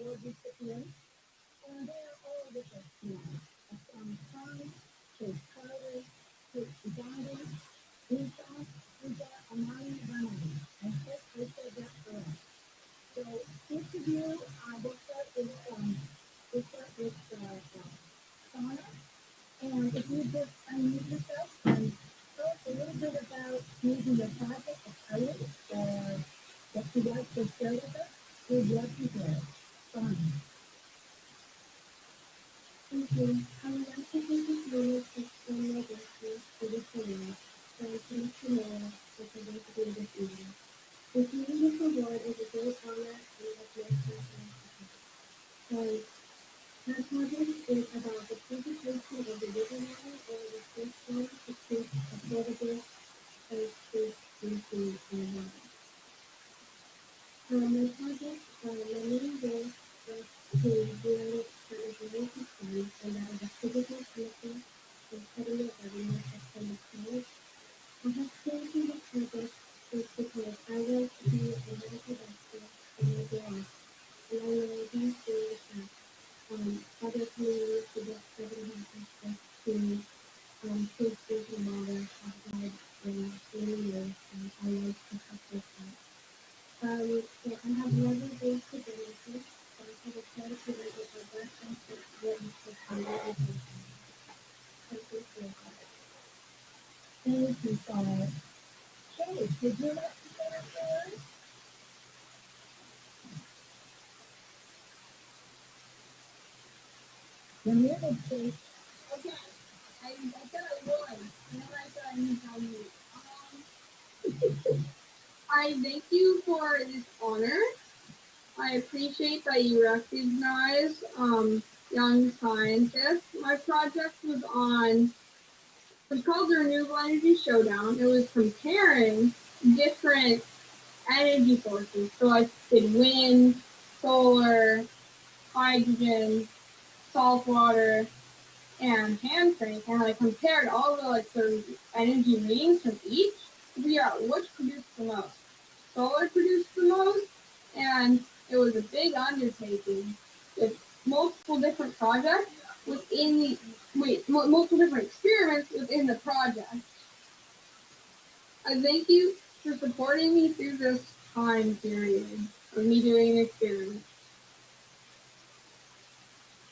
award recipients, and they're all different now. From Tom to Carter to Gandhi, Lisa, Lisa, Amani, Ramani. I hope I said that correct. So each of you, we'll start with Sana. And if you just unmute yourself and tell us a little bit about maybe your project, a pilot, or what you'd like to share with us, we'd love to hear it. Sana. Thank you. I would like to take this moment to explain my gratitude for this award, so I can to know what I'd like to do this evening. Receiving this award is a great honor and a great pleasure. So, my project is about the presentation of the river line or the first one to create affordable and safe drinking water. My project, my main goal was to build an information fund, and that is a physical connection and federal government of public college. I have chosen this project is because I want to be a medical doctor and a girl, and I know these days that other communities who doesn't have access to safe drinking water have died in many years, and I like to help with that. So I have 11 days to donation, so I have a try to prevent it by breast cancer, what you should find out with this. Thank you for your help. Thank you, Sarah. Kate, would you like to say a word? You're muted, Kate. Okay, I said I would, and then I said I need to tell you. I thank you for this honor. I appreciate that you recognize young scientists. My project was called the Renewable Energy Showdown. It was comparing different energy sources. So I did wind, solar, hydrogen, salt water, and hand crank, and I compared all the energy readings from each to figure out which produced the most. Solar produced the most, and it was a big undertaking with multiple different projects multiple different experiments within the project. I thank you for supporting me through this time period of me doing an experiment.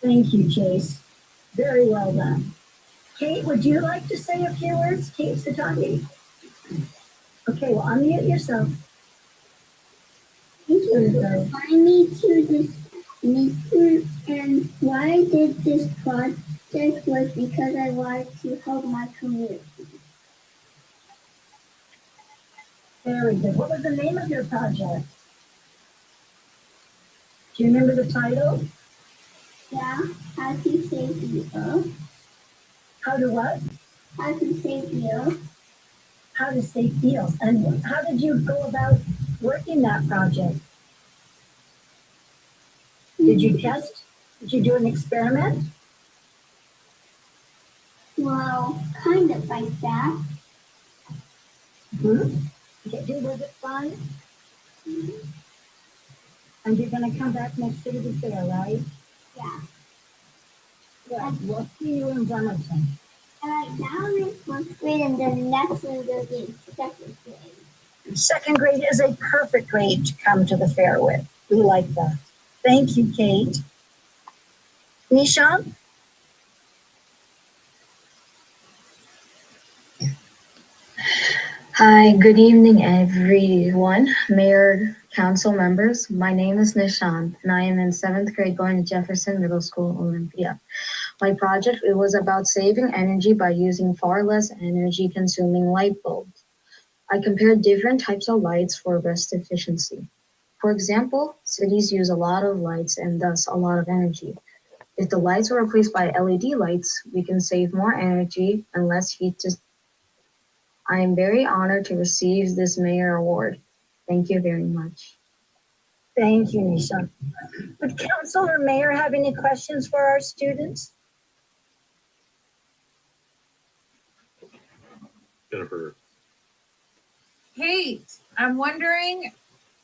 Thank you, Chase. Very well done. Kate, would you like to say a few words? Kate Satani. Okay, well, unmute yourself. Thank you for inviting me to this meeting, and why I did this project was because I wanted to help my community. Very good. What was the name of your project? Do you remember the title? Yeah, how to save the earth. How to what? How to save the earth. How to save eels. And how did you go about working that project? Did you test? Did you do an experiment? Well, kind of like that. Okay, was it fun? And you're going to come back next year to the fair, right? Yeah. Good. We'll see you in Bremerton. And right now I'm in 4th grade, and the next one will be in 2nd grade. 2nd grade is a perfect grade to come to the fair with. We like that. Thank you, Kate. Nishan? Hi, good evening, everyone. Mayor, council members. My name is Nishant, and I am in 7th grade going to Jefferson Middle School, Olympia. My project, it was about saving energy by using far less energy-consuming light bulbs. I compared different types of lights for best efficiency. For example, cities use a lot of lights and thus a lot of energy. If the lights were replaced by LED lights, we can save more energy and less heat to I am very honored to receive this Mayor Award. Thank you very much. Thank you, Nisha. Would council or mayor have any questions for our students? Jennifer. Kate, I'm wondering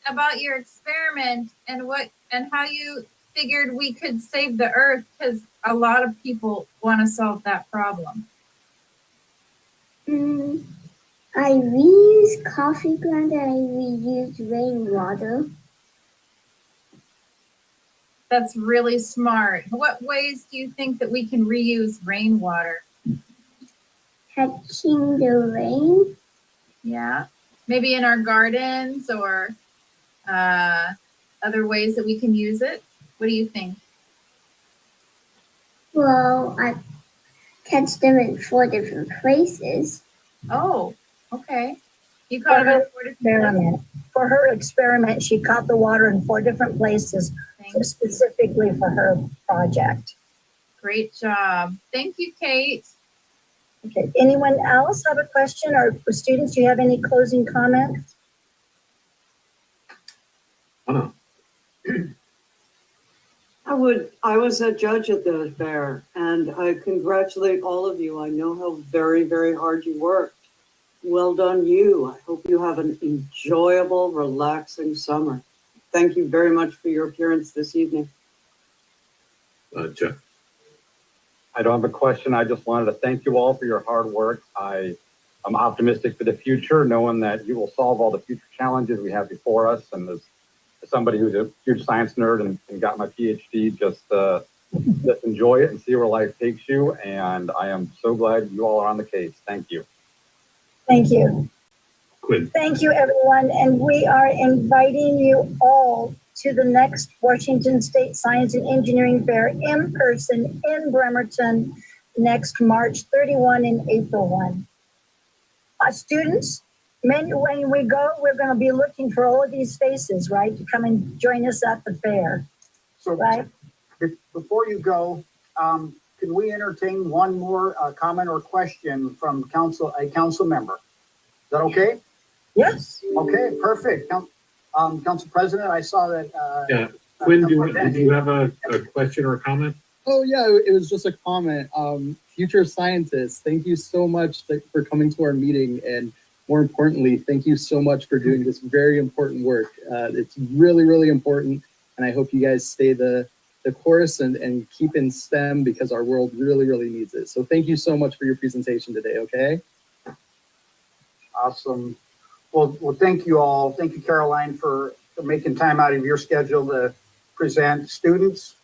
about your experiment and how you figured we could save the earth because a lot of people want to solve that problem? I reuse coffee ground and I reuse rainwater. That's really smart. What ways do you think that we can reuse rainwater? Catching the rain. Yeah, maybe in our gardens or other ways that we can use it. What do you think? Well, I catch them in 4 different places. Oh, okay. You caught them in 4 different experiment. For her experiment, she caught the water in 4 different places specifically for her project. Great job. Thank you, Kate. Okay, anyone else have a question, or for students, do you have any closing comments? I was a judge at the fair, and I congratulate all of you. I know how very, very hard you worked. Well done, you. I hope you have an enjoyable, relaxing summer. Thank you very much for your appearance this evening. Jeff. I don't have a question. I just wanted to thank you all for your hard work. I'm optimistic for the future, knowing that you will solve all the future challenges we have before us. And as somebody who's a huge science nerd and got my PhD, just enjoy it and see where life takes you. And I am so glad you all are on the case. Thank you. Thank you. Quinn. Thank you, everyone. And we are inviting you all to the next Washington State Science and Engineering Fair in person in Bremerton next March 31 and April 1. Students, when we go, we're going to be looking for all of these faces, right, to come and join us at the fair. So, right? Before you go, can we entertain one more comment or question from a council member? Is that okay? Yes. Okay, perfect. Council President, I saw that. Yeah, Quinn, did you have a question or a comment? Oh yeah, it was just a comment. Future scientists, thank you so much for coming to our meeting, and more importantly, thank you so much for doing this very important work. It's really, really important, and I hope you guys stay the course and keep in STEM because our world really, really needs it. So thank you so much for your presentation today, okay? Awesome. Well, thank you all. Thank you, Caroline, for making time out of your schedule to present. Students,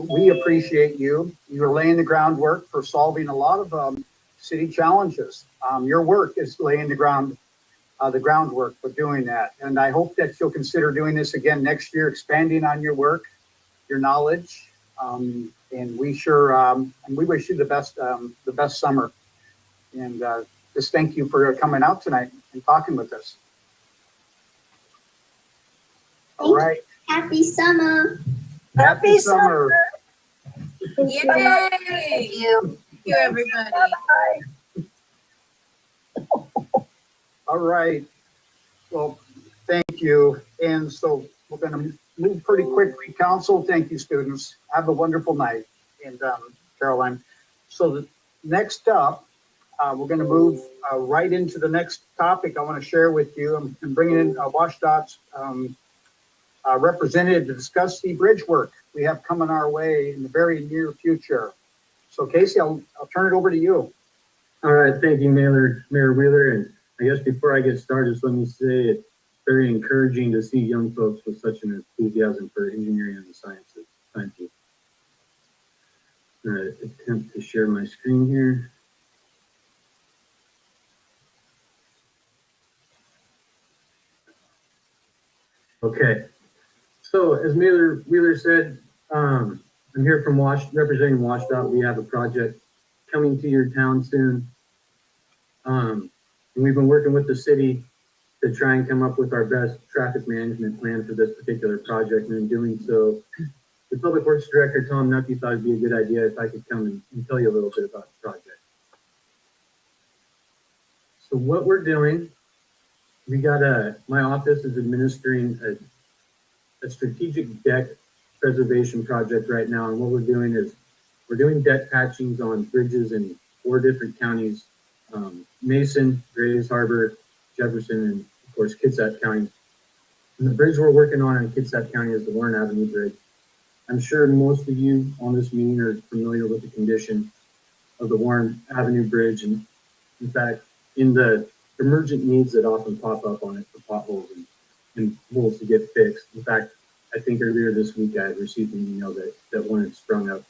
we appreciate you. You're laying the groundwork for solving a lot of city challenges. Your work is laying the groundwork for doing that. And I hope that you'll consider doing this again next year, expanding on your work, your knowledge. And we wish you the best summer. And just thank you for coming out tonight and talking with us. All right. Happy summer. Happy summer. Yay! Thank you, everybody. Bye. All right. Well, thank you. And so we're going to move pretty quickly. Council, thank you, students. Have a wonderful night. And Caroline. So the next up, we're going to move right into the next topic I want to share with you. I'm bringing in WashDOT's representative to discuss the bridge work we have coming our way in the very near future. So Casey, I'll turn it over to you. All right, thank you, Mayor Wheeler. And I guess before I get started, just let me say it's very encouraging to see young folks with such an enthusiasm for engineering and the sciences. Thank you. All right, attempt to share my screen here. Okay, so as Mayor Wheeler said, I'm here from representing WashDOT. We have a project coming to your town soon. And we've been working with the city to try and come up with our best traffic management plan for this particular project. And in doing so, the Public Works Director, Tom Nucky, thought it'd be a good idea if I could come and tell you a little bit about the project. So what we're doing, we got my office is administering a strategic deck preservation project right now. And what we're doing is we're doing deck patchings on bridges in 4 different counties, Mason, Grays Harbor, Jefferson, and of course, Kitsap County. And the bridge we're working on in Kitsap County is the Warren Avenue Bridge. I'm sure most of you on this meeting are familiar with the condition of the Warren Avenue Bridge, and in fact, in the emergent needs that often pop up on it for potholes and holes to get fixed. In fact, I think earlier this week I had received an email that one had sprung up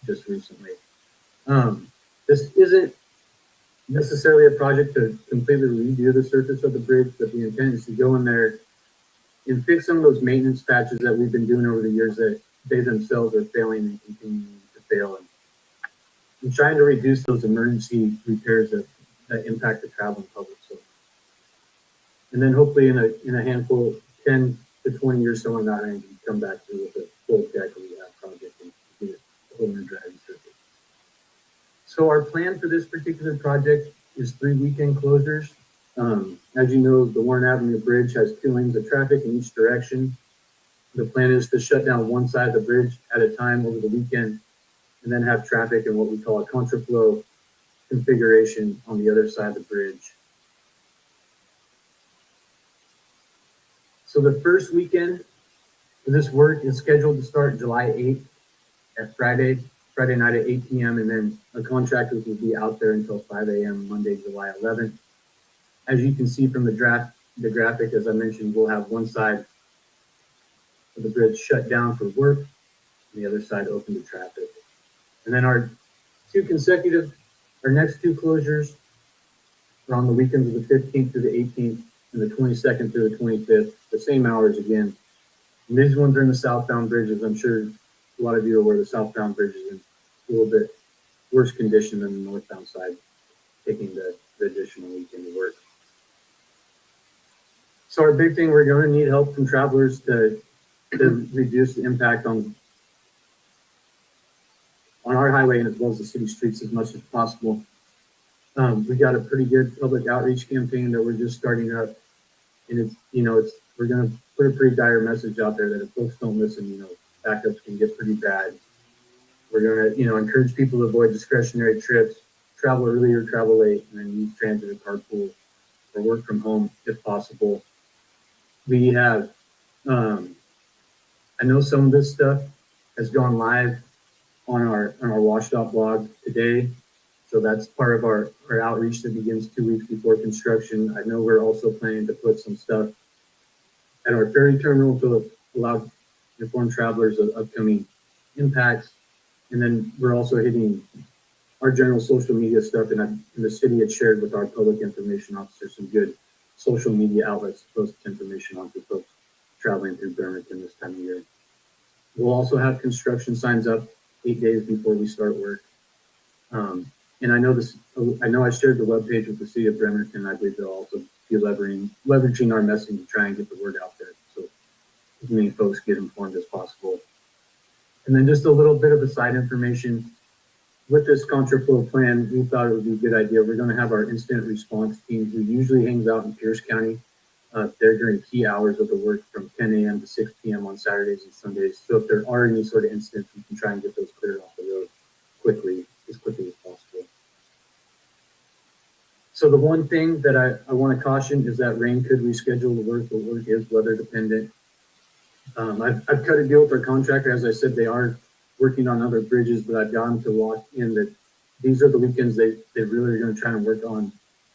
just recently. This isn't necessarily a project to completely redo the surface of the bridge, but the intent is to go in there and fix some of those maintenance patches that we've been doing over the years that they themselves are failing and continuing to fail. And trying to reduce those emergency repairs that impact the traveling public. So, and then hopefully in a handful, 10 to 20 years, someone that range can come back through with a full deck rehab project and get it a whole new driving surface. So our plan for this particular project is 3 weekend closures. As you know, the Warren Avenue Bridge has 2 lanes of traffic in each direction. The plan is to shut down one side of the bridge at a time over the weekend, and then have traffic in what we call a contraflow configuration on the other side of the bridge. So the first weekend for this work is scheduled to start July 8th at Friday night at 8 p.m. And then the contractors will be out there until 5 a.m. Monday, July 11th. As you can see from the graphic, as I mentioned, we'll have one side of the bridge shut down for work and the other side open to traffic. And then our next 2 closures are on the weekends of the 15th through the 18th and the 22nd through the 25th, the same hours again. And these ones are in the southbound bridges. I'm sure a lot of you are aware the southbound bridge is in a little bit worse condition than the northbound side, taking the additional weekend to work. So our big thing, we're going to need help from travelers to reduce the impact on our highway and as well as the city streets as much as possible. We got a pretty good public outreach campaign that we're just starting up, and we're going to put a pretty dire message out there that if folks don't listen, backups can get pretty bad. We're going to, encourage people to avoid discretionary trips, travel early or travel late, and then use transit or carpool or work from home if possible. We have, I know some of this stuff has gone live on our WashDOT blog today. So that's part of our outreach that begins 2 weeks before construction. I know we're also planning to put some stuff at our ferry terminal to allow informed travelers of upcoming impacts. And then we're also hitting our general social media stuff, and the city had shared with our public information officer some good social media outlets to post information on for folks traveling through Bremerton this time of year. We'll also have construction signs up 8 days before we start work. And I know I shared the webpage with the city of Bremerton. I believe they'll also be leveraging our messaging to try and get the word out there, so as many folks get informed as possible. And then just a little bit of a side information. With this contraflow plan, we thought it would be a good idea. We're going to have our incident response team, who usually hangs out in Pierce County, there during key hours of the work from 10 a.m. to 6 p.m. on Saturdays and Sundays. So if there are any sort of incidents, we can try and get those cleared off the road as quickly as possible. So the one thing that I want to caution is that rain could reschedule the work. The work is weather dependent. I've cut a deal with our contractor. As I said, they are working on other bridges, but I've gotten to lock in that these are the weekends they really are going to try and work on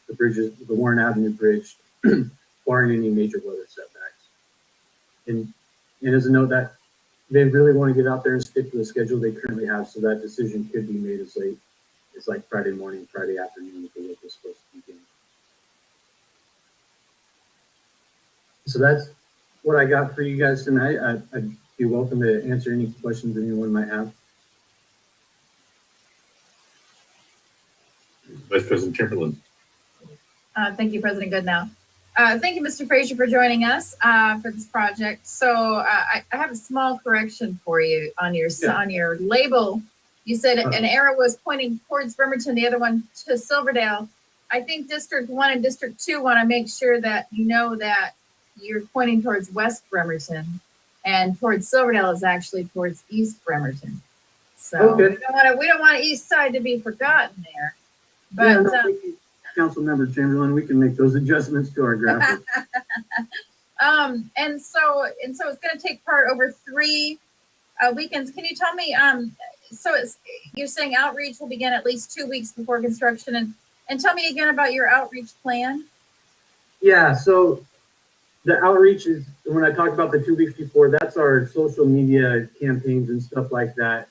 the bridges, the Warren Avenue Bridge, barring any major weather setbacks. And as a note, that they really want to get out there and stick to the schedule they currently have, so that decision could be made as late as like Friday morning, Friday afternoon, if the work is supposed to begin. So that's what I got for you guys tonight. I'd be welcome to answer any questions anyone might have. Vice President Chamberlain. Thank you, President Goodnow. Thank you, Mr. Frazier, for joining us for this project. So I have a small correction for you on your label. You said an arrow was pointing towards Bremerton, the other one to Silverdale. I think District 1 and District 2 want to make sure that you know that you're pointing towards West Bremerton, and towards Silverdale is actually towards East Bremerton. So okay. we don't want East Side to be forgotten there. But Councilmember Chamberlain, we can make those adjustments to our graphic. and so it's going to take part over 3 weekends. Can you tell me, so you're saying outreach will begin at least 2 weeks before construction, and tell me again about your outreach plan. Yeah, so the outreach is, when I talk about the 2 weeks before, that's our social media campaigns and stuff like that.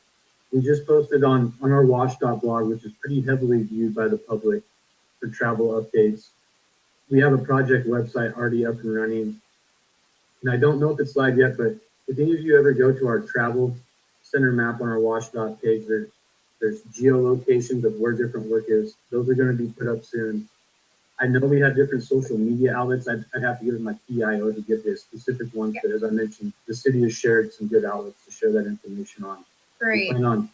We just posted on our WashDOT blog, which is pretty heavily viewed by the public for travel updates. We have a project website already up and running. And I don't know if it's live yet, but if any of you ever go to our travel center map on our WashDOT page, there's geolocations of where different work is. Those are going to be put up soon. I know we have different social media outlets. I'd have to give my PIO to get the specific ones, but as I mentioned, the city has shared some good outlets to share that information on. Great. We plan on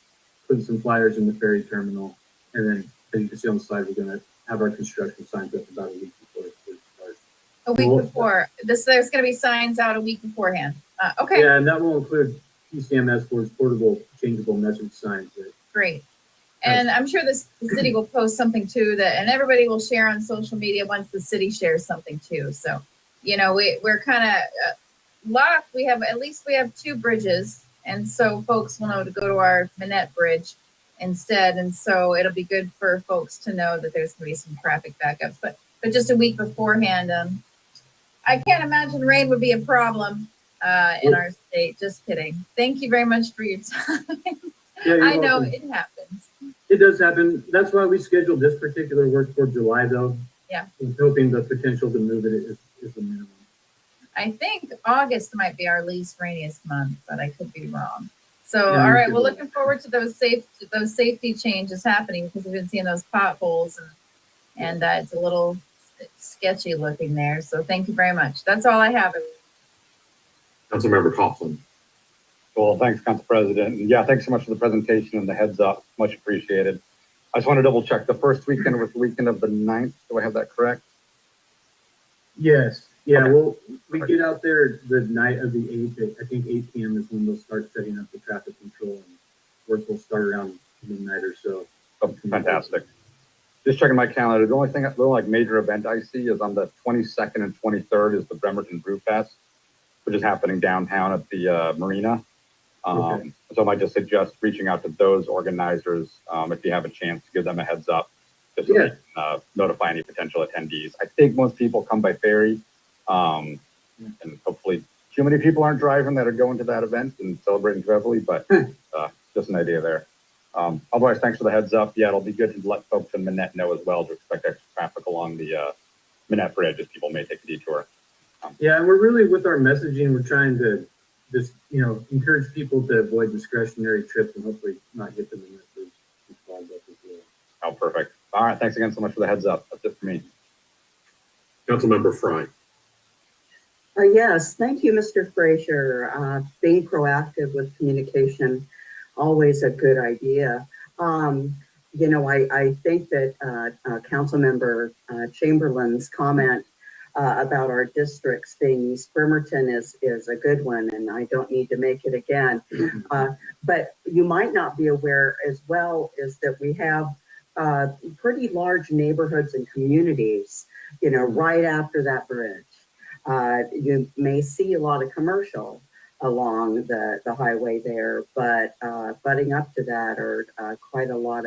putting some flyers in the ferry terminal, and then as you can see on the slide, we're going to have our construction signs up about a week before it starts. A week before. There's going to be signs out a week beforehand. Okay. Yeah, and that will include PCMS boards, portable changeable message signs. Great. And I'm sure the city will post something too, and everybody will share on social media once the city shares something too. So, you know, we're kind of locked. We have 2 bridges, and so folks will know to go to our Minette bridge instead. And so it'll be good for folks to know that there's going to be some traffic backups. But just a week beforehand, I can't imagine rain would be a problem in our state. Just kidding. Thank you very much for your time. Yeah, I know welcome. it happens. It does happen. That's why we scheduled this particular work for July, though. Yeah. I'm hoping the potential to move it is the minimum. I think August might be our least rainiest month, but I could be wrong. So, Yeah, all right, we're looking forward to those safety changes happening, because we've been seeing those potholes and it's a little sketchy looking there. So thank you very much. That's all I have. Councilmember Coughlin. Well, thanks, Council President. And yeah, thanks so much for the presentation and the heads up. Much appreciated. I just want to double check. The first weekend was the weekend of the 9th. Do I have that correct? Yes. Yeah, Okay. well, we get out there the night of the 8th. I think 8 p.m. is when they'll start setting up the traffic control, and work will start around midnight or so. Oh, fantastic. Just checking my calendar. The only major event I see is on the 22nd and 23rd is the Bremerton Brew Fest, which is happening downtown at the marina. Okay. So I might just suggest reaching out to those organizers if you have a chance to give them a heads up, just so they can notify any potential attendees. I think most people come by ferry, and hopefully too many people aren't driving that are going to that event and celebrating heavily, but just an idea there. Otherwise, thanks for the heads up. Yeah, it'll be good to let folks in Minette know as well to expect extra traffic along the Minette Bridge as people may take a detour. Yeah, and we're really, with our messaging, we're trying to just, encourage people to avoid discretionary trips and hopefully not get them in that bridge clogged up as well. Oh, perfect. All right, thanks again so much for the heads up. That's it for me. Councilmember Fry. Yes, thank you, Mr. Frazier. Being proactive with communication, always a good idea. I think that Councilmember Chamberlain's comment about our districts being East Bremerton is a good one, and I don't need to make it again. But you might not be aware as well is that we have pretty large neighborhoods and communities, right after that bridge. You may see a lot of commercial along the highway there, but butting up to that are quite a lot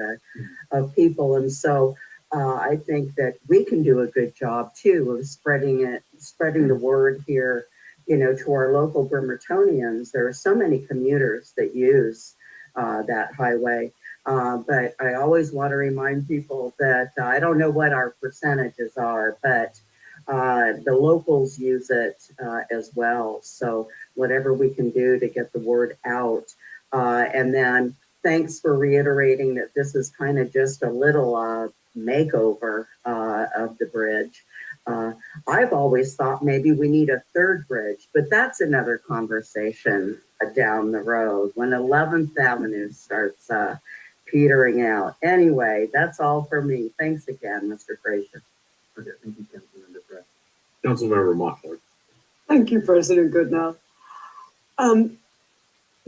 of people. And so I think that we can do a good job too of spreading the word here, to our local Bremertonians. There are so many commuters that use that highway. But I always want to remind people that I don't know what our percentages are, but the locals use it as well. So whatever we can do to get the word out. And then thanks for reiterating that this is kind of just a little makeover of the bridge. I've always thought maybe we need a third bridge, but that's another conversation down the road when 11th Avenue starts petering out. Anyway, that's all for me. Thanks again, Mr. Frazier. Okay, thank you, Councilmember Fry. Councilmember Mochler. Thank you, President Goodenough.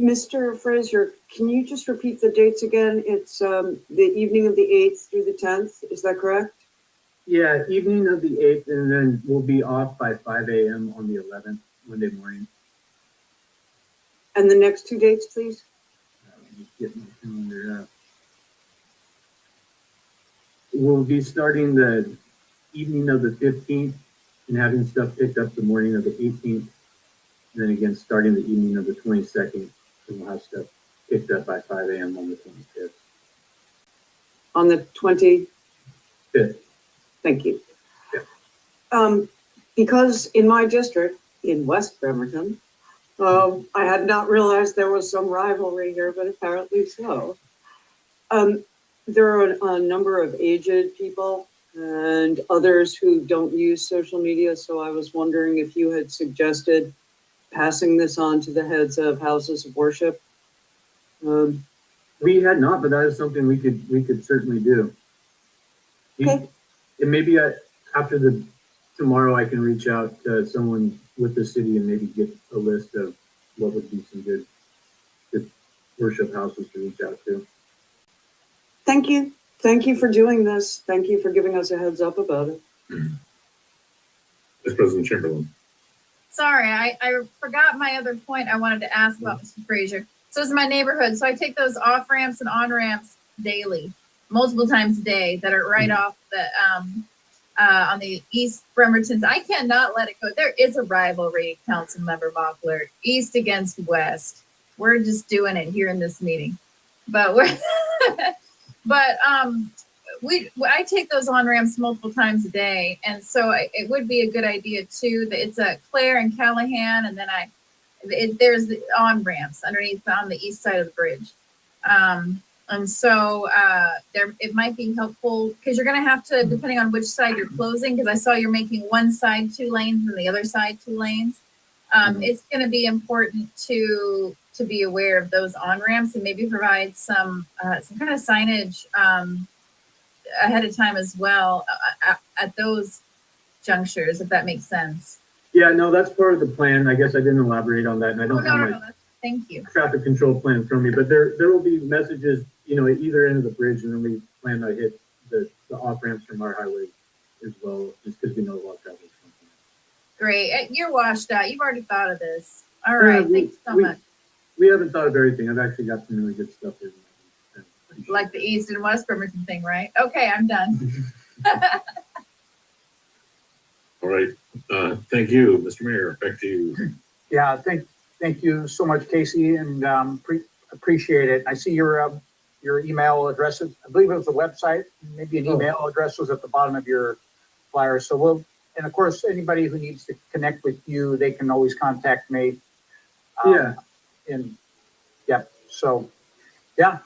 Mr. Frazier, can you just repeat the dates again? It's the evening of the 8th through the 10th. Is that correct? Yeah, evening of the 8th, and then we'll be off by 5 a.m. on the 11th, Monday morning. And the next two dates, please? Let me get my calendar up. We'll be starting the evening of the 15th and having stuff picked up the morning of the 18th. And then again, starting the evening of the 22nd, and we'll have stuff picked up by 5 a.m. on the 25th. On the 20th? Fifth. Thank you. Yeah. Because in my district, in West Bremerton, I had not realized there was some rivalry here, but apparently so. There are a number of aged people and others who don't use social media, so I was wondering if you had suggested passing this on to the heads of houses of worship. We had not, but that is something we could certainly do. Okay. And maybe after tomorrow, I can reach out to someone with the city and maybe get a list of what would be some good worship houses to reach out to. Thank you. Thank you for doing this. Thank you for giving us a heads up about it. Vice President Chamberlain. Sorry, I forgot my other point I wanted to ask about, Mr. Frazier. So this is my neighborhood. So I take those off ramps and on ramps daily, multiple times a day that are right off the on the East Bremerton. I cannot let it go. There is a rivalry, Councilmember Mockler, East against West. We're just doing it here in this meeting, but we're but I take those on ramps multiple times a day, and so it would be a good idea too. That it's a Claire and Callahan, and then there's the on ramps underneath on the east side of the bridge. And so it might be helpful because you're going to have to, depending on which side you're closing, because I saw you're making one side 2 lanes and the other side 2 lanes. It's going to be important to be aware of those on ramps and maybe provide some kind of signage ahead of time as well at those junctures, if that makes sense. Yeah, no, that's part of the plan. I guess I didn't elaborate on that, and I don't have my thank you. traffic control plan from me, but there will be messages, at either end of the bridge, and then we plan to hit the off ramps from our highway as well, just because we know a lot of traffic. Great, you're washed out. You've already thought of this. All right, thanks so much. We haven't thought of everything. I've actually got some really good stuff in. Like the East and West Bremerton thing, right? Okay, I'm done. All right. Thank you, Mr. Mayor. Back to you. Yeah, thank you so much, Casey, and appreciate it. I see your email addresses. I believe it was a website, maybe an email address was at the bottom of your flyer. So and of course, anybody who needs to connect with you, they can always contact me. So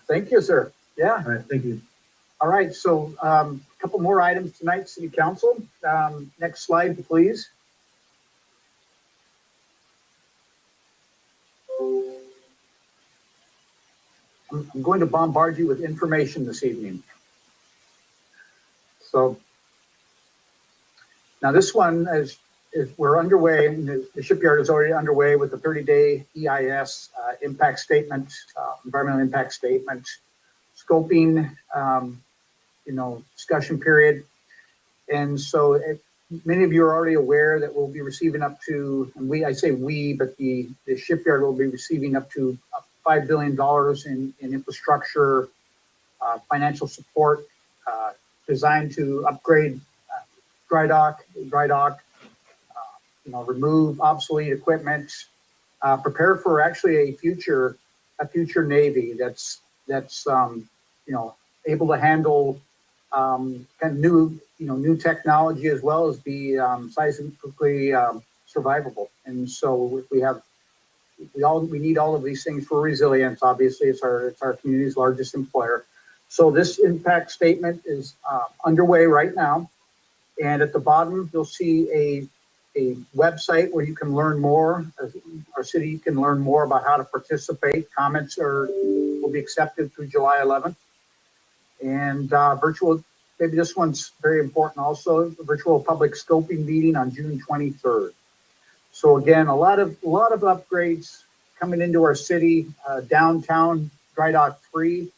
thank you, sir. Yeah. All right, thank you. All right, so a couple more items tonight, City Council. Next slide, please. I'm going to bombard you with information this evening. So now this one is we're underway. The shipyard is already underway with the 30-day EIS impact statement, environmental impact statement, scoping, discussion period. And so many of you are already aware that we'll be receiving up to, and I say we, but the shipyard will be receiving up to $5 billion in infrastructure, financial support designed to upgrade dry dock, remove obsolete equipment, prepare for actually a future Navy that's able to handle kind of new technology as well as be seismically survivable. And so we need all of these things for resilience. Obviously, it's our community's largest employer. So this impact statement is underway right now. And at the bottom, you'll see a website where you can learn more. Our city can learn more about how to participate. Comments will be accepted through July 11th. And virtual, maybe this one's very important also, virtual public scoping meeting on June 23rd. So again, a lot of upgrades coming into our city. Downtown Dry Dock 3.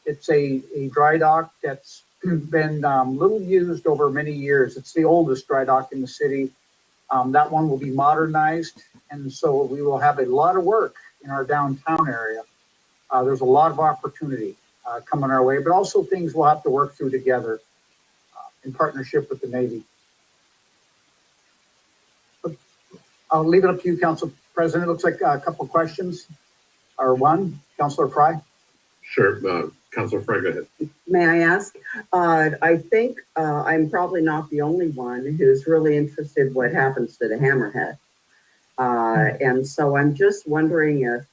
It's a dry dock that's been little used over many years. It's the oldest dry dock in the city. That one will be modernized And so we will have a lot of work in our downtown area. There's a lot of opportunity coming our way, but also things we'll have to work through together in partnership with the Navy. I'll leave it up to you, Council President. It looks like a couple of questions, or one. Councilor Fry. Sure, Councilor Fry, go ahead. May I ask? I think I'm probably not the only one who's really interested what happens to the hammerhead. And so I'm just wondering if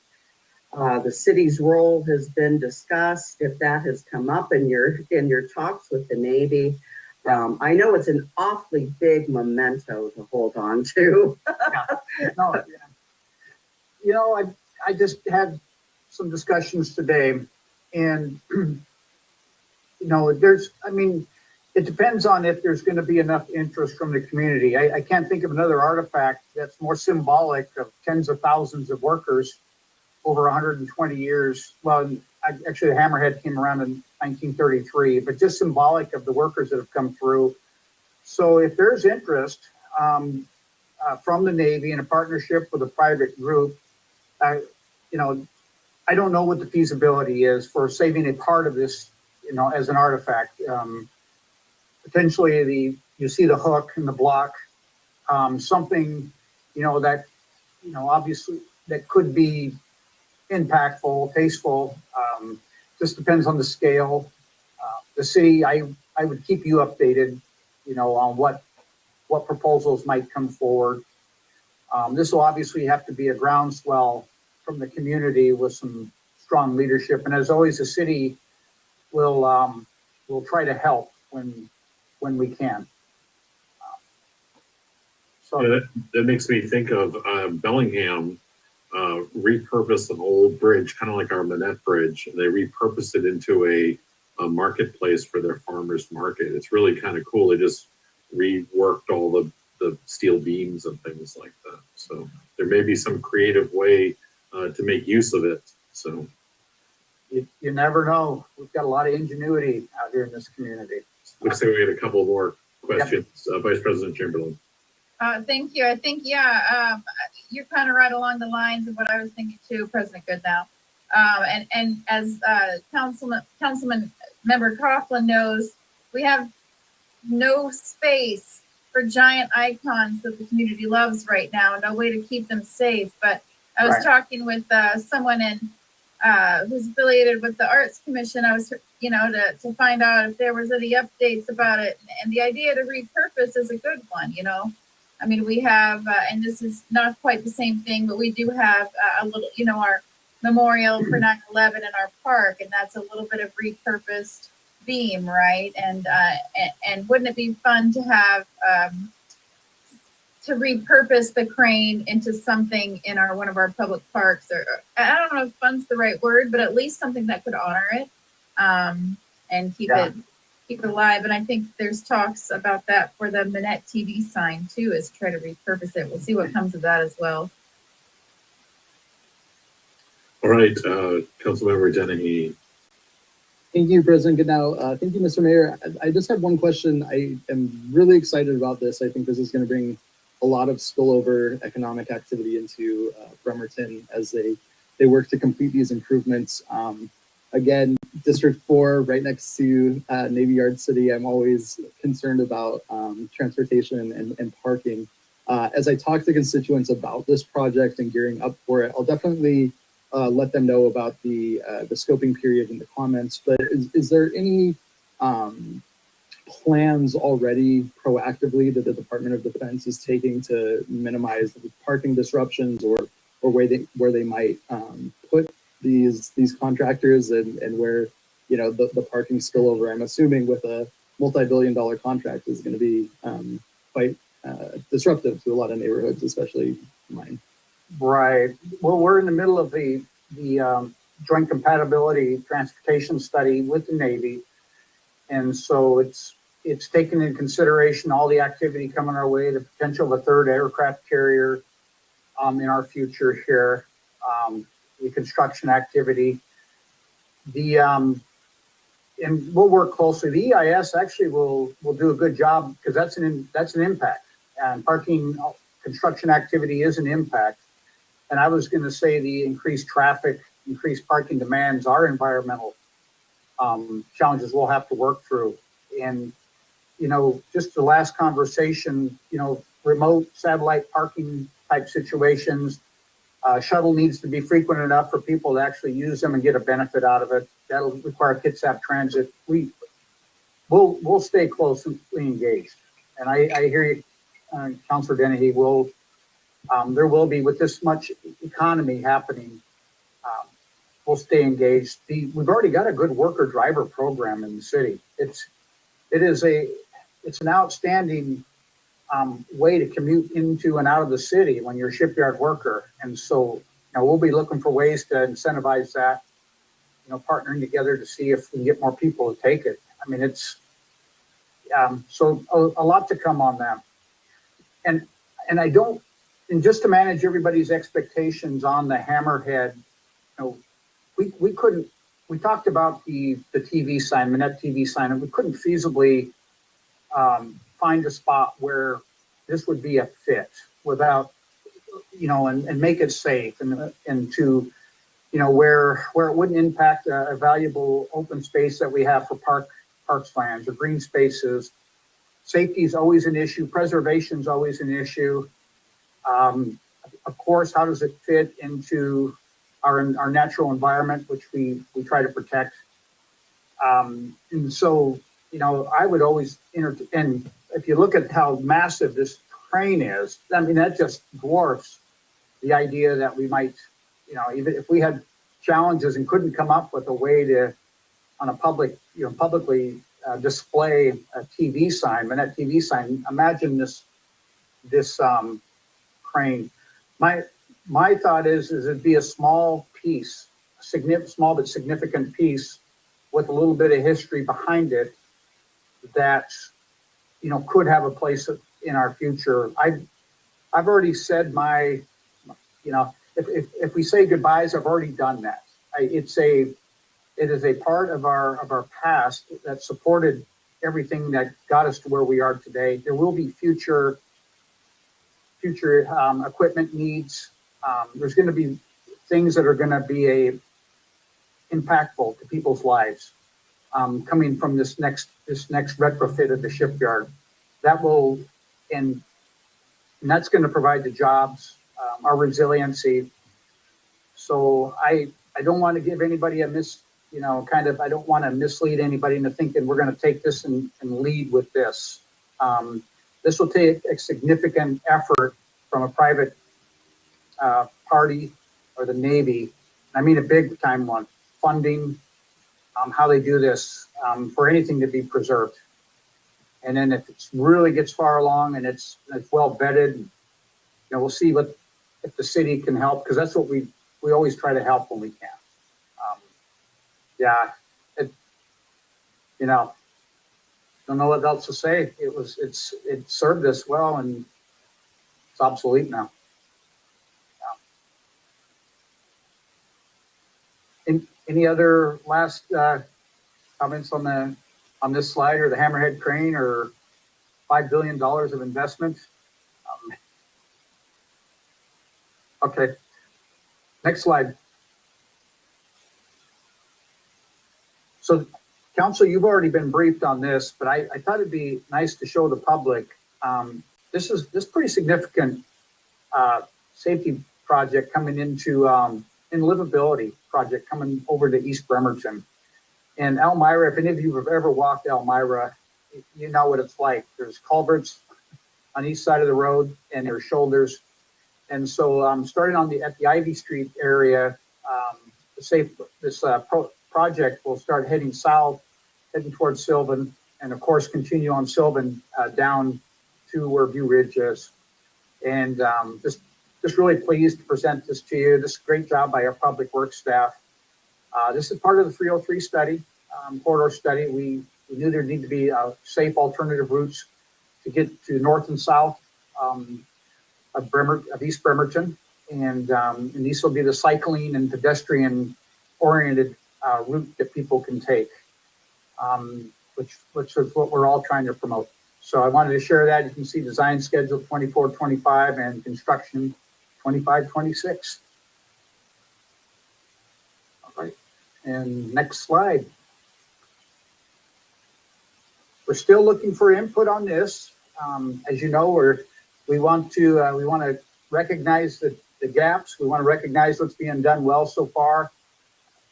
the city's role has been discussed, if that has come up in your talks with the Navy. I know it's an awfully big memento to hold on to. No, you know, I just had some discussions today, and you know, it depends on if there's going to be enough interest from the community. I can't think of another artifact that's more symbolic of tens of thousands of workers over 120 years. Well, actually, the hammerhead came around in 1933, but just symbolic of the workers that have come through. So if there's interest from the Navy in a partnership with a private group, you know, I don't know what the feasibility is for saving a part of this, you know, as an artifact. Potentially you see the hook and the block, something, you know, that, you know, obviously that could be impactful, tasteful, just depends on the scale. The city, I would keep you updated, you know, on what proposals might come forward. This will obviously have to be a groundswell from the community with some strong leadership. And as always, the city will try to help when we can. So Yeah, that makes me think of Bellingham repurposed an old bridge, kind of like our Minette Bridge. They repurposed it into a marketplace for their farmers market. It's really kind of cool. They just reworked all the steel beams and things like that. So there may be some creative way to make use of it. So you never know. We've got a lot of ingenuity out here in this community. looks like we had a couple more questions. Yep. Vice President Chamberlain. Thank you. I think, you're kind of right along the lines of what I was thinking too, President Goodnow. And as Councilman Member Coughlin knows, we have no space for giant icons that the community loves right now, no way to keep them safe. But I was talking with someone who's affiliated with the Arts Commission. I was, to find out if there was any updates about it. And the idea to repurpose is a good one, I mean, we have, and this is not quite the same thing, but we do have a little, our memorial for 9/11 in our park, and that's a little bit of repurposed beam, right? And wouldn't it be fun to have to repurpose the crane into something in one of our public parks, or I don't know if fun's the right word, but at least something that could honor it and keep it alive. And I think there's talks about that for the Minette TV sign too, is to try to repurpose it. We'll see what comes of that as well. All right, Councilmember Dennehy. Thank you, President Goodnow. Thank you, Mr. Mayor. I just have one question. I am really excited about this. I think this is going to bring a lot of spillover economic activity into Bremerton as they work to complete these improvements. Again, District 4, right next to Navy Yard City, I'm always concerned about transportation and parking. As I talk to constituents about this project and gearing up for it, I'll definitely let them know about the scoping period in the comments. But is there any plans already proactively that the Department of Defense is taking to minimize the parking disruptions, or where they might put these contractors and where the parking spillover, I'm assuming with a multi-billion-dollar contract, is going to be quite disruptive to a lot of neighborhoods, especially mine. Right. Well, we're in the middle of the joint compatibility transportation study with the Navy, and so it's taken into consideration all the activity coming our way, the potential of a third aircraft carrier in our future here, the construction activity, and we'll work closely. The EIS actually will do a good job, because that's an impact, and parking construction activity is an impact. And I was going to say the increased traffic, increased parking demands are environmental challenges we'll have to work through. And, you know, just the last conversation, you know, remote satellite parking type situations, shuttle needs to be frequent enough for people to actually use them and get a benefit out of it. That'll require Kitsap Transit. We'll stay closely engaged. And I hear you, Councilor Dennehy, there will be, with this much economy happening, we'll stay engaged. We've already got a good worker driver program in the city. It's an outstanding way to commute into and out of the city when you're a shipyard worker. And so, you know, we'll be looking for ways to incentivize that, you know, partnering together to see if we can get more people to take it. I mean, it's, so a lot to come on that. And just to manage everybody's expectations on the Hammerhead, you know, we talked about the TV sign, Minette TV sign, and we couldn't feasibly find a spot where this would be a fit without, you know, and make it safe and to, you know, where it wouldn't impact a valuable open space that we have for parks lands or green spaces. Safety is always an issue. Preservation is always an issue. Of course, how does it fit into our natural environment, which we try to protect? And so, you know, I would always and if you look at how massive this crane is, I mean, that just dwarfs the idea that we might, you know, even if we had challenges and couldn't come up with a way to, on a publicly display a TV sign, Minette TV sign, imagine this crane. My thought is it'd be a small piece, small but significant piece with a little bit of history behind it that, you know, could have a place in our future. I've already said my, you know, if we say goodbyes, I've already done that. It is a part of our past that supported everything that got us to where we are today. There will be future equipment needs. There's going to be things that are going to be impactful to people's lives coming from this next retrofit of the shipyard. That will, and that's going to provide the jobs, our resiliency. So I don't want to give anybody I don't want to mislead anybody into thinking we're going to take this and lead with this. This will take a significant effort from a private party or the Navy. I mean a big time one, funding, how they do this, for anything to be preserved. And then if it really gets far along and it's well vetted, you know, we'll see if the city can help, because that's what we always try to help when we can. You know, don't know what else to say. It served us well, and it's obsolete now. Any other last comments on this slide or the Hammerhead crane or $5 billion of investment? Okay, next slide. So, Council, you've already been briefed on this, but I thought it'd be nice to show the public. This pretty significant safety project coming into in livability project coming over to East Bremerton. And Elmira, if any of you have ever walked Elmira, you know what it's like. There's culverts on each side of the road and there's shoulders. And so starting at the Ivy Street area, this project will start heading south, heading towards Sylvan, and of course continue on Sylvan down to where View Ridge is. And just really pleased to present this to you. This is a great job by our public works staff. This is part of the 303 study, corridor study. We knew there needed to be safe alternative routes to get to north and south of East Bremerton. And these will be the cycling and pedestrian oriented route that people can take, which is what we're all trying to promote. So I wanted to share that. You can see design schedule 24-25 and construction 25-26. All right, and next slide. We're still looking for input on this. As you know, we want to recognize the gaps. We want to recognize what's being done well so far.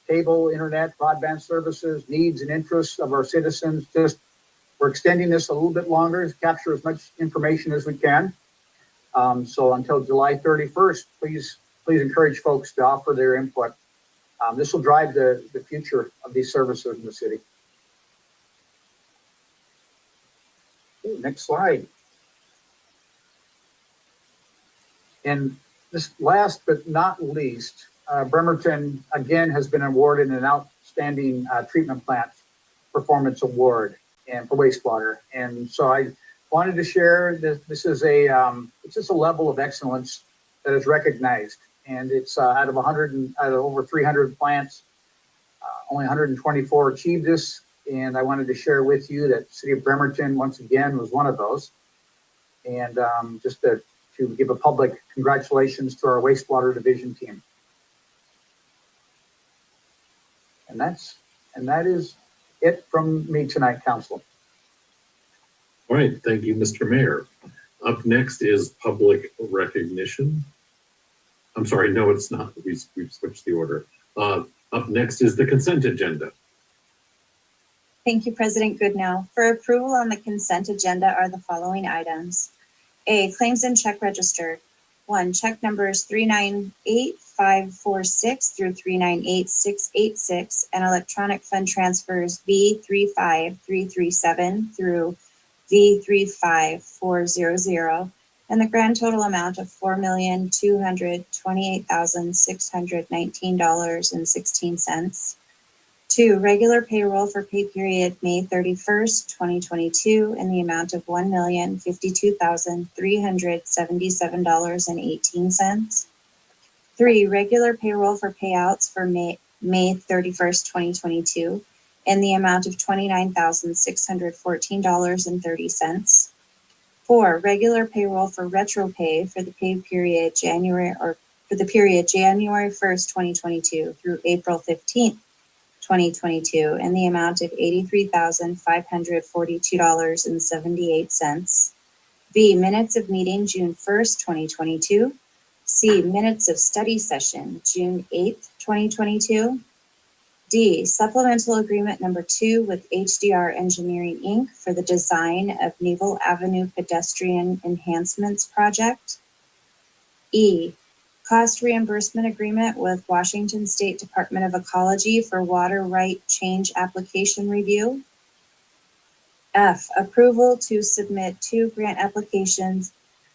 Cable, internet, broadband services, needs and interests of our citizens. We're extending this a little bit longer to capture as much information as we can. So until July 31st, please encourage folks to offer their input. This will drive the future of these services in the city. Okay, next slide. And this last but not least, Bremerton again has been awarded an outstanding treatment plant performance award and for wastewater. And so I wanted to share that this is it's just a level of excellence that is recognized. And it's out of over 300 plants, only 124 achieved this. And I wanted to share with you that the City of Bremerton, once again, was one of those. And just to give a public congratulations to our wastewater division team. And that is it from me tonight, Council. All right, thank you, Mr. Mayor. Up next is public recognition. I'm sorry, no, it's not. We've switched the order. Up next is the consent agenda. Thank you, President Goodnow. For approval on the consent agenda are the following items. A, claims and check register. 1, check numbers 398546 through 398686 and electronic fund transfers V35337 through V35400 and the grand total amount of $4,228,619.16. 2, regular payroll for pay period May 31st, 2022 in the amount of $1,052,377.18. 3, regular payroll for payouts for May 31st, 2022 in the amount of $29,614.30. 4, regular payroll for retro pay for the pay period January 1st, 2022 through April 15th, 2022 in the amount of $83,542.78. B, minutes of meeting June 1st, 2022. C, minutes of study session June 8th, 2022. D, supplemental agreement number 2 with HDR Engineering Inc. for the design of Naval Avenue Pedestrian Enhancements Project. E, cost reimbursement agreement with Washington State Department of Ecology for water right change application review. F, approval to submit 2 grant applications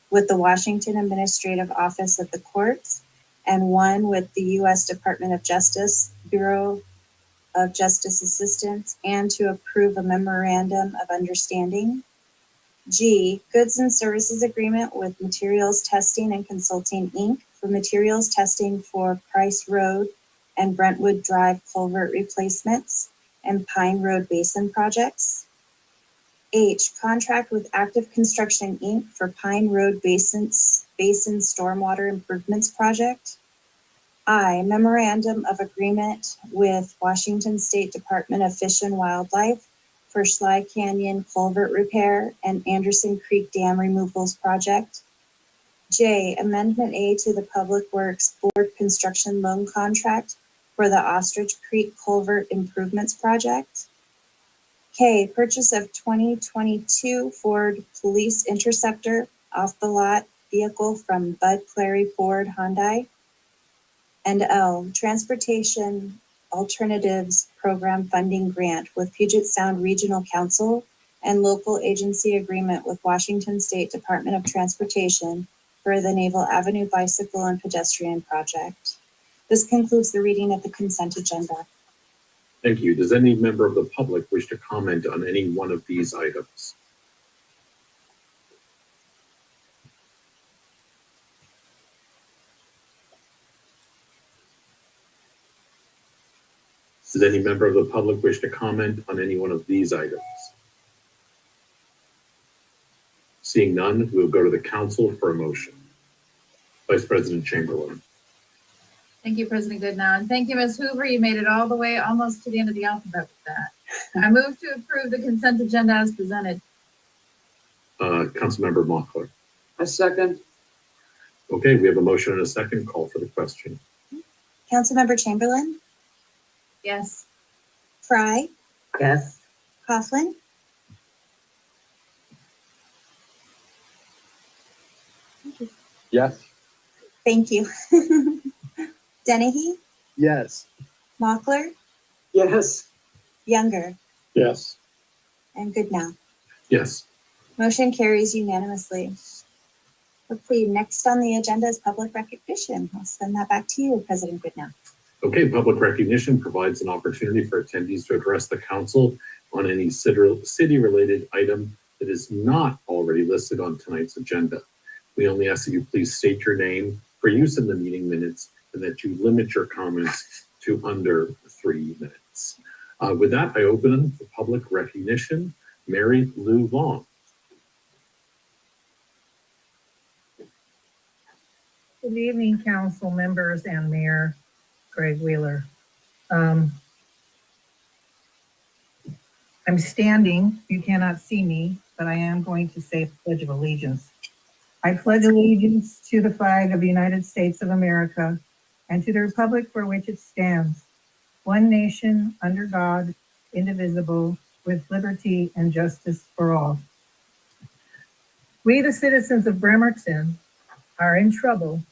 with the Washington Administrative Office of the Courts and 1 with the U.S. Department of Justice, Bureau of Justice Assistance, and to approve a memorandum of understanding. G, goods and services agreement with Materials Testing and Consulting Inc. for materials testing for Price Road and Brentwood Drive culvert replacements and Pine Road Basin projects. H, contract with Active Construction Inc. for Pine Road Basin Stormwater Improvements Project. I, memorandum of agreement with Washington State Department of Fish and Wildlife for Schley Canyon culvert repair and Anderson Creek Dam removals project. J, amendment A to the Public Works Board construction loan contract for the Ostrich Creek culvert improvements project. K, purchase of 2022 Ford Police Interceptor off the lot vehicle from Bud Clary Ford Hyundai. And L, Transportation Alternatives Program Funding Grant with Puget Sound Regional Council and local agency agreement with Washington State Department of Transportation for the Naval Avenue Bicycle and Pedestrian Project. This concludes the reading of the consent agenda. Thank you. Does any member of the public wish to comment on any one of these items? Does any member of the public wish to comment on any one of these items? Seeing none, we'll go to the council for a motion. Vice President Chamberlain. Thank you, President Goodnow. And thank you, Ms. Hoover. You made it all the way almost to the end of the alphabet with that. I move to approve the consent agenda as presented. Councilmember Mochler. A second. Okay, we have a motion and a second. Call for the question. Councilmember Chamberlain, Yes. Fry, Yes. Coughlin, Yes. thank you. Dennehy, Yes. Mochler, Yes. Younger, Yes. and Goodnow. Yes. Motion carries unanimously. Okay, next on the agenda is public recognition. I'll send that back to you, President Goodnow. Okay, public recognition provides an opportunity for attendees to address the council on any city-related item that is not already listed on tonight's agenda. We only ask that you please state your name for use in the meeting minutes and that you limit your comments to under 3 minutes. With that, I open for public recognition. Mary Lou Long. Good evening, council members and Mayor Greg Wheeler. I'm standing, you cannot see me, but I am going to say the Pledge of Allegiance. I pledge allegiance to the flag of the United States of America and to the republic for which it stands, one nation under God, indivisible, with liberty and justice for all. We, the citizens of Bremerton, are in trouble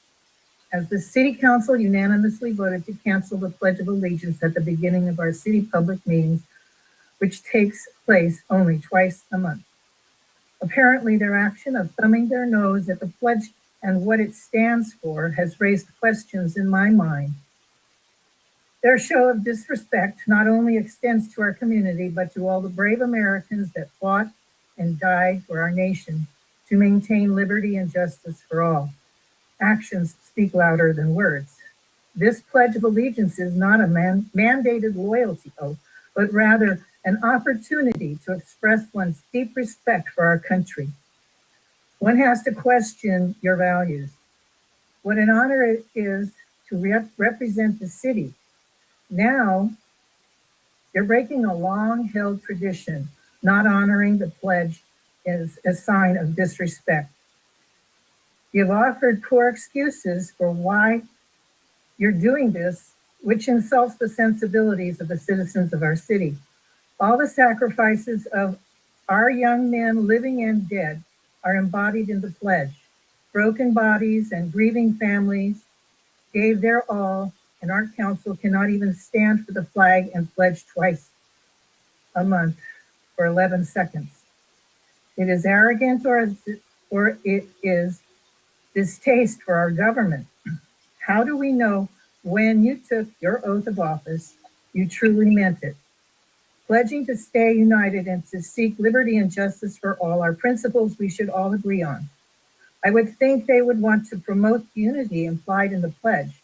as the City Council unanimously voted to cancel the Pledge of Allegiance at the beginning of our city public meetings, which takes place only twice a month. Apparently, their action of thumbing their nose at the pledge and what it stands for has raised questions in my mind. Their show of disrespect not only extends to our community, but to all the brave Americans that fought and died for our nation to maintain liberty and justice for all. Actions speak louder than words. This Pledge of Allegiance is not a mandated loyalty oath, but rather an opportunity to express one's deep respect for our country. One has to question your values. What an honor it is to represent the city. Now, you're breaking a long-held tradition, not honoring the pledge is a sign of disrespect. You've offered poor excuses for why you're doing this, which insults the sensibilities of the citizens of our city. All the sacrifices of our young men, living and dead, are embodied in the pledge. Broken bodies and grieving families gave their all, and our council cannot even stand for the flag and pledge twice a month for 11 seconds. It is arrogant or it is distaste for our government. How do we know when you took your oath of office, you truly meant it? Pledging to stay united and to seek liberty and justice for all are principles we should all agree on. I would think they would want to promote unity implied in the pledge.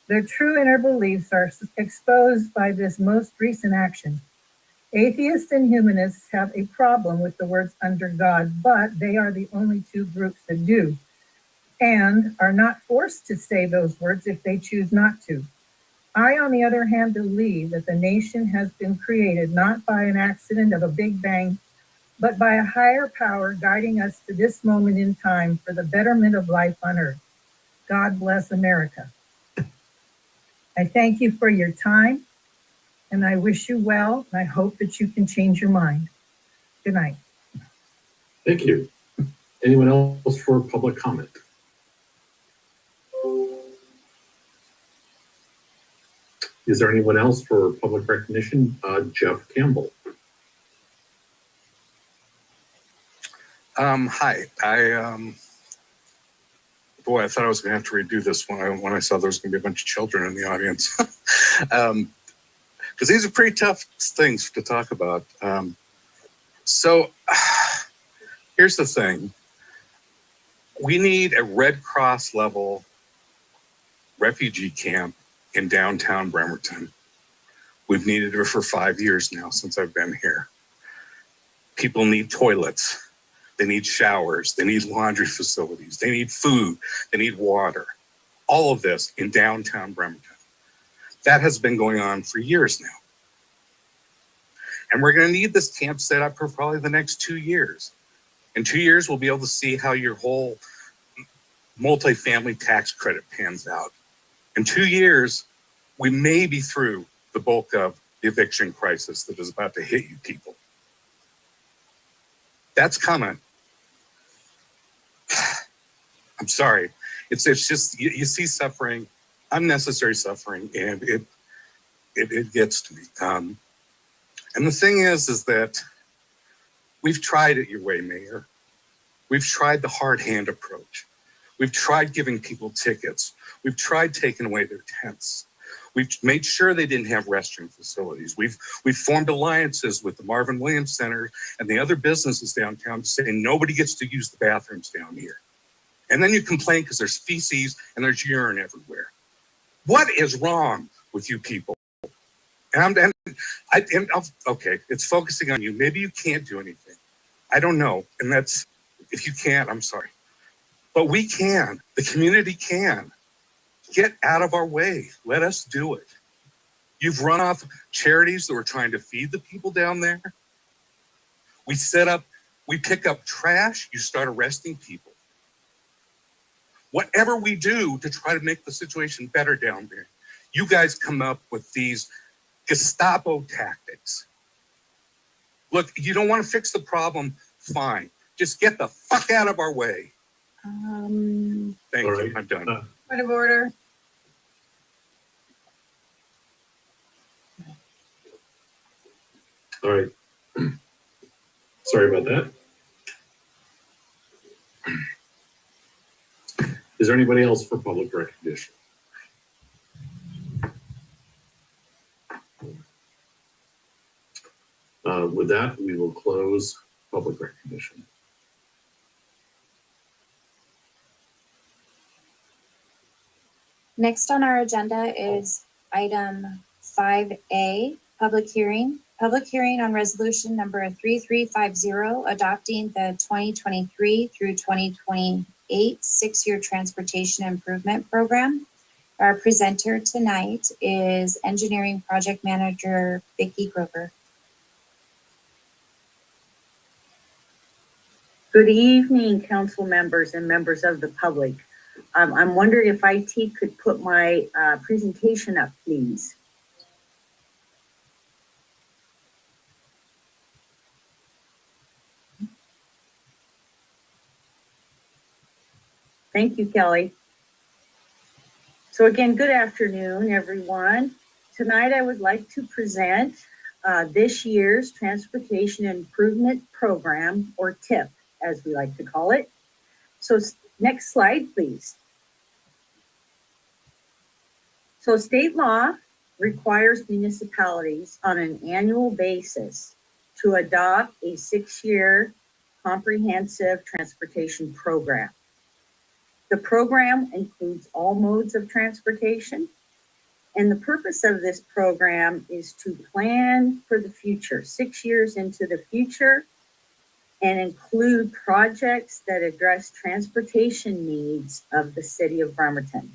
Their true inner beliefs are exposed by this most recent action. Atheists and humanists have a problem with the words under God, but they are the only two groups that do, and are not forced to say those words if they choose not to. I, on the other hand, believe that the nation has been created not by an accident of a big bang, but by a higher power guiding us to this moment in time for the betterment of life on earth. God bless America. I thank you for your time, and I wish you well, and I hope that you can change your mind. Good night. Thank you. Anyone else for public comment? Is there anyone else for public recognition? Jeff Campbell. Hi. Boy, I thought I was going to have to redo this when I saw there was going to be a bunch of children in the audience. Because these are pretty tough things to talk about. So here's the thing. We need a Red Cross level refugee camp in downtown Bremerton. We've needed it for 5 years now since I've been here. People need toilets. They need showers. They need laundry facilities. They need food. They need water. All of this in downtown Bremerton. That has been going on for years now. And we're going to need this camp set up for probably the next 2 years. In 2 years, we'll be able to see how your whole multifamily tax credit pans out. In 2 years, we may be through the bulk of the eviction crisis that is about to hit you people. That's coming. I'm sorry. It's just, you see suffering, unnecessary suffering, and it gets to me. And the thing is that we've tried it your way, Mayor. We've tried the hard hand approach. We've tried giving people tickets. We've tried taking away their tents. We've made sure they didn't have restroom facilities. We've formed alliances with the Marvin Williams Center and the other businesses downtown to say nobody gets to use the bathrooms down here. And then you complain because there's feces and there's urine everywhere. What is wrong with you people? Okay, it's focusing on you. Maybe you can't do anything. I don't know. And that's, if you can't, I'm sorry. But we can. The community can. Get out of our way. Let us do it. You've run off charities that were trying to feed the people down there. We pick up trash, you start arresting people. Whatever we do to try to make the situation better down there, you guys come up with these Gestapo tactics. Look, you don't want to fix the problem, fine. Just get the fuck out of our way. Thank you, I'm done. Point of order. All right. Sorry about that. Is there anybody else for public recognition? With that, we will close public recognition. Next on our agenda is item 5A, public hearing. Public hearing on resolution number 3350, adopting the 2023 through 2028 6-year transportation improvement program. Our presenter tonight is engineering project manager Vicki Grover. Good evening, council members and members of the public. I'm wondering if IT could put my presentation up, please. Thank you, Kelly. So again, good afternoon, everyone. Tonight, I would like to present this year's Transportation Improvement Program, or TIP, as we like to call it. So next slide, please. So state law requires municipalities on an annual basis to adopt a 6-year comprehensive transportation program. The program includes all modes of transportation, and the purpose of this program is to plan for the future, 6 years into the future, and include projects that address transportation needs of the city of Bremerton.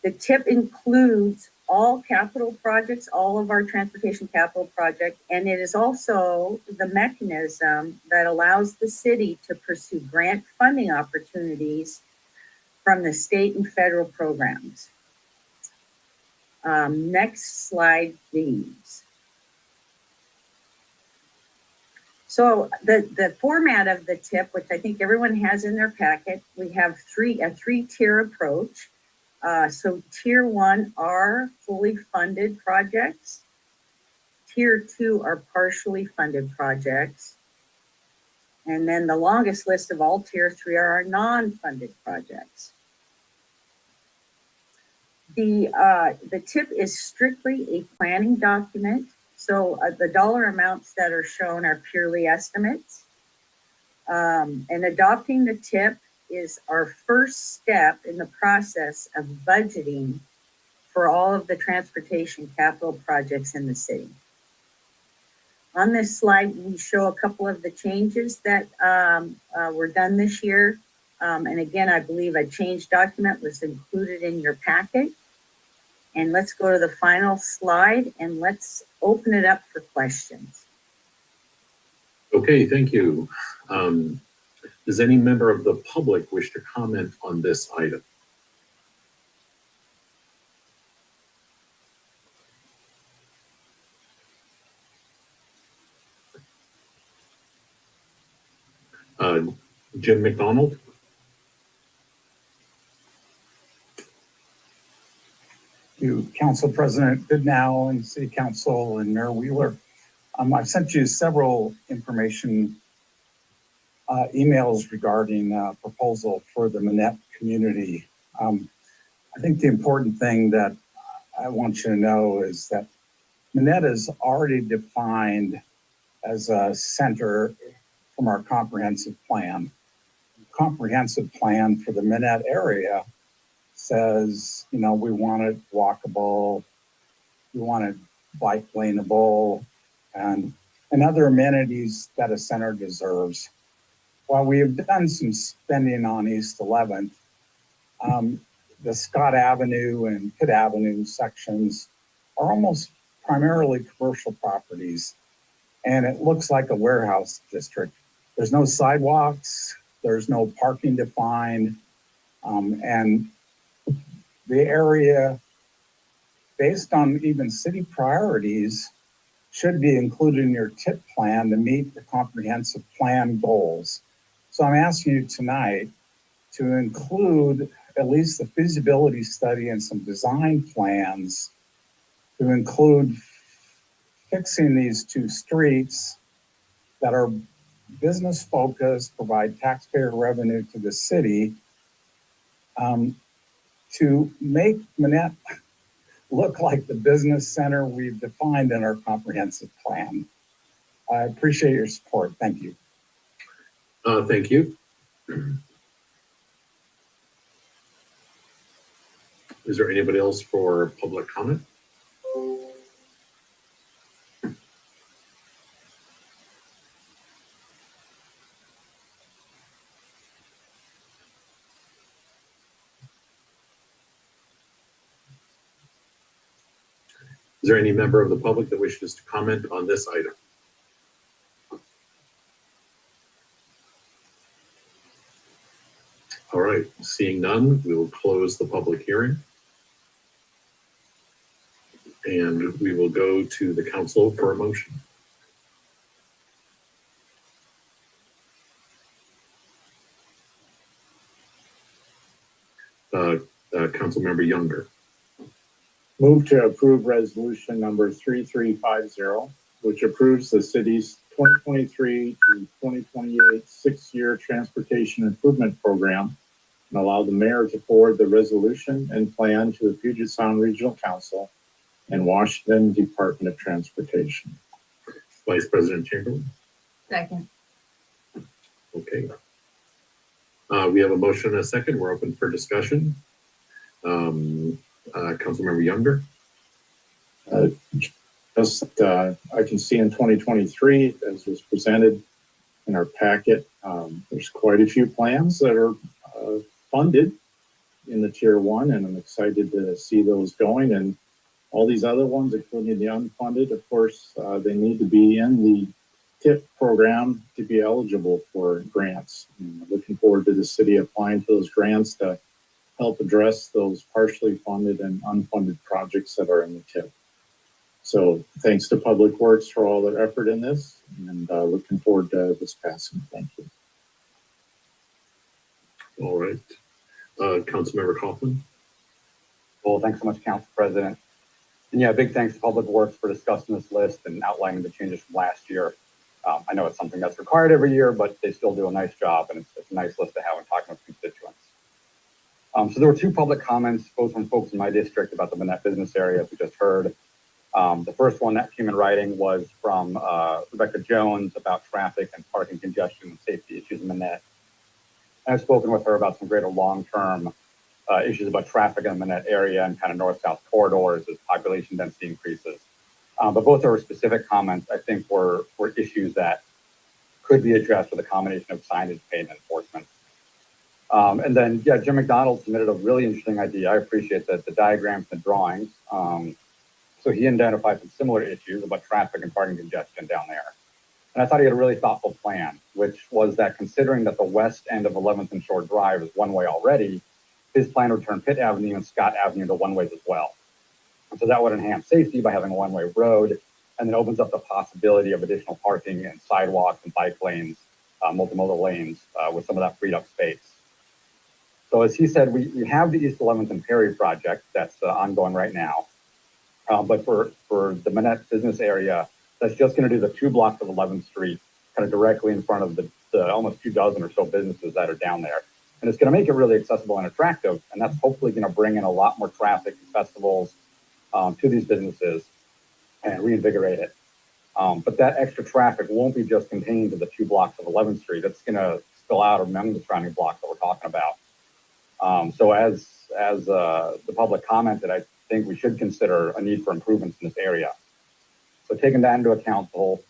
The TIP includes all capital projects, all of our transportation capital projects, and it is also the mechanism that allows the city to pursue grant funding opportunities from the state and federal programs. Next slide, please. So the format of the TIP, which I think everyone has in their packet, we have a three-tier approach. So tier 1 are fully funded projects. Tier 2 are partially funded projects. And then the longest list of all tier 3 are our non-funded projects. The TIP is strictly a planning document. So the dollar amounts that are shown are purely estimates. And adopting the TIP is our first step in the process of budgeting for all of the transportation capital projects in the city. On this slide, we show a couple of the changes that were done this year. And again, I believe a change document was included in your packet. And let's go to the final slide and let's open it up for questions. Okay, thank you. Does any member of the public wish to comment on this item? Jim McDonald? You, Council President Goodnow and City Council and Mayor Wheeler. I've sent you several information emails regarding proposal for the Minette community. I think the important thing that I want you to know is that Minette is already defined as a center from our comprehensive plan. Comprehensive plan for the Minette area says, you know, we want it walkable, we want it bike laneable, and other amenities that a center deserves. While we have done some spending on East 11th, the Scott Avenue and Pitt Avenue sections are almost primarily commercial properties, and it looks like a warehouse district. There's no sidewalks, there's no parking defined, and the area, based on even city priorities, should be included in your TIP plan to meet the comprehensive plan goals. So I'm asking you tonight to include at least the feasibility study and some design plans to include fixing these two streets that are business focused, provide taxpayer revenue to the city, to make Minette look like the business center we've defined in our comprehensive plan. I appreciate your support. Thank you. Thank you. Is there anybody else for public comment? Is there any member of the public that wishes to comment on this item? All right, seeing none, we will close the public hearing. And we will go to the council for a motion. Councilmember Younger. Move to approve resolution number 3350, which approves the city's 2023 to 2028 6-year transportation improvement program and allow the mayor to forward the resolution and plan to the Puget Sound Regional Council and Washington Department of Transportation. Vice President Chamberlain. Second. Okay. We have a motion and a second. We're open for discussion. Councilmember Younger. I can see in 2023, as was presented in our packet, there's quite a few plans that are funded in the tier 1, and I'm excited to see those going. And all these other ones, including the unfunded, of course, they need to be in the TIP program to be eligible for grants. And looking forward to the city applying to those grants to help address those partially funded and unfunded projects that are in the TIP. So thanks to Public Works for all their effort in this, and looking forward to this passing. Thank you. All right. Councilmember Kaufman. Well, thanks so much, Council President. And yeah, big thanks to Public Works for discussing this list and outlining the changes from last year. I know it's something that's required every year, but they still do a nice job, and it's a nice list to have when talking with constituents. So there were 2 public comments, both from folks in my district about the Minette business area, as we just heard. The first one that came in writing was from Rebecca Jones about traffic and parking congestion and safety issues in Minette. And I've spoken with her about some greater long-term issues about traffic in the Minette area and kind of north-south corridors as population density increases. But both of our specific comments, I think, were issues that could be addressed with a combination of signage, paint, and enforcement. And then, yeah, Jim McDonald submitted a really interesting idea. I appreciate the diagrams and the drawings. So he identified some similar issues about traffic and parking congestion down there. And I thought he had a really thoughtful plan, which was that considering that the west end of 11th and Shore Drive is one way already, his plan would turn Pitt Avenue and Scott Avenue to one ways as well. And so that would enhance safety by having a one-way road, and then opens up the possibility of additional parking and sidewalks and bike lanes, multimodal lanes with some of that freed up space. So as he said, we have the East 11th and Perry project that's ongoing right now. But for the Minette business area, that's just going to do the 2 blocks of 11th Street, kind of directly in front of the almost 2 dozen or so businesses that are down there. And it's going to make it really accessible and attractive. And that's hopefully going to bring in a lot more traffic and festivals to these businesses and reinvigorate it. But that extra traffic won't be just contained to the 2 blocks of 11th Street. It's going to spill out among the surrounding blocks that we're talking about. So as the public commented, I think we should consider a need for improvements in this area. So taking that into account, the whole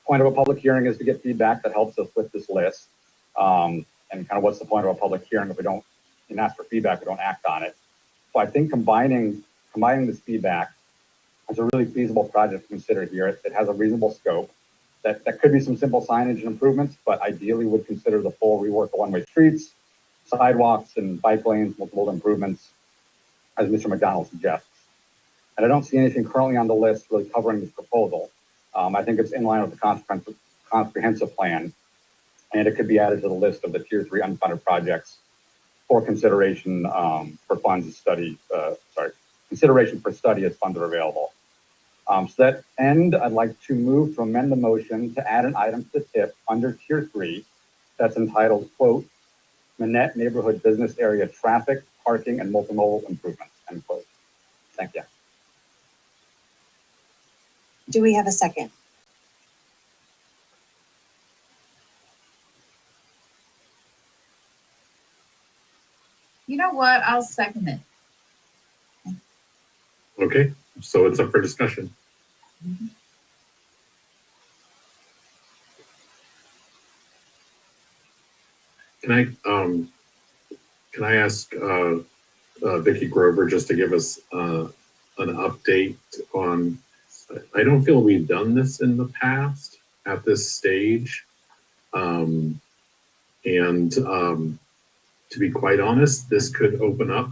point of a public hearing is to get feedback that helps us with this list. And kind of what's the point of a public hearing if we don't ask for feedback, we don't act on it. So I think combining this feedback is a really feasible project to consider here. It has a reasonable scope. That could be some simple signage and improvements, but ideally would consider the full rework of one-way streets, sidewalks and bike lanes, multiple improvements, as Mr. McDonald suggests. And I don't see anything currently on the list really covering this proposal. I think it's in line with the comprehensive plan, and it could be added to the list of the Tier 3 unfunded projects for consideration for funds to study, consideration for study as funds are available. So that end, I'd like to move to amend the motion to add an item to the tip under Tier 3 that's entitled, quote, Minette Neighborhood Business Area Traffic, Parking, and Multimodal Improvements, end quote. Thank you. Do we have a second? You know what? I'll second it. Okay, so it's up for discussion. Can I ask Vicki Grover just to give us an update on? I don't feel we've done this in the past at this stage, and to be quite honest, this could open up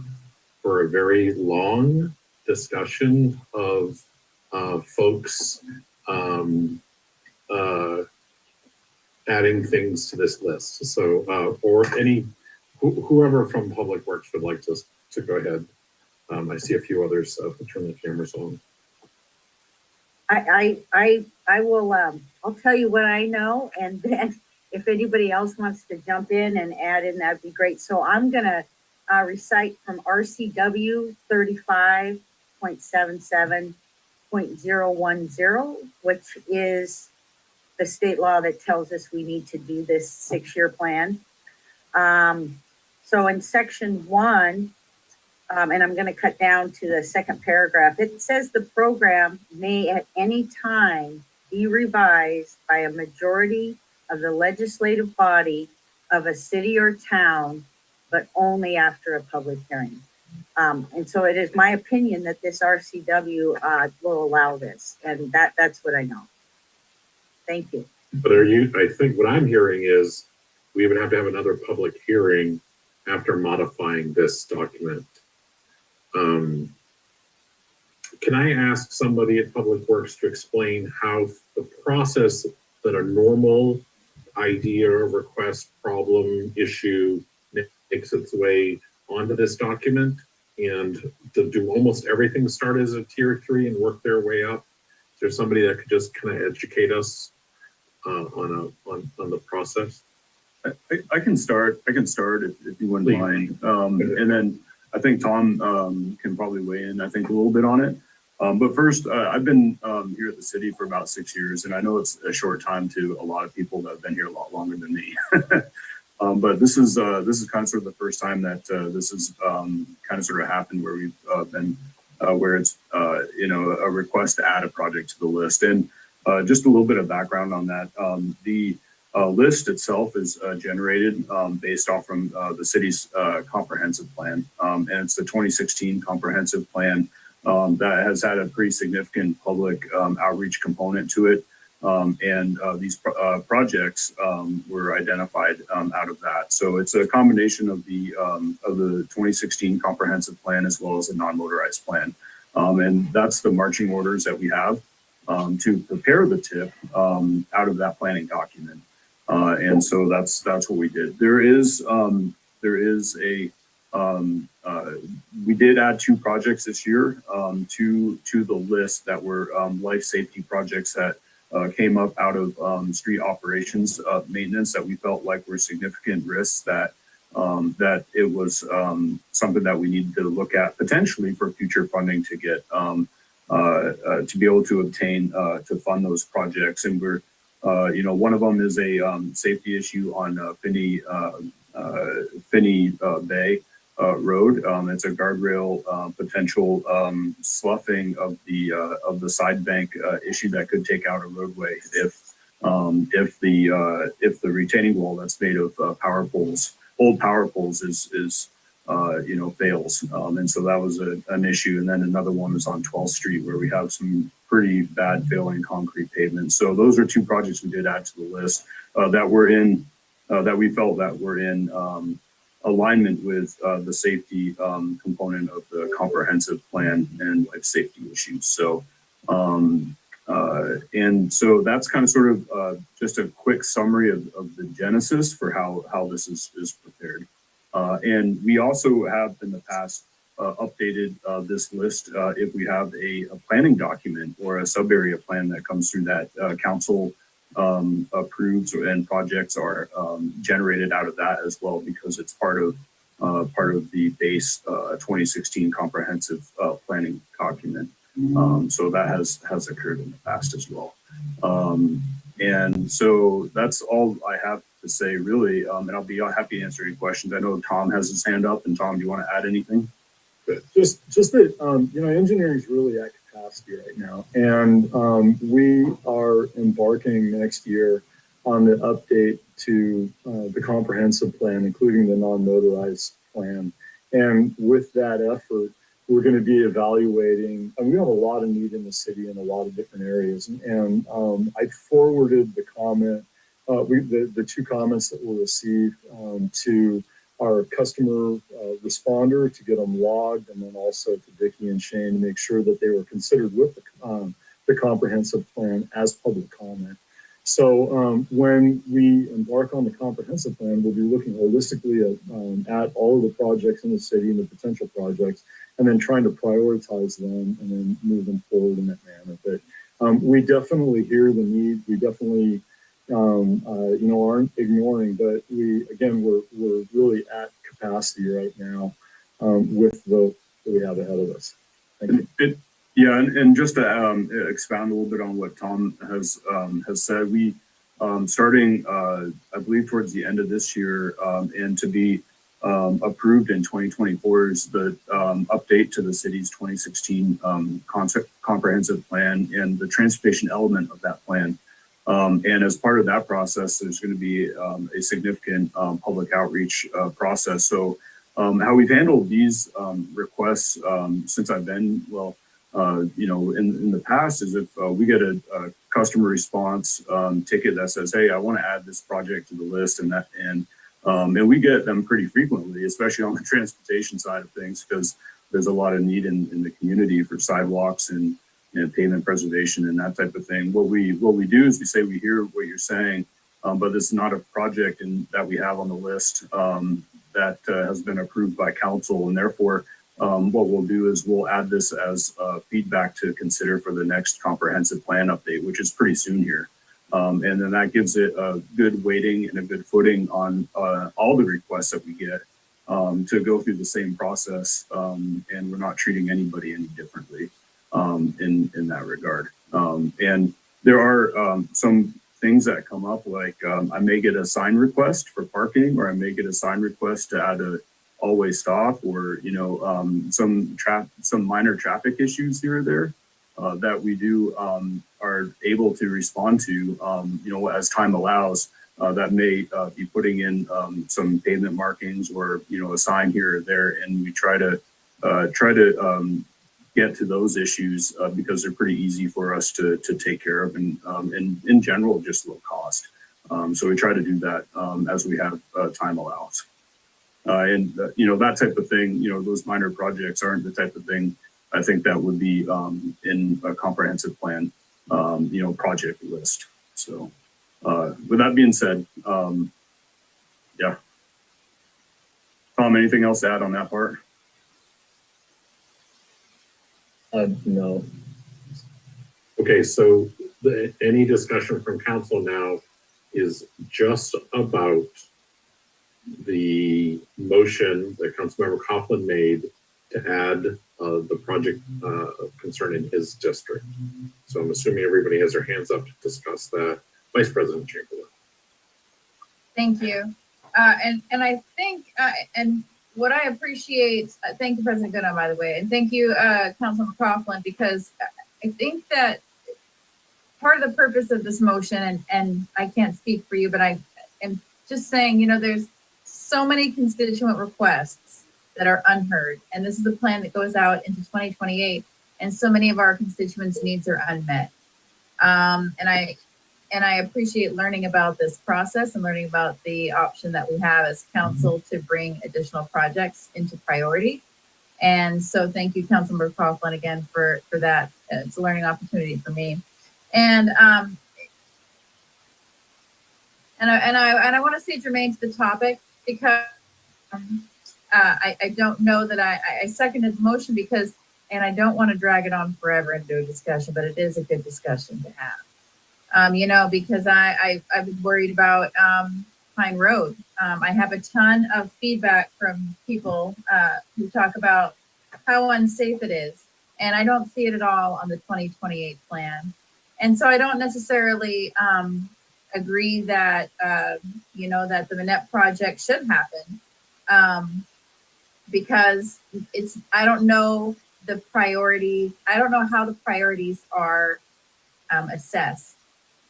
for a very long discussion of folks adding things to this list. So, or whoever from Public Works would like to go ahead. I see a few others turn the cameras on. I will, I'll tell you what I know, and then if anybody else wants to jump in and add in, that'd be great. So I'm gonna recite from RCW 35.77.010, which is the state law that tells us we need to do this 6-year plan. So in section 1, and I'm going to cut down to the second paragraph, it says the program may at any time be revised by a majority of the legislative body of a city or town, but only after a public hearing. And so it is my opinion that this RCW will allow this, and that's what I know. Thank you. But I think what I'm hearing is we would have to have another public hearing after modifying this document. Can I ask somebody at Public Works to explain how the process that a normal idea, request, problem, issue makes its way onto this document, and to do almost everything start as a Tier 3 and work their way up? Is there somebody that could just kind of educate us on the process? I can start. If you wouldn't mind. And then I think Tom can probably weigh in, I think, a little bit on it. But first, I've been here at the city for about 6 years, and I know it's a short time to a lot of people that have been here a lot longer than me. But this is kind of sort of the first time that this has kind of sort of happened, where we've been where it's, a request to add a project to the list. And just a little bit of background on that. The list itself is generated based off from the city's comprehensive plan. And it's the 2016 comprehensive plan that has had a pretty significant public outreach component to it. These projects were identified out of that. So it's a combination of the 2016 comprehensive plan as well as a non-motorized plan. And that's the marching orders that we have to prepare the TIP out of that planning document. And so that's what we did. We did add 2 projects this year to the list that were life safety projects that came up out of street operations maintenance that we felt like were significant risks that it was something that we needed to look at potentially for future funding to get to be able to obtain to fund those projects. And we're one of them is a safety issue on Finney Bay Road. It's a guardrail potential sloughing of the side bank issue that could take out a roadway if the retaining wall that's made of old power poles is fails. And so that was an issue. And then another one is on 12th Street where we have some pretty bad failing concrete pavement. So those are 2 projects we did add to the list that we felt that were in alignment with the safety component of the comprehensive plan and life safety issues. So and so that's kind of sort of just a quick summary of the genesis for how this is prepared. And we also have in the past updated this list if we have a planning document or a sub-area plan that comes through that council approves and projects are generated out of that as well, because it's part of the base 2016 comprehensive planning document. So that has occurred in the past as well. And so that's all I have to say, really. And I'll be happy to answer any questions. I know Tom has his hand up, and Tom, do you want to add anything? Just that, engineering is really at capacity right now. And we are embarking next year on the update to the comprehensive plan, including the non-motorized plan. And with that effort, we're going to be evaluating, and we have a lot of need in the city in a lot of different areas. And I forwarded the comment, the 2 comments that were received to our customer responder to get them logged, and then also to Vicki and Shane to make sure that they were considered with the comprehensive plan as public comment. So when we embark on the comprehensive plan, we'll be looking holistically at all of the projects in the city and the potential projects, and then trying to prioritize them and then move them forward in that manner. But we definitely hear the need. We definitely aren't ignoring, but we're really at capacity right now with what we have ahead of us. Thank you. And just to expound a little bit on what Tom has said, we starting I believe towards the end of this year and to be approved in 2024 is the update to the city's 2016 comprehensive plan and the transportation element of that plan. And as part of that process, there's going to be a significant public outreach process. So how we've handled these requests since I've been, in the past is if we get a customer response ticket that says, hey, I want to add this project to the list, and we get them pretty frequently, especially on the transportation side of things, because there's a lot of need in the community for sidewalks and pavement preservation and that type of thing. What we do is we say we hear what you're saying, but it's not a project that we have on the list that has been approved by council, and therefore what we'll do is we'll add this as feedback to consider for the next comprehensive plan update, which is pretty soon here. And then that gives it a good weighting and a good footing on all the requests that we get to go through the same process, and we're not treating anybody any differently in that regard. And there are some things that come up, like I may get a sign request for parking, or I may get a sign request to add always stop, or some minor traffic issues here or there that we do are able to respond to, as time allows. That may be putting in some pavement markings or a sign here or there, and we try to get to those issues because they're pretty easy for us to take care of, and in general just low cost. So we try to do that as we have time allows. That type of thing, those minor projects aren't the type of thing I think that would be in a comprehensive plan, project list. So with that being said, yeah. Tom, anything else to add on that part? No. Okay, so any discussion from council now is just about the motion that Councilmember Coughlin made to add the project of concern in his district. So I'm assuming everybody has their hands up to discuss that. Vice President Chamberlain. Thank you. And I think, and what I appreciate, thank you, President Goodall, by the way, and thank you, Councilman Coughlin, because I think that part of the purpose of this motion, and I can't speak for you, but I am just saying, there's so many constituent requests that are unheard, and this is a plan that goes out into 2028, and so many of our constituents' needs are unmet. And I appreciate learning about this process and learning about the option that we have as council to bring additional projects into priority. And so thank you, Councilmember Coughlin, again for that. It's a learning opportunity for me. And I want to stay germane to the topic because I don't know that I seconded the motion because, and I don't want to drag it on forever into a discussion, but it is a good discussion to have. Because I've been worried about Pine Road. I have a ton of feedback from people who talk about how unsafe it is, and I don't see it at all on the 2028 plan. And so I don't necessarily agree that that the Minette project should happen because I don't know the priority. I don't know how the priorities are assessed.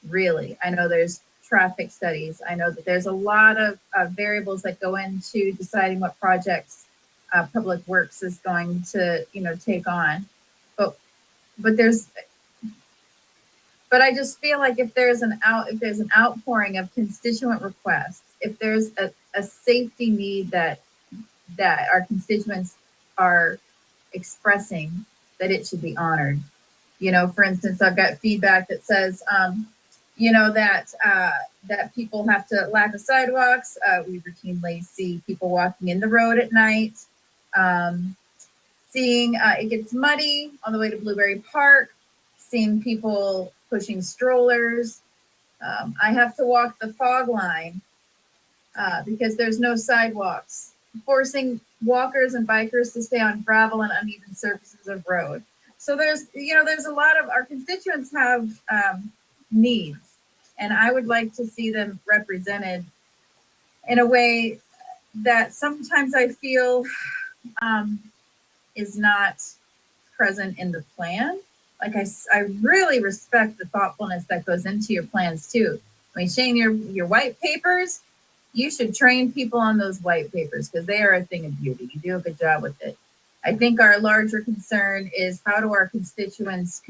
Really, I know there's traffic studies. I know that there's a lot of variables that go into deciding what projects Public Works is going to, take on. But I just feel like if there's an outpouring of constituent requests, if there's a safety need that our constituents are expressing, that it should be honored. For instance, I've got feedback that says, that people have to lack of sidewalks. We routinely see people walking in the road at night. Seeing it gets muddy on the way to Blueberry Park. Seeing people pushing strollers. I have to walk the fog line because there's no sidewalks. Forcing walkers and bikers to stay on gravel and uneven surfaces of road. So there's a lot of our constituents have needs. And I would like to see them represented in a way that sometimes I feel is not present in the plan. Like I really respect the thoughtfulness that goes into your plans too. I mean, Shane, your white papers, you should train people on those white papers because they are a thing of beauty. You do a good job with it. I think our larger concern is how do our constituents'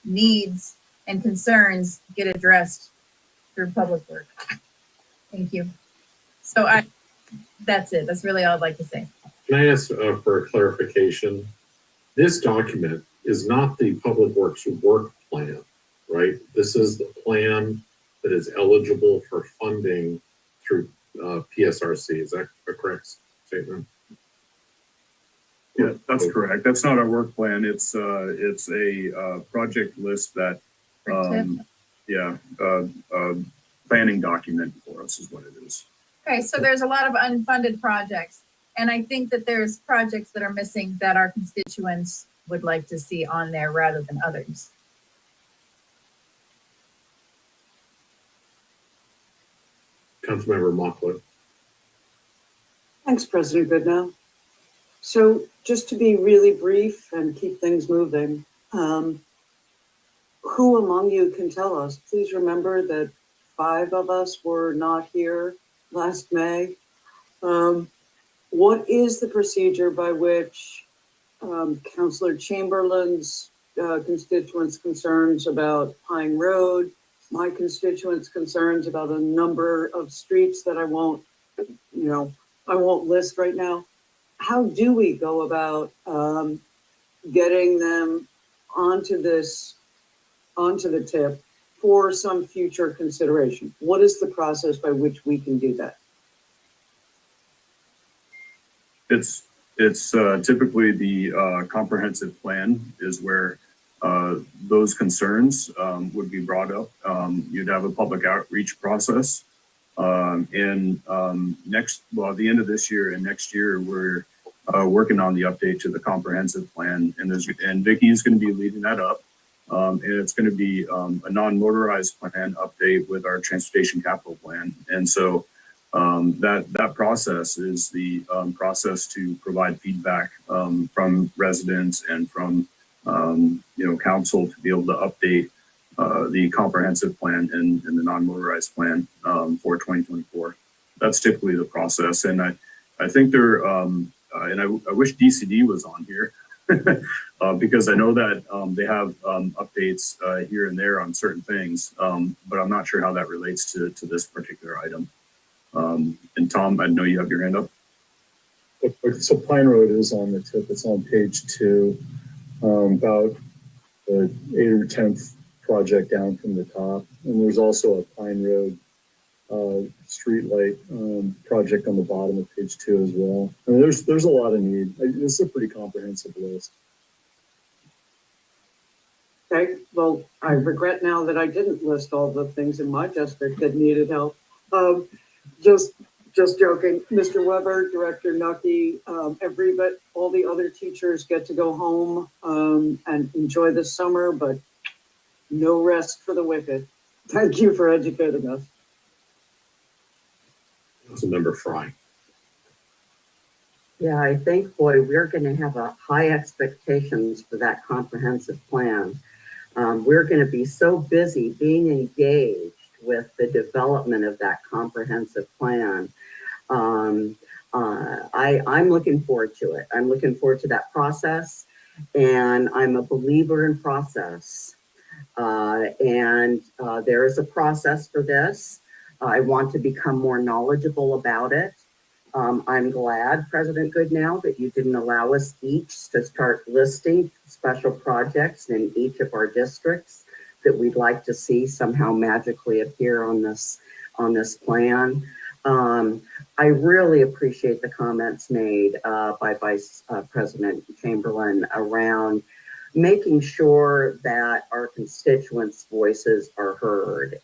needs and concerns get addressed through public work. Thank you. So that's it. That's really all I'd like to say. Can I ask for a clarification? This document is not the Public Works work plan, right? This is the plan that is eligible for funding through PSRC. Is that a correct statement? Yeah, that's correct. That's not our work plan. It's a project list that, planning document for us is what it is. Okay, so there's a lot of unfunded projects, and I think that there's projects that are missing that our constituents would like to see on there rather than others. Councilmember Mockler. Thanks, President Goodnow. So just to be really brief and keep things moving, who among you can tell us? Please remember that 5 of us were not here last May. What is the procedure by which Councillor Chamberlain's constituents' concerns about Pine Road, my constituents' concerns about a number of streets that I won't list right now? How do we go about getting them onto the tip for some future consideration? What is the process by which we can do that? It's typically the comprehensive plan is where those concerns would be brought up. You'd have a public outreach process. At the end of this year and next year, we're working on the update to the comprehensive plan, and Vicki is going to be leading that up. And it's going to be a non-motorized plan update with our transportation capital plan. And so that process is the process to provide feedback from residents and from council to be able to update the comprehensive plan and the non-motorized plan for 2024. That's typically the process. And I think they're, and I wish DCD was on here because I know that they have updates here and there on certain things, but I'm not sure how that relates to this particular item. And Tom, I know you have your hand up. So Pine Road is on the tip. It's on page 2, about the 8th or 10th project down from the top. And there's also a Pine Road street light project on the bottom of page 2 as well. I mean, there's a lot of need. This is a pretty comprehensive list. Okay, well, I regret now that I didn't list all the things in my district that needed help. Just joking. Mr. Weber, Director Nucky, all the other teachers get to go home and enjoy the summer, but no rest for the wicked. Thank you for educating us. Councilmember Fry. Yeah, I think, boy, we're going to have high expectations for that comprehensive plan. We're going to be so busy being engaged with the development of that comprehensive plan. I'm looking forward to it. I'm looking forward to that process, and I'm a believer in process. There is a process for this. I want to become more knowledgeable about it. I'm glad, President Goodnow, that you didn't allow us each to start listing special projects in each of our districts that we'd like to see somehow magically appear on this plan. I really appreciate the comments made by Vice President Chamberlain around making sure that our constituents' voices are heard.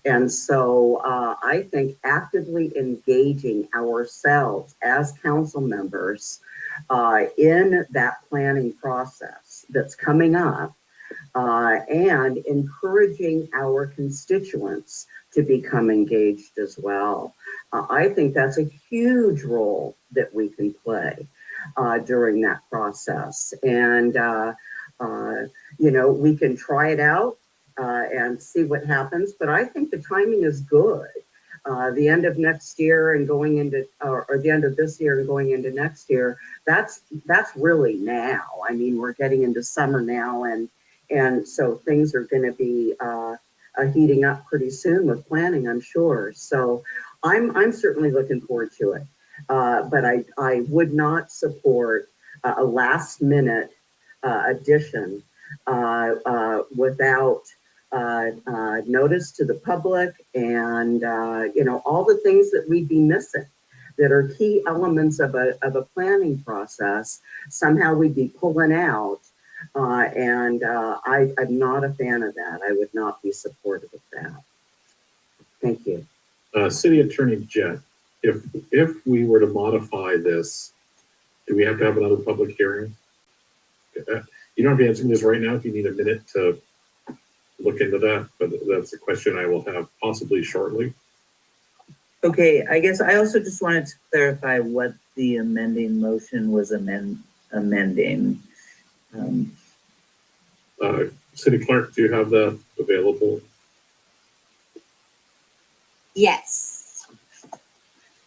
And so I think actively engaging ourselves as council members in that planning process that's coming up and encouraging our constituents to become engaged as well. I think that's a huge role that we can play during that process. And, we can try it out and see what happens, but I think the timing is good. The end of next year and going into, or the end of this year and going into next year, that's really now. I mean, we're getting into summer now, and so things are going to be heating up pretty soon with planning, I'm sure. So I'm certainly looking forward to it. But I would not support a last minute addition without notice to the public and all the things that we'd be missing that are key elements of a planning process. Somehow we'd be pulling out, and I'm not a fan of that. I would not be supportive of that. Thank you. City Attorney Jett, if we were to modify this, do we have to have another public hearing? You don't have to answer me this right now if you need a minute to look into that, but that's a question I will have possibly shortly. Okay, I guess I also just wanted to clarify what the amending motion was amending. City Clerk, do you have that available? Yes.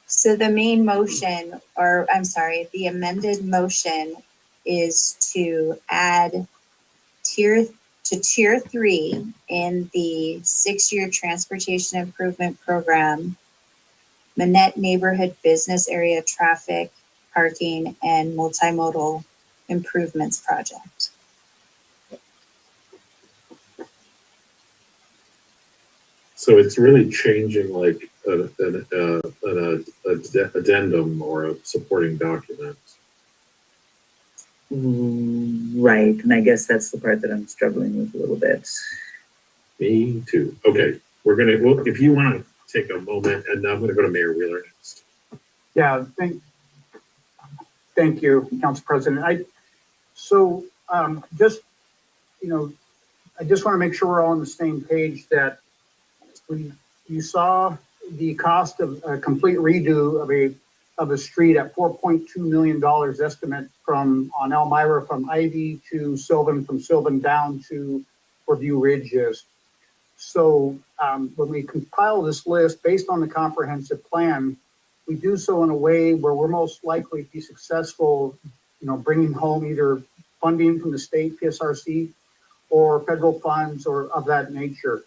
So the main motion, or I'm sorry, the amended motion is to add tier 3 in the 6-year transportation improvement program, Minette neighborhood business area traffic, parking, and multimodal improvements project. So it's really changing like an addendum or a supporting document. Right, and I guess that's the part that I'm struggling with a little bit. Me too. Okay, well, if you want to take a moment, and I'm gonna go to Mayor Wheeler next. Yeah, thank you, Council President. Just, I just want to make sure we're all on the same page that you saw the cost of a complete redo of a street at $4.2 million estimate on Elmira from Ivy to Sylvan, from Sylvan down to where View Ridge is. So when we compile this list based on the comprehensive plan, we do so in a way where we're most likely to be successful, bringing home either funding from the state PSRC or federal funds or of that nature.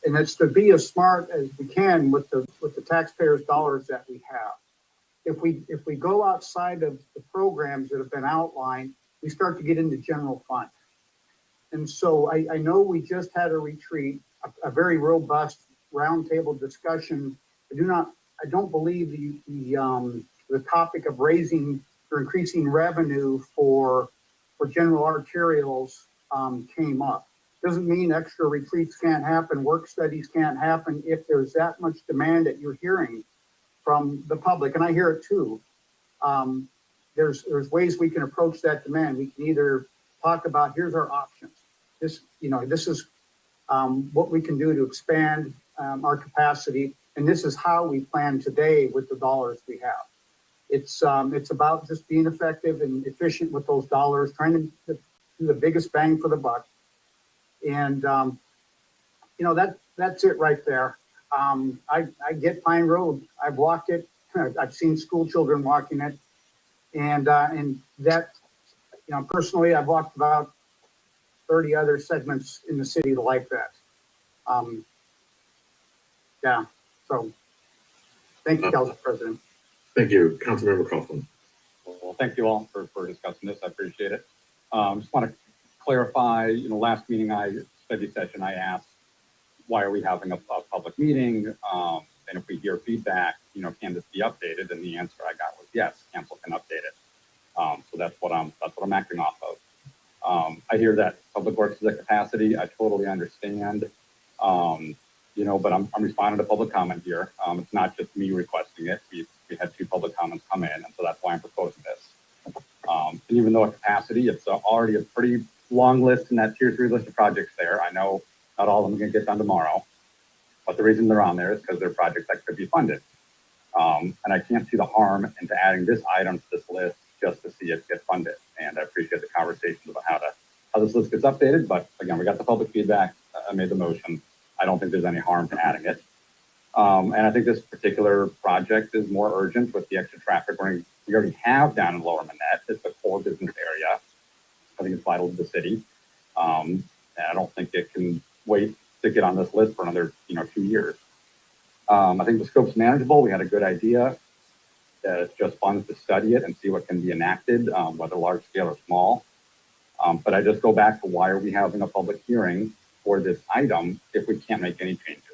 And it's to be as smart as we can with the taxpayers' dollars that we have. If we go outside of the programs that have been outlined, we start to get into general fund. And so I know we just had a retreat, a very robust roundtable discussion. I don't believe the topic of raising or increasing revenue for general arterials came up. Doesn't mean extra retreats can't happen, work studies can't happen if there's that much demand that you're hearing from the public, and I hear it too. There's ways we can approach that demand. We can either talk about, here's our options. This is what we can do to expand our capacity, and this is how we plan today with the dollars we have. It's about just being effective and efficient with those dollars, trying to do the biggest bang for the buck. And that's it right there. I get Pine Road. I've walked it. I've seen school children walking it, and that, personally, I've walked about 30 other segments in the city like that. Yeah. So, thank you, Council President. Thank you, Councilmember Coughlin. Well, thank you all for discussing this. I appreciate it. Just want to clarify, last meeting, study session, I asked, why are we having a public meeting? And if we hear feedback, can this be updated? And the answer I got was yes, council can update it. So that's what I'm acting off of. I hear that public works is at capacity. I totally understand. But I'm responding to public comment here. It's not just me requesting it. We had 2 public comments come in, and so that's why I'm proposing this. And even though at capacity, it's already a pretty long list in that tier 3 list of projects there. I know not all of them are going to get done tomorrow, but the reason they're on there is because they're projects that could be funded. And I can't see the harm into adding this item to this list just to see it get funded. And I appreciate the conversations about how this list gets updated. But again, we got the public feedback. I made the motion. I don't think there's any harm to adding it. And I think this particular project is more urgent with the extra traffic we already have down in Lower Minette. It's a core business area. I think it's vital to the city. And I don't think it can wait to get on this list for another 2 years. I think the scope's manageable. We had a good idea. It's just fun to study it and see what can be enacted, whether large scale or small. But I just go back to, why are we having a public hearing for this item if we can't make any changes?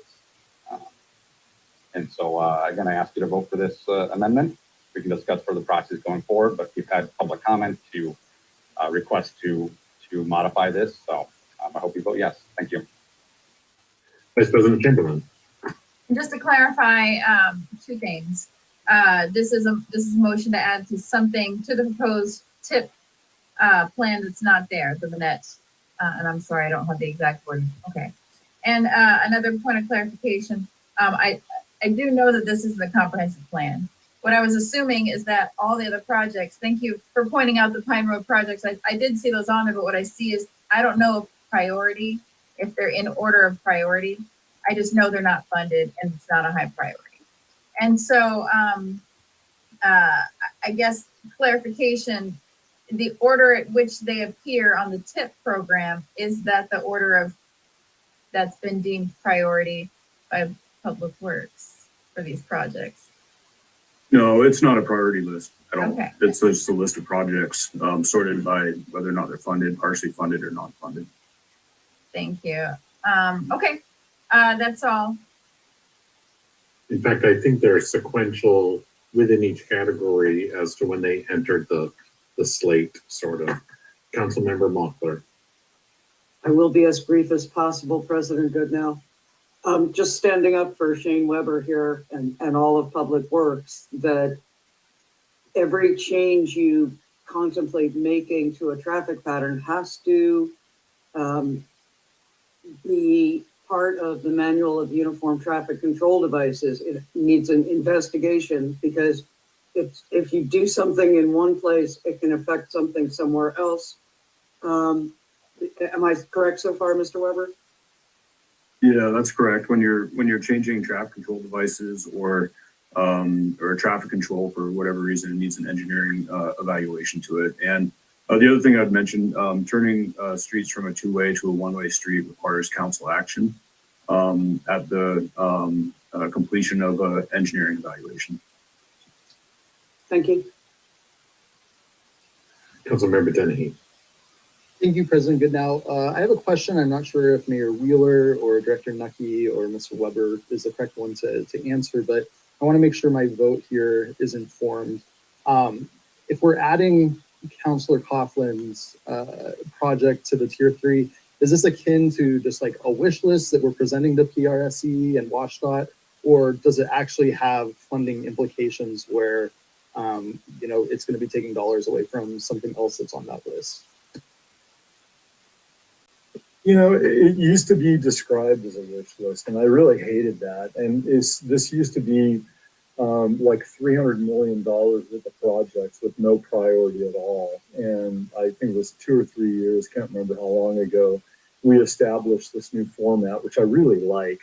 And so again, I ask you to vote for this amendment. We can discuss further process going forward, but we've had public comment to request to modify this. So I hope you vote yes. Thank you. Vice President Chamberlain. And just to clarify 2 things. This is a motion to add to something to the proposed TIP plan that's not there, the Minette. And I'm sorry, I don't have the exact wording. Okay. And another point of clarification. I do know that this is the comprehensive plan. What I was assuming is that all the other projects, thank you for pointing out the Pine Road projects. I did see those on there, but what I see is, I don't know if priority, if they're in order of priority. I just know they're not funded and it's not a high priority. And so I guess clarification, the order at which they appear on the TIP program, is that the order of that's been deemed priority by Public Works for these projects? No, it's not a priority list at all. Okay. It's just a list of projects sorted by whether or not they're funded, partially funded, or not funded. Thank you. Okay, that's all. In fact, I think they're sequential within each category as to when they entered the slate, sort of. Councilmember Mochler. I will be as brief as possible, President Goodnow. Just standing up for Shane Weber here and all of Public Works, that every change you contemplate making to a traffic pattern has to be part of the manual of uniform traffic control devices. It needs an investigation, because if you do something in one place, it can affect something somewhere else. Am I correct so far, Mr. Weber? Yeah, that's correct. When you're changing traffic control devices or traffic control for whatever reason, it needs an engineering evaluation to it. And the other thing I'd mention, turning streets from a two-way to a one-way street requires council action at the completion of an engineering evaluation. Thank you. Councilmember Dennehy. Thank you, President Goodnow. I have a question. I'm not sure if Mayor Wheeler or Director Nucky or Mr. Weber is the correct one to answer, but I want to make sure my vote here is informed. If we're adding Councilor Coughlin's project to the tier 3, is this akin to just like a wish list that we're presenting to PRSE and WashDOT, or does it actually have funding implications where it's going to be taking dollars away from something else that's on that list? It used to be described as a wish list, and I really hated that. And this used to be like $300 million worth of projects with no priority at all. And I think it was 2 or 3 years, can't remember how long ago, we established this new format, which I really like,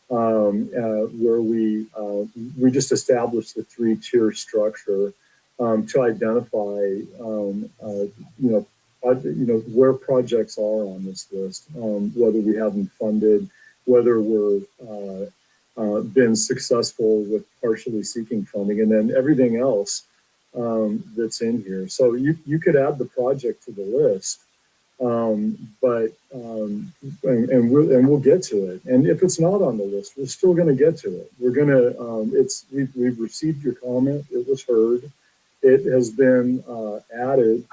where we just established the 3-tier structure to identify, where projects are on this list, whether we have them funded, whether we're been successful with partially seeking funding, and then everything else that's in here. So you could add the project to the list, but we'll get to it. And if it's not on the list, we're still going to get to it. We're going to. We've received your comment. It was heard. It has been added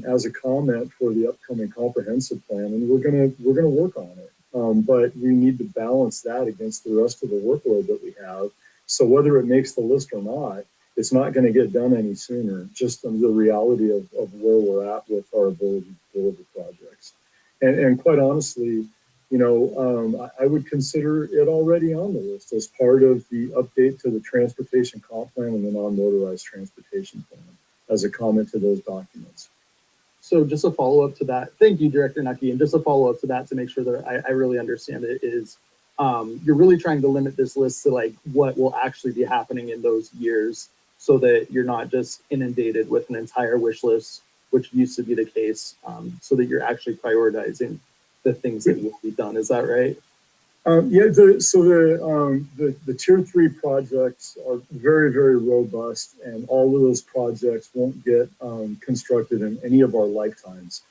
as a comment for the upcoming comprehensive plan, and we're gonna work on it. But we need to balance that against the rest of the workload that we have. So whether it makes the list or not, it's not going to get done any sooner. Just the reality of where we're at with our ability to deliver projects. And quite honestly, I would consider it already on the list as part of the update to the transportation comp plan and the non-motorized transportation plan as a comment to those documents. So just a follow-up to that. Thank you, Director Nucky. And just a follow-up to that to make sure that I really understand it is you're really trying to limit this list to like what will actually be happening in those years so that you're not just inundated with an entire wish list, which used to be the case, so that you're actually prioritizing the things that will be done. Is that right? The tier 3 projects are very, very robust, and all of those projects won't get constructed in any of our lifetimes.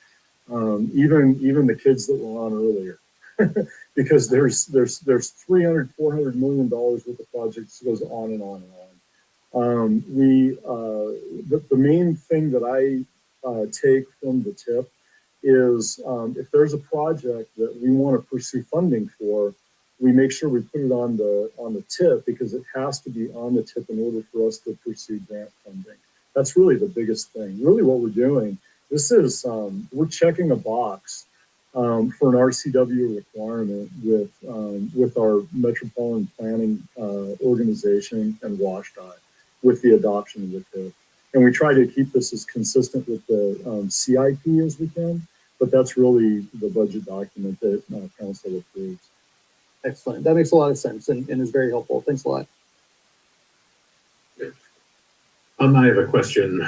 Even the kids that were on earlier, because there's $300-400 million worth of projects that goes on and on and on. The main thing that I take from the tip is if there's a project that we want to pursue funding for, we make sure we put it on the tip, because it has to be on the tip in order for us to pursue grant funding. That's really the biggest thing. Really what we're doing, this is, we're checking a box for an RCW requirement with our metropolitan planning organization and WashDOT with the adoption of the TIF. And we try to keep this as consistent with the CIP as we can, but that's really the budget document that council approves. Excellent. That makes a lot of sense and is very helpful. Thanks a lot. I have a question.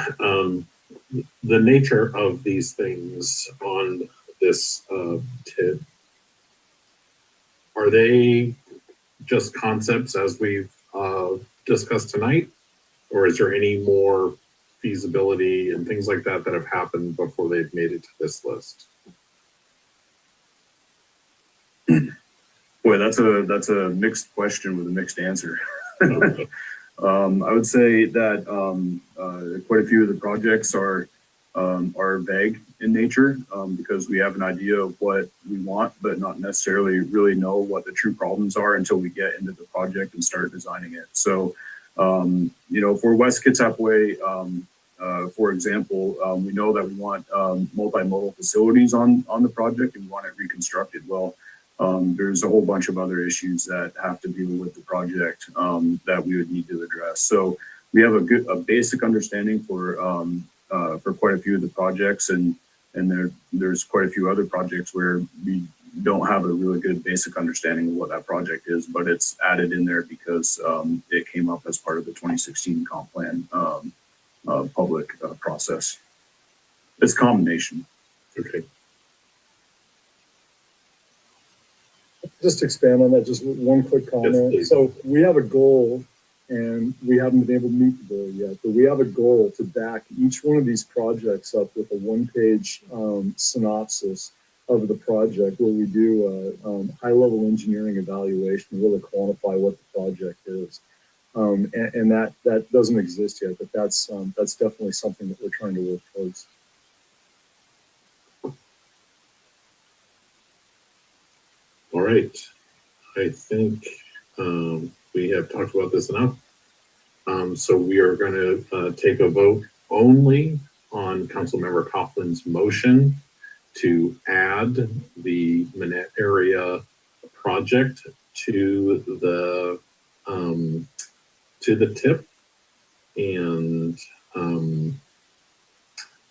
The nature of these things on this TIP, are they just concepts as we've discussed tonight? Or is there any more feasibility and things like that that have happened before they've made it to this list? Boy, that's a mixed question with a mixed answer. I would say that quite a few of the projects are vague in nature because we have an idea of what we want, but not necessarily really know what the true problems are until we get into the project and start designing it. So, for West Kitsap Way, for example, we know that we want multimodal facilities on the project and we want it reconstructed. Well, there's a whole bunch of other issues that have to do with the project that we would need to address. So we have a basic understanding for quite a few of the projects, and there's quite a few other projects where we don't have a really good basic understanding of what that project is, but it's added in there because it came up as part of the 2016 comp plan public process. It's a combination. Okay. Just expand on that, just one quick comment. Yes, so we have a goal and we haven't been able to meet the goal yet, but we have a goal to back each one of these projects up with a one-page synopsis of the project where we do a high-level engineering evaluation, really quantify what the project is. And that doesn't exist yet, but that's definitely something that we're trying to work towards. All right. I think we have talked about this enough. So we are going to take a vote only on Councilmember Coughlin's motion to add the Minette area project to the TIP. And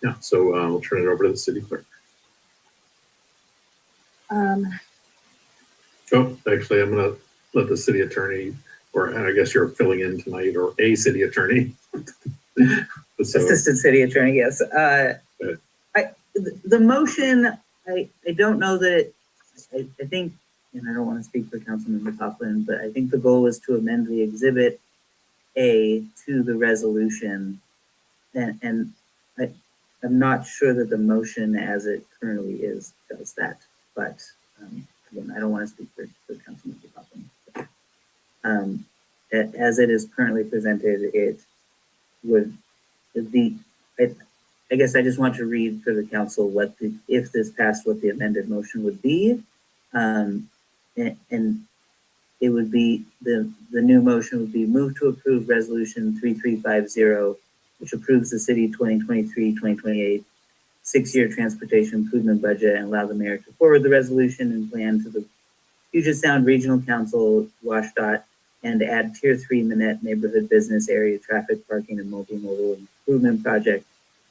yeah, so I'll turn it over to the city clerk. Oh, actually, I'm going to let the city attorney, or I guess you're filling in tonight, or a city attorney. So, Assistant city attorney, yes. The motion, I don't know that, I think, and I don't want to speak for Councilmember Coughlin, but I think the goal is to amend the Exhibit A to the resolution. And I'm not sure that the motion as it currently is does that, but again, I don't want to speak for Councilmember Coughlin. As it is currently presented, it would be, I guess I just want to read for the council what if this passed, what the amended motion would be. And it would be, the new motion would be move to approve resolution 3350, which approves the city 2023-2028 6-year transportation improvement budget and allow the mayor to forward the resolution and plan to the Puget Sound Regional Council, WashDOT, and add Tier 3 Minette neighborhood business area traffic parking and multimodal improvement project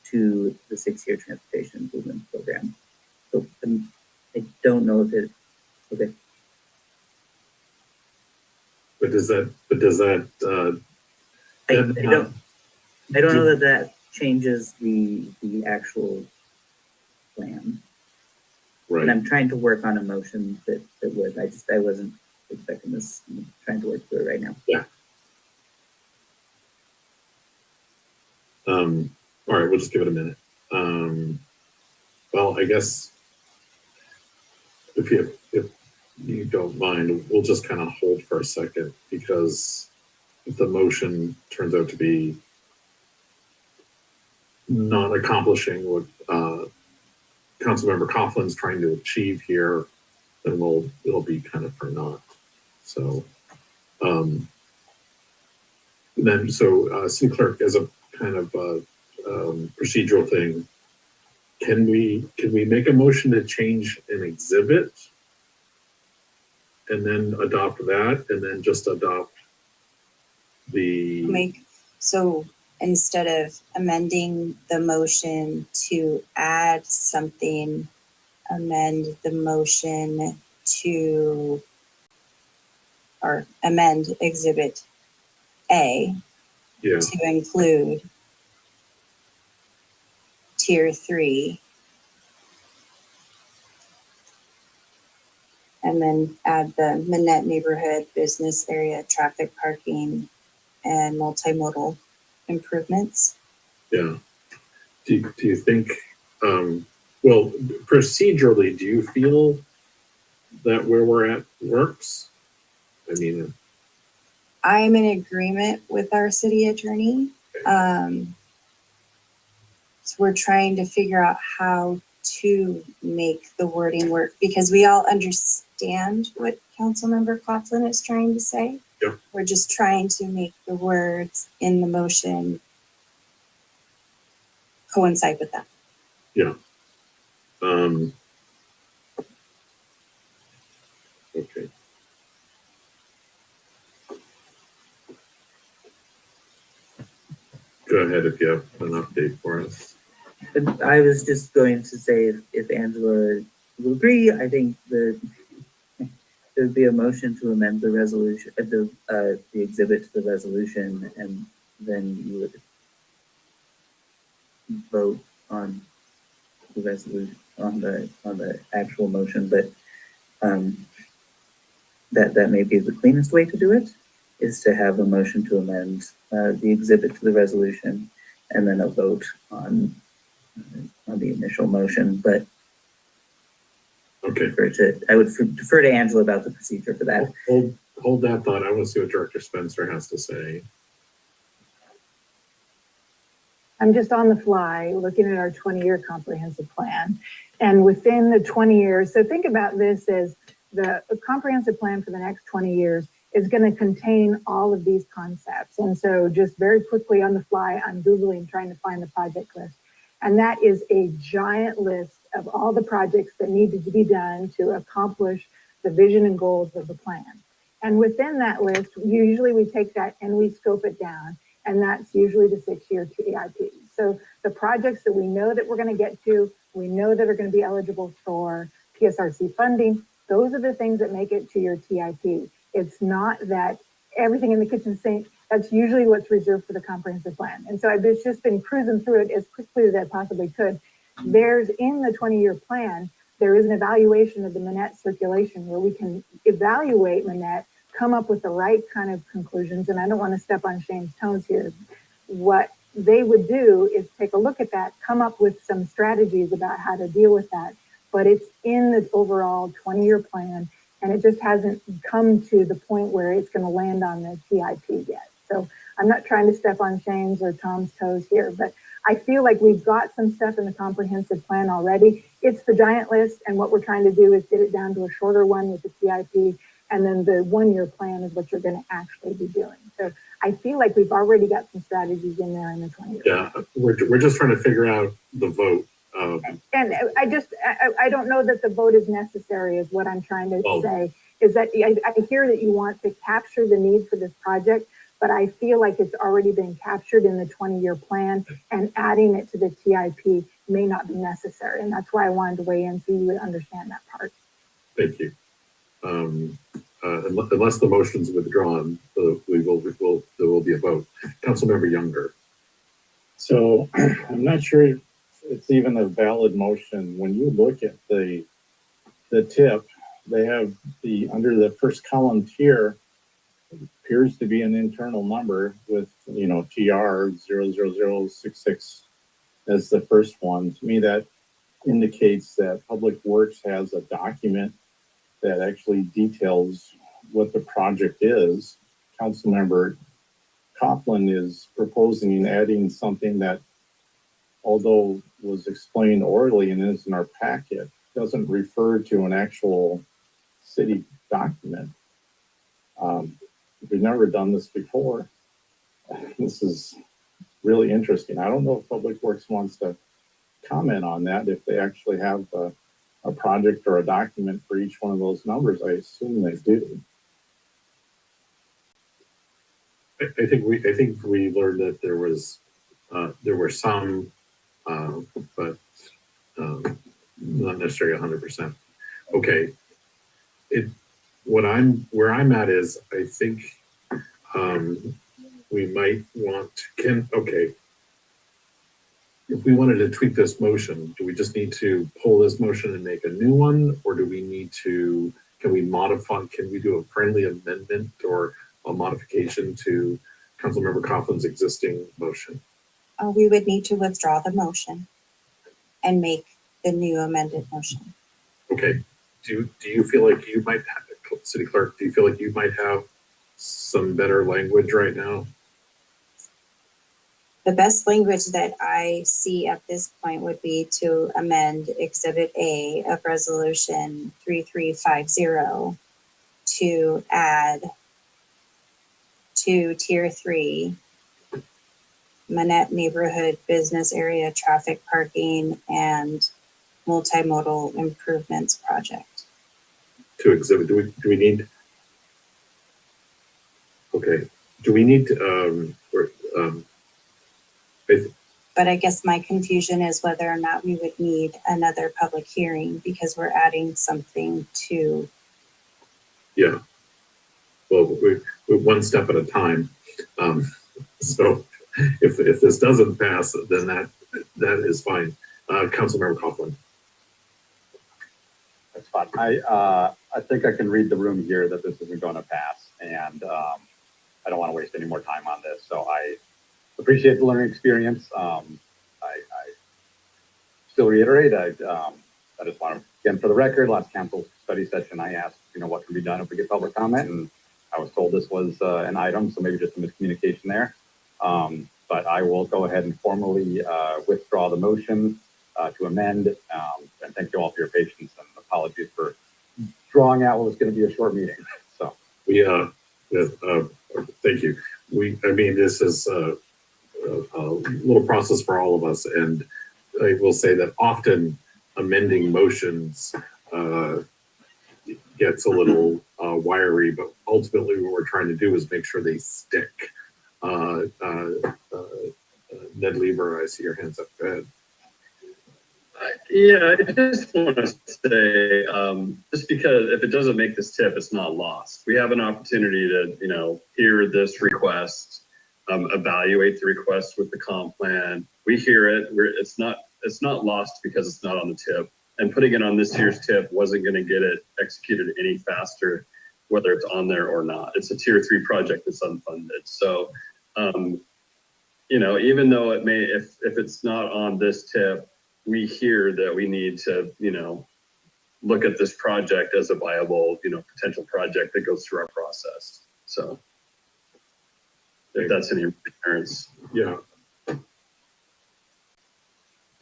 to the 6-year transportation improvement program. So I don't know if it, okay. But does that, I don't know that changes the actual plan. Right. And I'm trying to work on a motion that would, I wasn't expecting this, I'm trying to work through it right now. Yeah. All right, we'll just give it a minute. Well, I guess if you don't mind, we'll just kind of hold for a second, because if the motion turns out to be not accomplishing what Councilmember Coughlin's trying to achieve here, then it'll be kind of for naught. So city clerk, as a kind of procedural thing, Can we make a motion to change an exhibit? And then adopt that, and then just adopt the, So instead of amending the motion to add something, amend the motion to, or amend exhibit A yeah, to include tier 3, and then add the Minette neighborhood business area, traffic, parking, and multimodal improvements. yeah. Do you think, well, procedurally, do you feel that where we're at works? I mean, I'm in agreement with our city attorney. So we're trying to figure out how to make the wording work, because we all understand what Councilmember Coughlin is trying to say. Yeah. We're just trying to make the words in the motion coincide with that. yeah. Okay. Go ahead if you have an update for us. I was just going to say, if Angela will agree, I think that there would be a motion to amend the resolution, the exhibit to the resolution, and then you would vote on the resolution, on the actual motion. But that may be the cleanest way to do it, is to have a motion to amend the exhibit to the resolution, and then a vote on the initial motion. But okay, I would defer to Angela about the procedure for that. Hold that thought. I want to see what Director Spencer has to say. I'm just on the fly looking at our 20-year comprehensive plan. And within the 20 years, so think about this as the comprehensive plan for the next 20 years is going to contain all of these concepts. And so just very quickly on the fly, I'm Googling, trying to find the project list. And that is a giant list of all the projects that needed to be done to accomplish the vision and goals of the plan. And within that list, usually we take that and we scope it down. And that's usually the 6-year TIP. So the projects that we know that we're going to get to, we know that are going to be eligible for PSRC funding, those are the things that make it to your TIP. It's not that everything in the kitchen sink, that's usually what's reserved for the comprehensive plan. And so I've just been cruising through it as quickly as I possibly could. There's in the 20-year plan, there is an evaluation of the Minette circulation where we can evaluate Minette, come up with the right kind of conclusions. And I don't want to step on Shane's toes here. What they would do is take a look at that, come up with some strategies about how to deal with that. But it's in the overall 20-year plan, and it just hasn't come to the point where it's going to land on the TIP yet. So I'm not trying to step on Shane's or Tom's toes here, but I feel like we've got some stuff in the comprehensive plan already. It's the giant list, and what we're trying to do is get it down to a shorter one with the TIP, and then the 1-year plan is what you're going to actually be doing. So I feel like we've already got some strategies in there in the 20-year plan. Yeah, we're just trying to figure out the vote. And I don't know that the vote is necessary, is what I'm trying to say, is that I hear that you want to capture the need for this project, but I feel like it's already been captured in the 20-year plan, and adding it to the TIP may not be necessary. And that's why I wanted to weigh in so you would understand that part. Thank you. Unless the motion's withdrawn, there will be a vote. Councilmember Younger. So I'm not sure it's even a valid motion. When you look at the tip, they have under the first column tier, appears to be an internal number with, TR 00066 as the first one. To me, that indicates that Public Works has a document that actually details what the project is. Councilmember Coughlin is proposing adding something that, although was explained orally and is in our packet, doesn't refer to an actual city document. We've never done this before. This is really interesting. I don't know if Public Works wants to comment on that if they actually have a project or a document for each one of those numbers. I assume they do. I think we learned that there were some, but not necessarily 100%. Okay. Where I'm at is I think we might want to, if we wanted to tweak this motion, do we just need to pull this motion and make a new one, or do we need to, can we modify, can we do a friendly amendment or a modification to Councilmember Coughlin's existing motion? We would need to withdraw the motion and make the new amended motion. Okay. Do you feel like you might have, City Clerk, do you feel like you might have some better language right now? The best language that I see at this point would be to amend Exhibit A of Resolution 3350 to add to Tier 3 Minette Neighborhood Business Area Traffic Parking and Multimodal Improvements Project. To exhibit, do we need, okay, do we need to, But I guess my confusion is whether or not we would need another public hearing because we're adding something to. Yeah. Well, we're one step at a time. So if this doesn't pass, then that is fine. Councilmember Coughlin. That's fine. I think I can read the room here that this isn't going to pass, and I don't want to waste any more time on this. So I appreciate the learning experience. I still reiterate, I just want to, again, for the record, last council study session, I asked, what can be done if we get public comment, and I was told this was an item, so maybe just a miscommunication there. But I will go ahead and formally withdraw the motion to amend, and thank you all for your patience, and apologies for drawing out what was going to be a short meeting. So thank you. This is a little process for all of us, and I will say that often amending motions gets a little wiry, but ultimately what we're trying to do is make sure they stick. Ned Lieber, I see your hands up. Go ahead. Yeah, I just want to say, just because if it doesn't make this tip, it's not lost. We have an opportunity to, hear this request, evaluate the request with the comp plan. We hear it. It's not lost because it's not on the tip. And putting it on this year's tip wasn't going to get it executed any faster, whether it's on there or not. It's a Tier 3 project that's unfunded. So, even though it may, if it's not on this tip, we hear that we need to, look at this project as a viable, potential project that goes through our process. So if that's any reassurance. Yeah.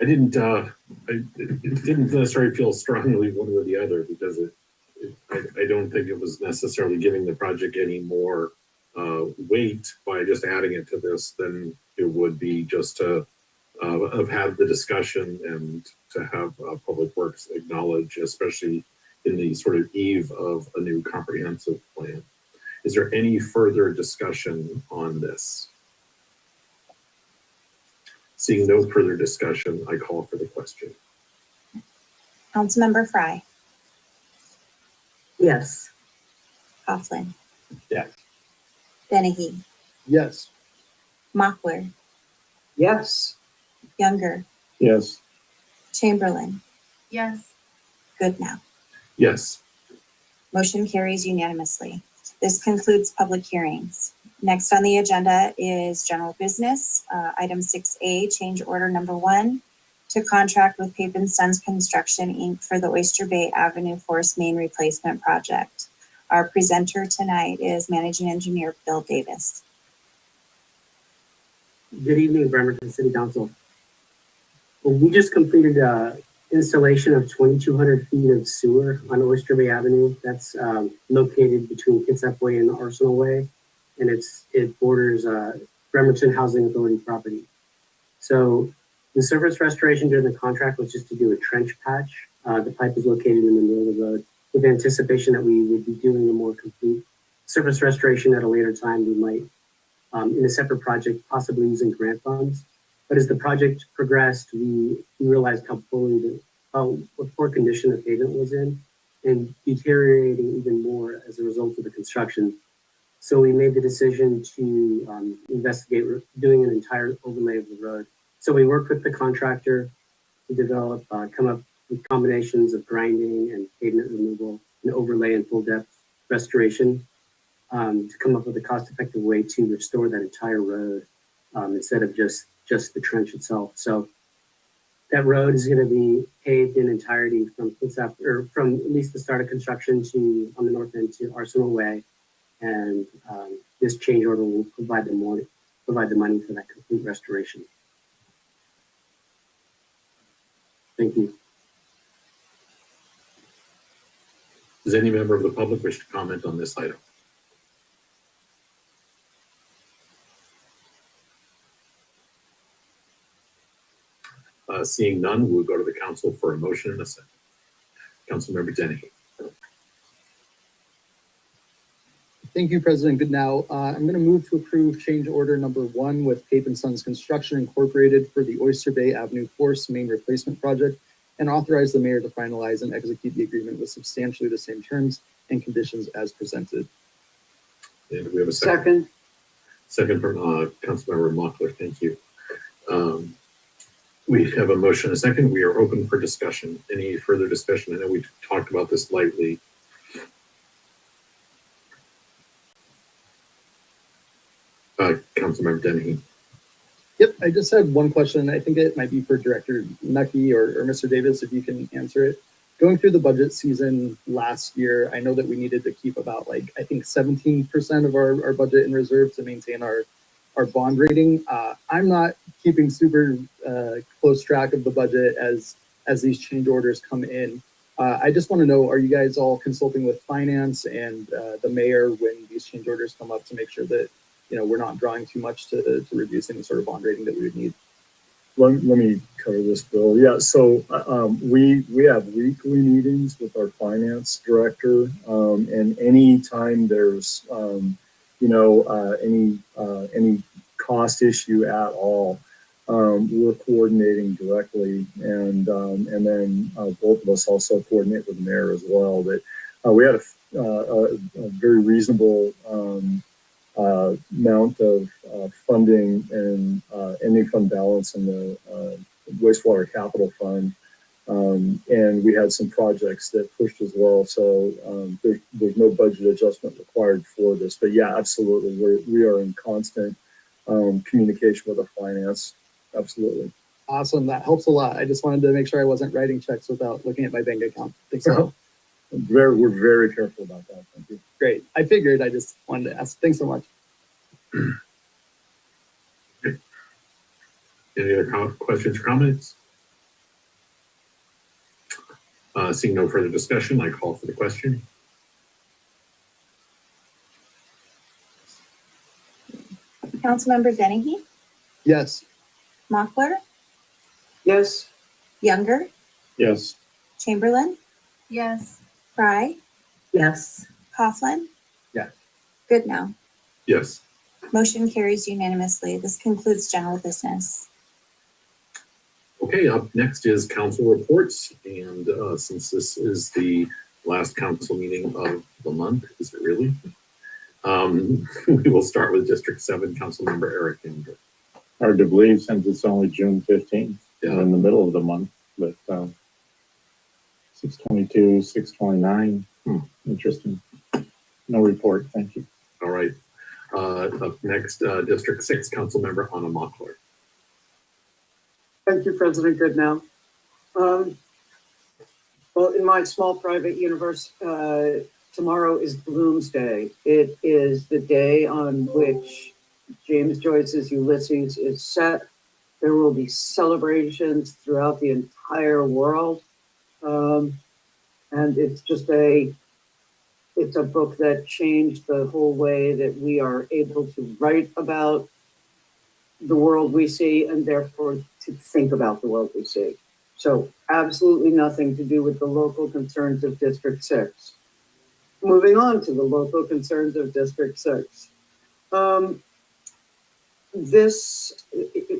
I didn't necessarily feel strongly one way or the other because I don't think it was necessarily giving the project any more weight by just adding it to this than it would be just to have had the discussion and to have Public Works acknowledge, especially in the sort of eve of a new comprehensive plan. Is there any further discussion on this? Seeing no further discussion, I call for the question. Councilmember Frye. Yes. Coughlin. Yes. Dennehy. Yes. Mockler. Yes. Younger. Yes. Chamberlain. Yes. Goodnow. Yes. Motion carries unanimously. This concludes public hearings. Next on the agenda is general business. Item 6A, change order number 1 to contract with Pape & Sons Construction, Inc. for the Oyster Bay Avenue Force Main Replacement Project. Our presenter tonight is Managing Engineer Bill Davis. Good evening, Bremerton City Council. Well, we just completed installation of 2,200 feet of sewer on Oyster Bay Avenue. That's located between Kitsap Way and Arsenal Way, and it borders Bremerton Housing Authority property. So The surface restoration during the contract was just to do a trench patch. The pipe is located in the middle of the road with anticipation that we would be doing a more complete surface restoration at a later time. We might, in a separate project, possibly using grant funds. But as the project progressed, we realized how what poor condition the pavement was in and deteriorating even more as a result of the construction. So we made the decision to investigate doing an entire overlay of the road. So we worked with the contractor to develop, come up with combinations of grinding and pavement removal and overlay and full depth restoration to come up with a cost-effective way to restore that entire road instead of just the trench itself. So that road is going to be paved in entirety from from at least the start of construction to on the north end to Arsenal Way, and this change order will provide the money for that complete restoration. Thank you. Does any member of the public wish to comment on this item? Seeing none, we'll go to the council for a motion and a second. Councilmember Dennehy. Thank you, President Goodnow. I'm going to move to approve change order number 1 with Cape & Sons Construction Incorporated for the Oyster Bay Avenue Force Main Replacement Project and authorize the mayor to finalize and execute the agreement with substantially the same terms and conditions as presented. And we have a second. Second from Councilmember Mockler. Thank you. We have a motion and a second. We are open for discussion. Any further discussion? I know we talked about this lightly. Councilmember Dennehy. Yep, I just had one question. I think it might be for Director Nucky or Mr. Davis, if you can answer it. Going through the budget season last year, I know that we needed to keep about I think 17% of our budget in reserve to maintain our bond rating. I'm not keeping super close track of the budget as these change orders come in. I just want to know, are you guys all consulting with finance and the mayor when these change orders come up to make sure that we're not drawing too much to reduce any sort of bond rating that we would need? Let me cover this, Bill. Yeah, so we have weekly meetings with our finance director, and anytime there's any cost issue at all, we're coordinating directly, and then both of us also coordinate with the mayor as well. But we had a very reasonable amount of funding and ending fund balance in the wastewater capital fund, and we had some projects that pushed as well. So there's no budget adjustment required for this. But yeah, absolutely, we are in constant communication with our finance. Absolutely. Awesome, that helps a lot. I just wanted to make sure I wasn't writing checks without looking at my bank account. Thanks a lot. We're very careful about that. Thank you. Great. I figured. I just wanted to ask. Thanks so much. Any other questions or comments? Seeing no further discussion, I call for the question. Councilmember Dennehy? Yes. Mockler? Yes. Younger? Yes. Chamberlain? Yes. Fry? Yes. Coughlin? Yes. Goodnow. Yes. Motion carries unanimously. This concludes general business. Okay, up next is council reports. And since this is the last council meeting of the month, is it really? We will start with District 7, Councilmember Eric Younger. Hard to believe since it's only June 15th. Yeah. We're in the middle of the month, but 622, 629. Interesting. No report. Thank you. All right. Up next, District 6, Councilmember Anna Mockler. Thank you, President Goodnow. Well, in my small private universe, tomorrow is Bloomsday. It is the day on which James Joyce's Ulysses is set. There will be celebrations throughout the entire world. And it's just it's a book that changed the whole way that we are able to write about the world we see and therefore to think about the world we see. So absolutely nothing to do with the local concerns of District 6. Moving on to the local concerns of District 6.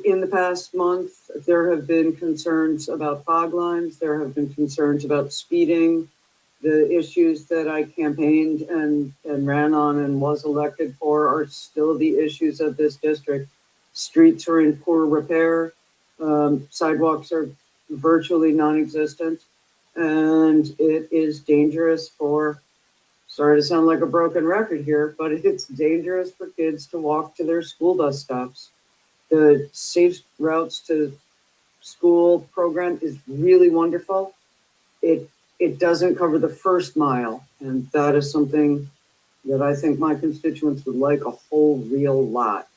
In the past month, there have been concerns about fog lines. There have been concerns about speeding. The issues that I campaigned and ran on and was elected for are still the issues of this district. Streets are in poor repair. Sidewalks are virtually non-existent. And it is dangerous for, sorry to sound like a broken record here, but it's dangerous for kids to walk to their school bus stops. The Safe Routes to School program is really wonderful. It doesn't cover the first mile, and that is something that I think my constituents would like a whole real lot.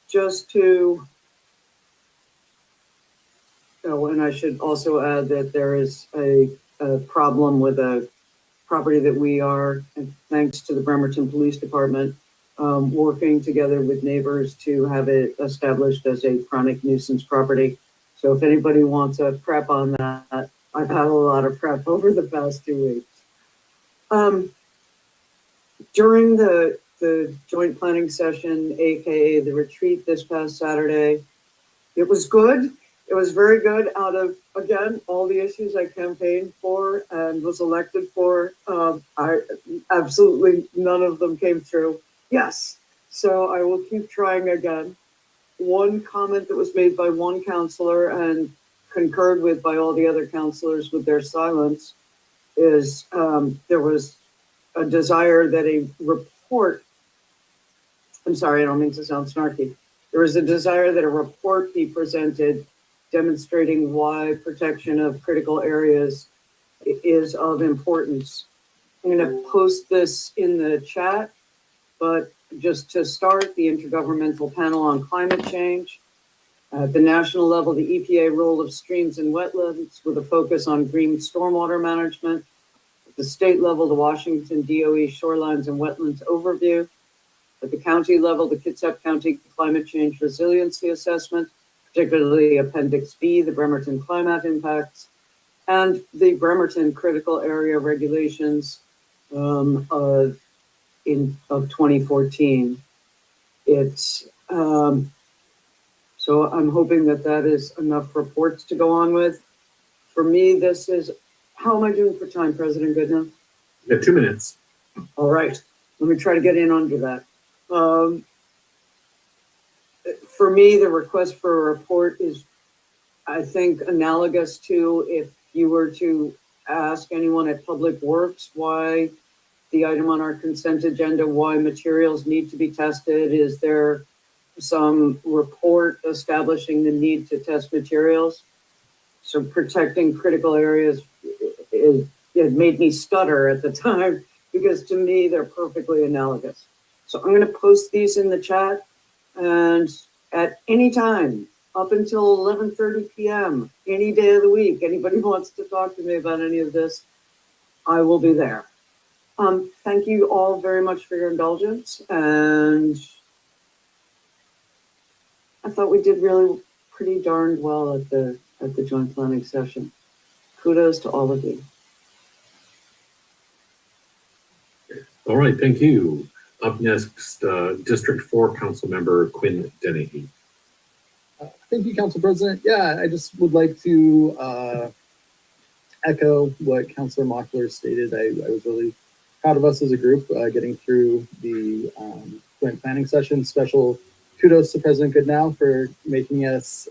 Just to, oh, and I should also add that there is a problem with a property that we are, and thanks to the Bremerton Police Department, working together with neighbors to have it established as a chronic nuisance property. So if anybody wants a prep on that, I've had a lot of prep over the past 2 weeks. During the joint planning session, AKA the retreat this past Saturday, it was good. It was very good out of, again, all the issues I campaigned for and was elected for. Absolutely none of them came through. Yes, so I will keep trying again. One comment that was made by one counselor and concurred with by all the other counselors with their silence is there was a desire that a report, I'm sorry, I don't mean to sound snarky. There was a desire that a report be presented demonstrating why protection of critical areas is of importance. I'm going to post this in the chat, but just to start, the Intergovernmental Panel on Climate Change. At the national level, the EPA role of streams and wetlands with a focus on green stormwater management. At the state level, the Washington DOE Shorelines and Wetlands Overview. At the county level, the Kitsap County Climate Change Resiliency Assessment, particularly Appendix B, the Bremerton Climate Impacts, and the Bremerton Critical Area Regulations of 2014. It's so I'm hoping that that is enough reports to go on with. For me, this is, how am I doing for time, President Goodenough? You got 2 minutes. All right, let me try to get in under that. For me, the request for a report is, I think, analogous to if you were to ask anyone at Public Works why the item on our consent agenda, why materials need to be tested. Is there some report establishing the need to test materials? So protecting critical areas, it made me stutter at the time because to me, they're perfectly analogous. So I'm going to post these in the chat, and at any time up until 11:30 p.m., any day of the week, anybody wants to talk to me about any of this, I will be there. Thank you all very much for your indulgence, and I thought we did really pretty darned well at the joint planning session. Kudos to all of you. All right, thank you. Up next, District 4 Council Member Quinn Dennehy. Thank you, Council President. Yeah, I just would like to echo what Councilor Mockler stated. I was really proud of us as a group getting through the joint planning session. Special kudos to President Goodnow for making us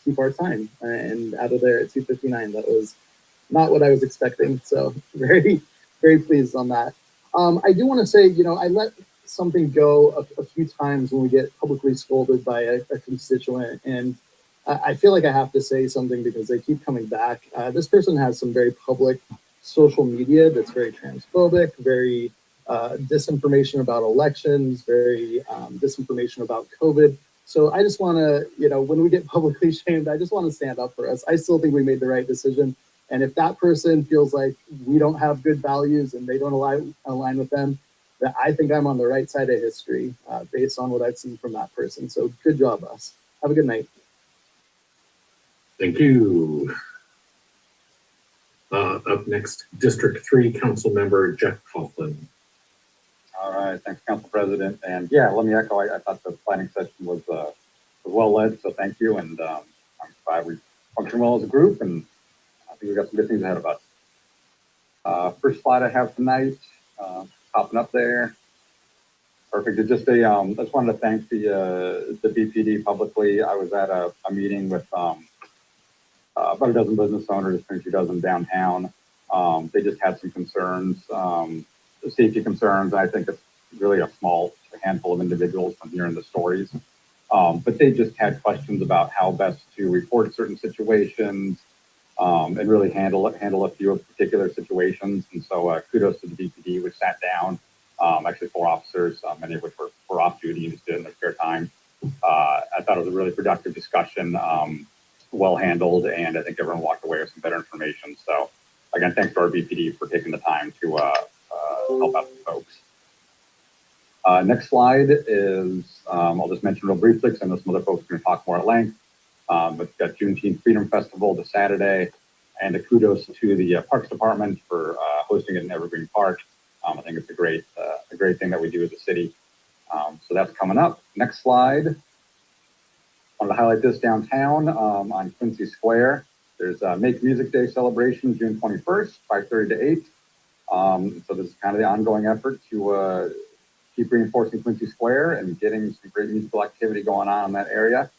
keep our time and out of there at 2:59. That was not what I was expecting. So very, very pleased on that. I do want to say, I let something go a few times when we get publicly scolded by a constituent, and I feel like I have to say something because they keep coming back. This person has some very public social media that's very transphobic, very disinformation about elections, very disinformation about COVID. So I just want to, when we get publicly shamed, I just want to stand up for us. I still think we made the right decision. And if that person feels like we don't have good values and they don't align with them, that I think I'm on the right side of history based on what I've seen from that person. So good job, us. Have a good night. Thank you. Up next, District 3 Council Member Jeff Coughlin. All right, thanks, Council President. And yeah, let me echo, I thought the planning session was well led, so thank you. And I'm glad we function well as a group, and I think we've got some good things ahead of us. First slide I have tonight, popping up there. Perfect. It's just I just wanted to thank the BPD publicly. I was at a meeting with about a dozen business owners, 2 dozen downtown. They just had some concerns, safety concerns. I think it's really a small handful of individuals from hearing the stories. But they just had questions about how best to report certain situations and really handle a few particular situations. And so kudos to the BPD, which sat down, actually 4 officers, many of which were off duty and just did it in their spare time. I thought it was a really productive discussion, well handled, and I think everyone walked away with some better information. So again, thanks to our BPD for taking the time to help out the folks. Next slide is, I'll just mention real briefly because I know some other folks are going to talk more at length. But we've got Juneteenth Freedom Festival this Saturday, and a kudos to the Parks Department for hosting it in Evergreen Park. I think it's a great thing that we do as a city. So that's coming up. Next slide. I wanted to highlight this downtown on Quincy Square. There's a Make Music Day celebration, June 21st, 5:30 to 8. So this is kind of the ongoing effort to keep reinforcing Quincy Square and getting some great musical activity going on in that area.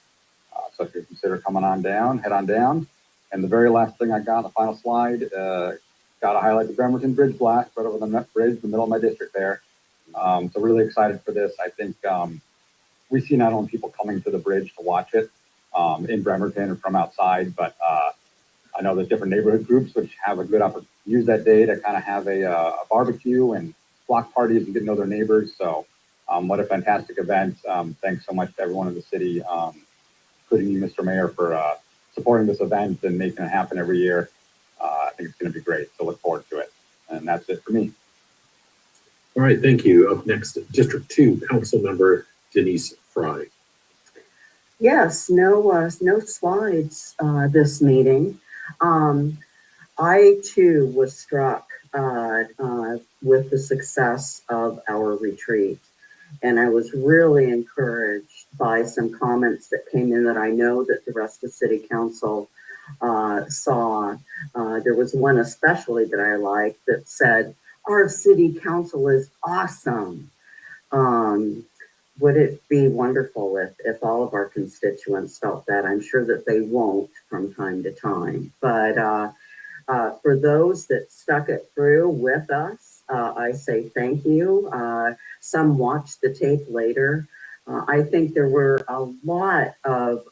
So if you consider coming on down, head on down. And the very last thing I got, the final slide, got to highlight the Bremerton Bridge blast right over the Met Bridge, the middle of my district there. So really excited for this. I think we see not only people coming to the bridge to watch it in Bremerton or from outside, but I know there's different neighborhood groups which have a good opportunity to use that day to kind of have a barbecue and block parties and get to know their neighbors. So what a fantastic event. Thanks so much to everyone in the city, including you, Mr. Mayor, for supporting this event and making it happen every year. I think it's going to be great. So look forward to it. And that's it for me. All right, thank you. Up next, District 2 Council Member Denise Fry. Yes, no slides this meeting. I too was struck with the success of our retreat. And I was really encouraged by some comments that came in that I know that the rest of City Council saw. There was one especially that I liked that said, "Our City Council is awesome." Would it be wonderful if all of our constituents felt that? I'm sure that they won't from time to time. But for those that stuck it through with us, I say thank you. Some watched the tape later. I think there were a lot of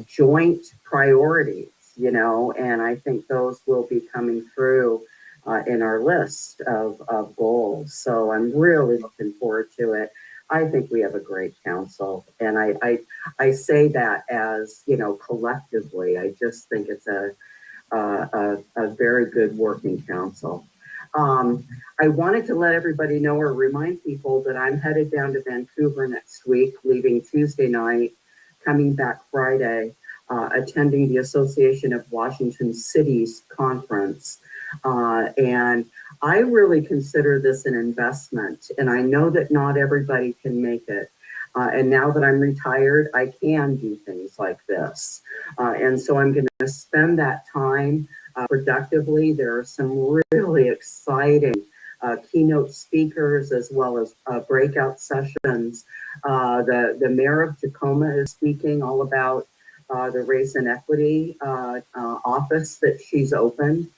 joint priorities, and I think those will be coming through in our list of goals. So I'm really looking forward to it. I think we have a great council, and I say that as, collectively, I just think it's a very good working council. I wanted to let everybody know or remind people that I'm headed down to Vancouver next week, leaving Tuesday night, coming back Friday, attending the Association of Washington Cities conference. And I really consider this an investment, and I know that not everybody can make it. And now that I'm retired, I can do things like this. And so I'm going to spend that time productively. There are some really exciting keynote speakers as well as breakout sessions. The mayor of Tacoma is speaking all about the race and equity office that she's opened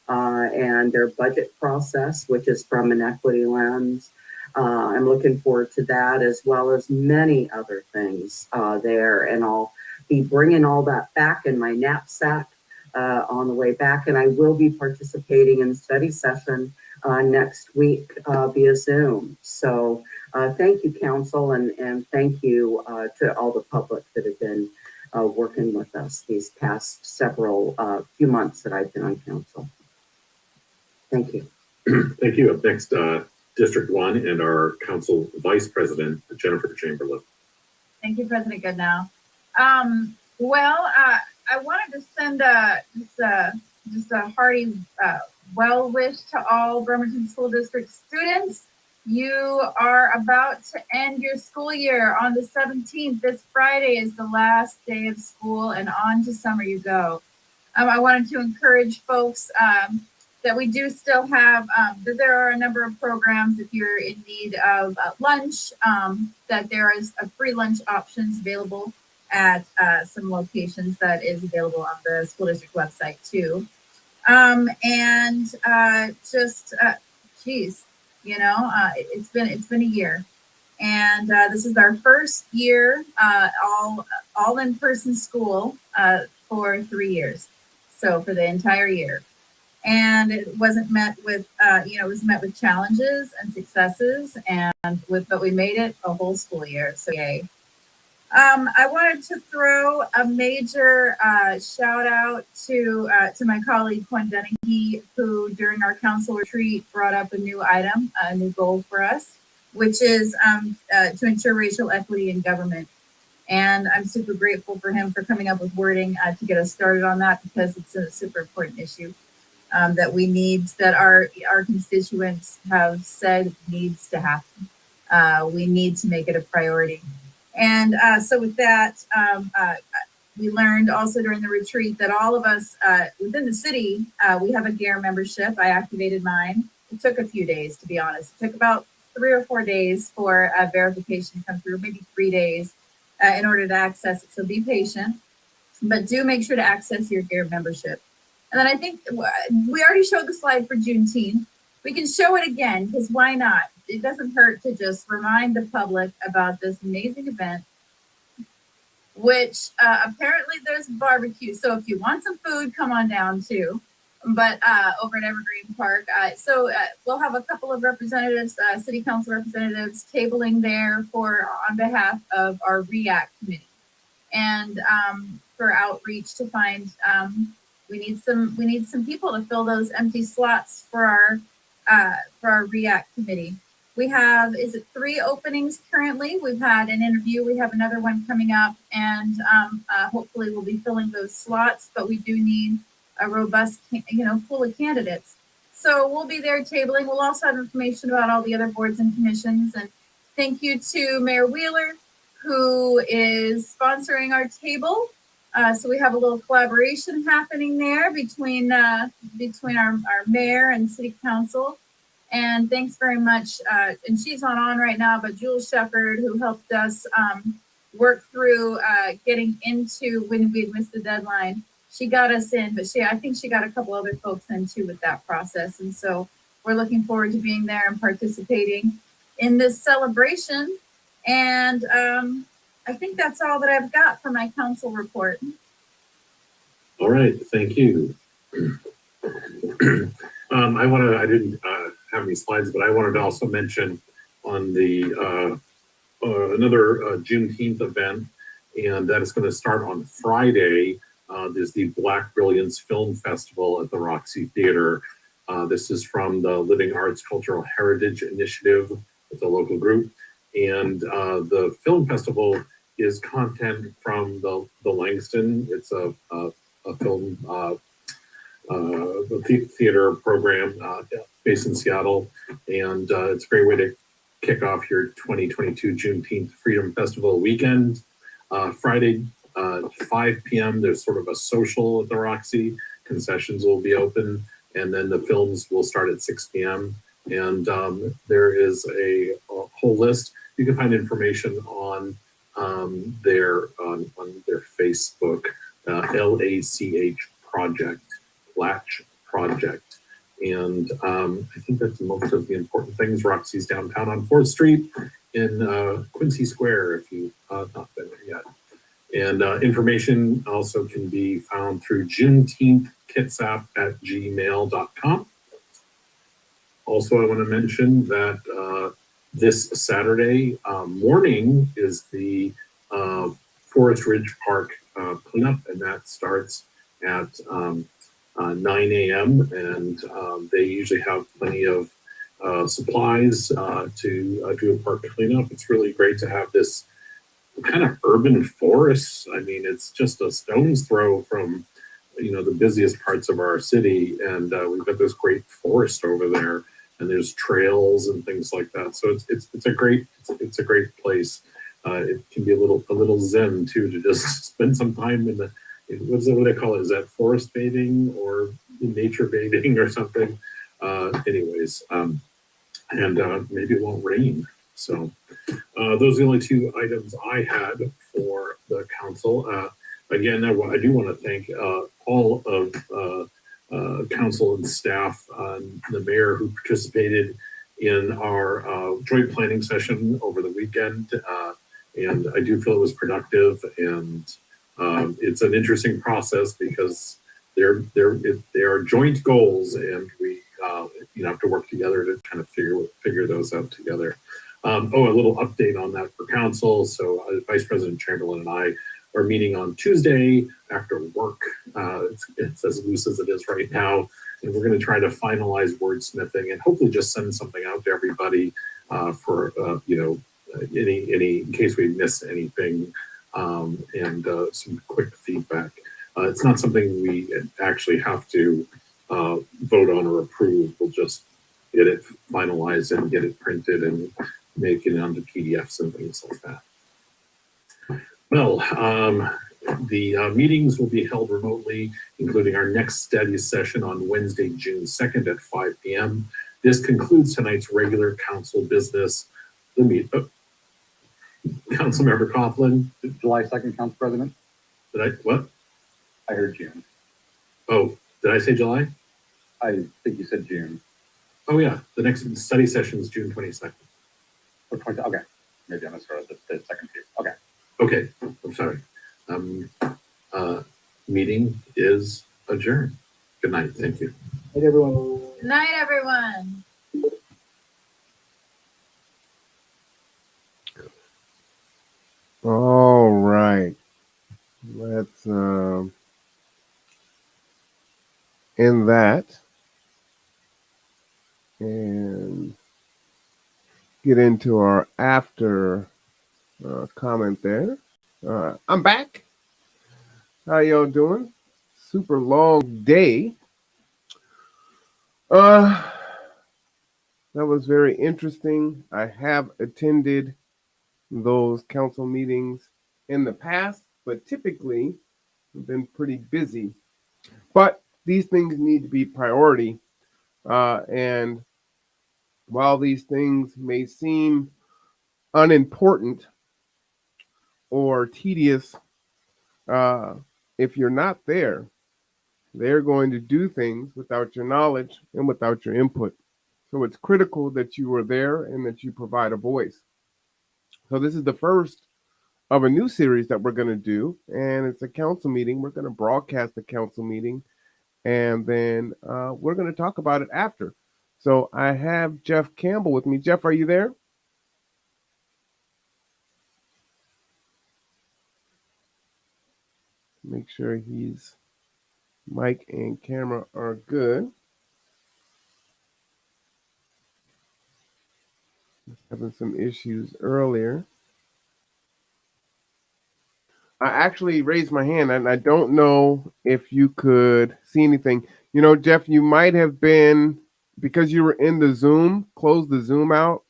and their budget process, which is from an equity lens. I'm looking forward to that, as well as many other things there. And I'll be bringing all that back in my knapsack on the way back. And I will be participating in study session next week via Zoom. So thank you, Council, and thank you to all the public that have been working with us these past few months that I've been on Council. Thank you. Thank you. Up next, District 1 and our council vice president, Jennifer Chamberlain. Thank you, President Goodnow. I wanted to send just a hearty well wish to all Bremerton School District students. You are about to end your school year on the 17th. This Friday is the last day of school, and on to summer you go. I wanted to encourage folks that we do still have, that there are a number of programs if you're in need of lunch, that there is a free lunch options available at some locations that is available on the school district website too. It's been a year, and this is our first year all in-person school for 3 years, so for the entire year. And it wasn't met with it was met with challenges and successes, but we made it a whole school year, so yay. I wanted to throw a major shout out to my colleague Quinn Dennehy, who during our council retreat brought up a new item, a new goal for us, which is to ensure racial equity in government. And I'm super grateful for him for coming up with wording to get us started on that, because it's a super important issue that we need, that our constituents have said needs to happen. We need to make it a priority. And so with that, we learned also during the retreat that all of us within the city, we have a GARE membership. I activated mine. It took a few days, to be honest. It took about 3 or 4 days for verification to come through, maybe 3 days in order to access it. So be patient, but do make sure to access your GARE membership. And then I think we already showed the slide for Juneteenth. We can show it again, because why not? It doesn't hurt to just remind the public about this amazing event, which apparently there's barbecue. So if you want some food, come on down too. But over at Evergreen Park. We'll have a couple of representatives, city council representatives, tabling there on behalf of our REACT committee. And for outreach to find, we need some people to fill those empty slots for our REACT committee. We have, 3 openings currently? We've had an interview. We have another one coming up, and hopefully we'll be filling those slots, but we do need a robust, pool of candidates. So we'll be there tabling. We'll also have information about all the other boards and commissions. And thank you to Mayor Wheeler, who is sponsoring our table. So we have a little collaboration happening there between our mayor and city council. And thanks very much. And she's not on right now, but Jules Shepard, who helped us work through getting into when we had missed the deadline. She got us in, but I think she got a couple other folks in too with that process. And so we're looking forward to being there and participating in this celebration. And I think that's all that I've got for my council report. All right, thank you. I didn't have any slides, but I wanted to also mention on the another Juneteenth event, and that is going to start on Friday. There's the Black Brilliance Film Festival at the Roxy Theater. This is from the Living Arts Cultural Heritage Initiative. It's a local group. And the film festival is content from the Langston. It's a film theater program based in Seattle. And it's a great way to kick off your 2022 Juneteenth Freedom Festival weekend. Friday, 5 p.m., there's sort of a social at the Roxy. Concessions will be open, and then the films will start at 6 p.m. And there is a whole list. You can find information on their Facebook, LACH Project, Latch Project. And I think that's most of the important things. Roxy's downtown on 4th Street in Quincy Square, if you've not been there yet. And information also can be found through juneteenthkitsap@gmail.com. Also, I want to mention that this Saturday morning is the Forest Ridge Park cleanup, and that starts at 9 a.m. And they usually have plenty of supplies to do a park cleanup. It's really great to have this kind of urban forest. I mean, it's just a stone's throw from the busiest parts of our city, and we've got this great forest over there, and there's trails and things like that. So it's a great place. It can be a little zen too, to just spend some time in what they call it? Is that forest bathing or nature bathing or something? Anyways, and maybe it won't rain. So those are the only two items I had for the council. Again, I do want to thank all of council and staff, the mayor who participated in our joint planning session over the weekend. And I do feel it was productive, and it's an interesting process because they are joint goals, and we have to work together to kind of figure those out together. A little update on that for council. So Vice President Chamberlain and I are meeting on Tuesday after work. It's as loose as it is right now, and we're going to try to finalize wordsmithing and hopefully just send something out to everybody for any in case we miss anything, and some quick feedback. It's not something we actually have to vote on or approve. We'll just get it finalized and get it printed and make it onto PDFs and things like that. Well, the meetings will be held remotely, including our next study session on Wednesday, June 2nd at 5 p.m. This concludes tonight's regular council business. Councilmember Coughlin. July 2nd, Council President. What? I heard June. Oh, did I say July? I think you said June. Oh yeah, the next study session is June 22nd. Okay, maybe I misheard the second piece. Okay. Okay, I'm sorry. Meeting is adjourned. Good night. Thank you. Good night, everyone. Good night, everyone. All right. Let's end that and get into our after comment there. I'm back. How y'all doing? Super long day. That was very interesting. I have attended those council meetings in the past, but typically I've been pretty busy. But these things need to be priority. And while these things may seem unimportant or tedious, if you're not there, they're going to do things without your knowledge and without your input. So it's critical that you are there and that you provide a voice. So this is the first of a new series that we're going to do, and it's a council meeting. We're going to broadcast the council meeting, and then we're going to talk about it after. So I have Jeff Campbell with me. Jeff, are you there? Make sure his mic and camera are good. Having some issues earlier. I actually raised my hand, and I don't know if you could see anything. You know, Jeff, you might have been, because you were in the Zoom, close the Zoom out,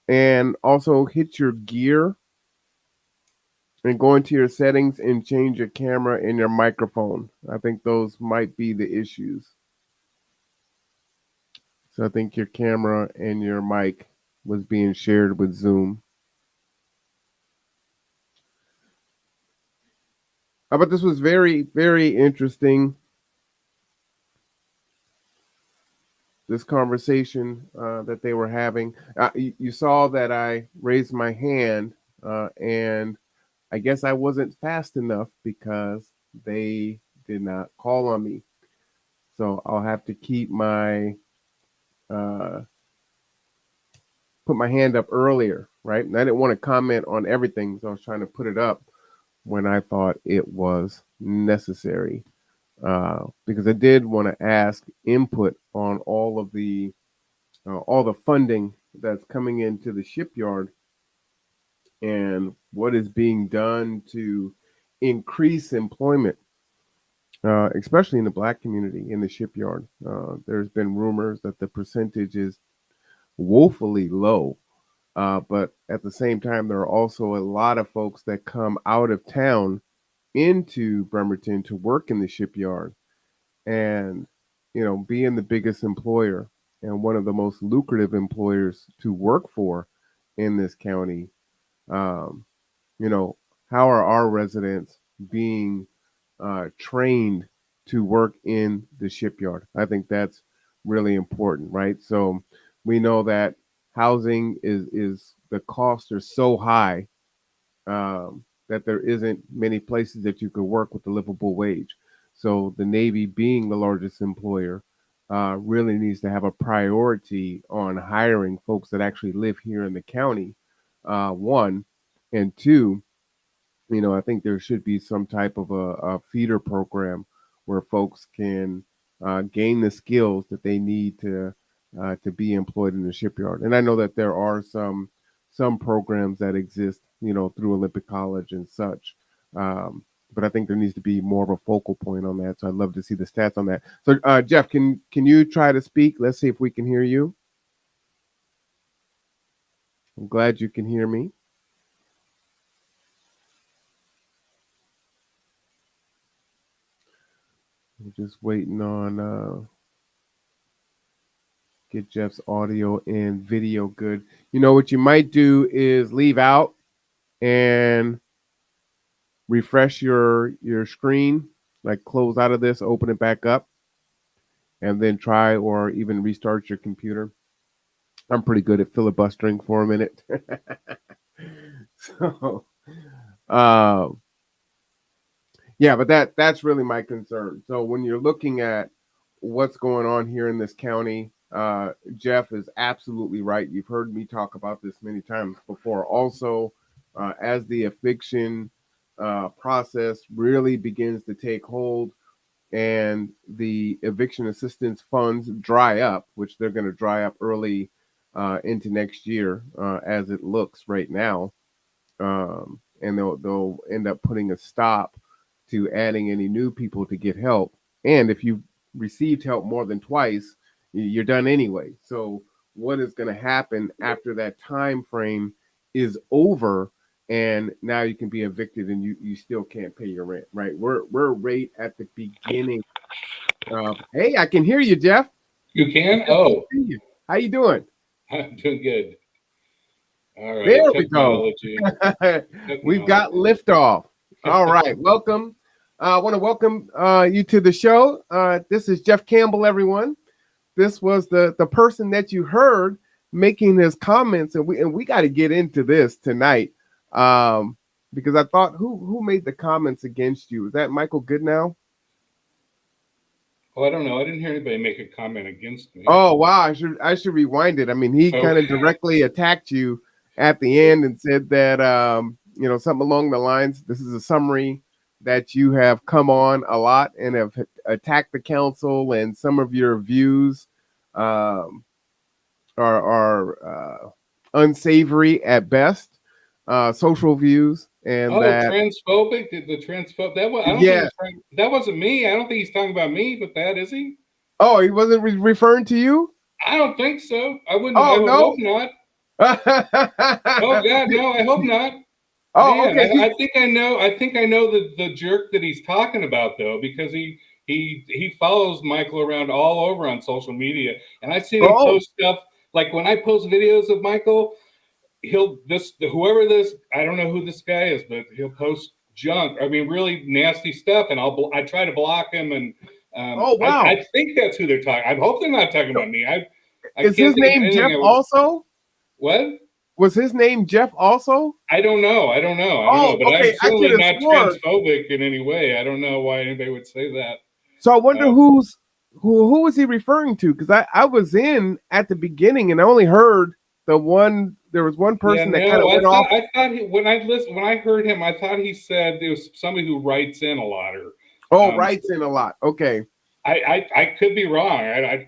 and also hit your gear and go into your settings and change your camera and your microphone. I think those might be the issues. So I think your camera and your mic was being shared with Zoom. But this was very, very interesting. This conversation that they were having. You saw that I raised my hand, and I guess I wasn't fast enough because they did not call on me. So I'll have to keep my put my hand up earlier, right? And I didn't want to comment on everything, so I was trying to put it up when I thought it was necessary, because I did want to ask input on all of the all the funding that's coming into the shipyard and what is being done to increase employment, especially in the Black community in the shipyard. There's been rumors that the percentage is woefully low. But at the same time, there are also a lot of folks that come out of town into Bremerton to work in the shipyard and, being the biggest employer and one of the most lucrative employers to work for in this county. Um, you know, how are our residents being trained to work in the shipyard? I think that's really important, right? So we know that housing is the costs are so high that there isn't many places that you could work with a livable wage. So the Navy, being the largest employer, really needs to have a priority on hiring folks that actually live here in the county. One, and two, I think there should be some type of a feeder program where folks can gain the skills that they need to be employed in the shipyard. And I know that there are some programs that exist, through Olympic College and such. But I think there needs to be more of a focal point on that. So I'd love to see the stats on that. So Jeff, can you try to speak? Let's see if we can hear you. I'm glad you can hear me. We're just waiting on get Jeff's audio and video good. What you might do is leave out and refresh your screen, like close out of this, open it back up, and then try or even restart your computer. I'm pretty good at filibustering for a minute. So, yeah, but that's really my concern. So when you're looking at what's going on here in this county, Jeff is absolutely right. You've heard me talk about this many times before. Also, as the eviction process really begins to take hold and the eviction assistance funds dry up, which they're going to dry up early into next year, as it looks right now, and they'll end up putting a stop to adding any new people to get help. And if you received help more than twice, you're done anyway. So what is going to happen after that time frame is over, and now you can be evicted and you still can't pay your rent, right? We're right at the beginning. Hey, I can hear you, Jeff. You can? Oh, how you doing? I'm doing good. All right. There we go. We've got liftoff. All right. Welcome. I want to welcome you to the show. This is Jeff Campbell, everyone. This was the person that you heard making his comments, and we got to get into this tonight, because I thought who made the comments against you? Is that Michael Goodnow? Oh, I don't know. I didn't hear anybody make a comment against me. Oh wow, I should rewind it. I mean, he kind of directly attacked you at the end and said that something along the lines. This is a summary that you have come on a lot and have attacked the council, and some of your views are unsavory at best, social views, and that transphobic. The transphobic that was. I don't think that wasn't me. I don't think he's talking about me, but that is he. Oh, he wasn't referring to you? I don't think so. I wouldn't. I would hope not. Oh God, no! I hope not. Oh, man, okay. I think I know. I think I know the jerk that he's talking about, though, because he follows Michael around all over on social media, and I've seen him post stuff like when I post videos of Michael. Whoever this, I don't know who this guy is, but he'll post junk. I mean, really nasty stuff, and I try to block him. And oh wow, I think that's who they're talking. I hope they're not talking about me. Is his name Jeff also? What? Was his name Jeff also? I don't know. I don't know. But okay. I'm certainly not transphobic in any way. I don't know why anybody would say that. So I wonder who was he referring to? Because I was in at the beginning and I only heard the one. There was one person that kind of went off. I thought when I heard him, I thought he said there was somebody who writes in a lot, or writes in a lot. Okay. I could be wrong. I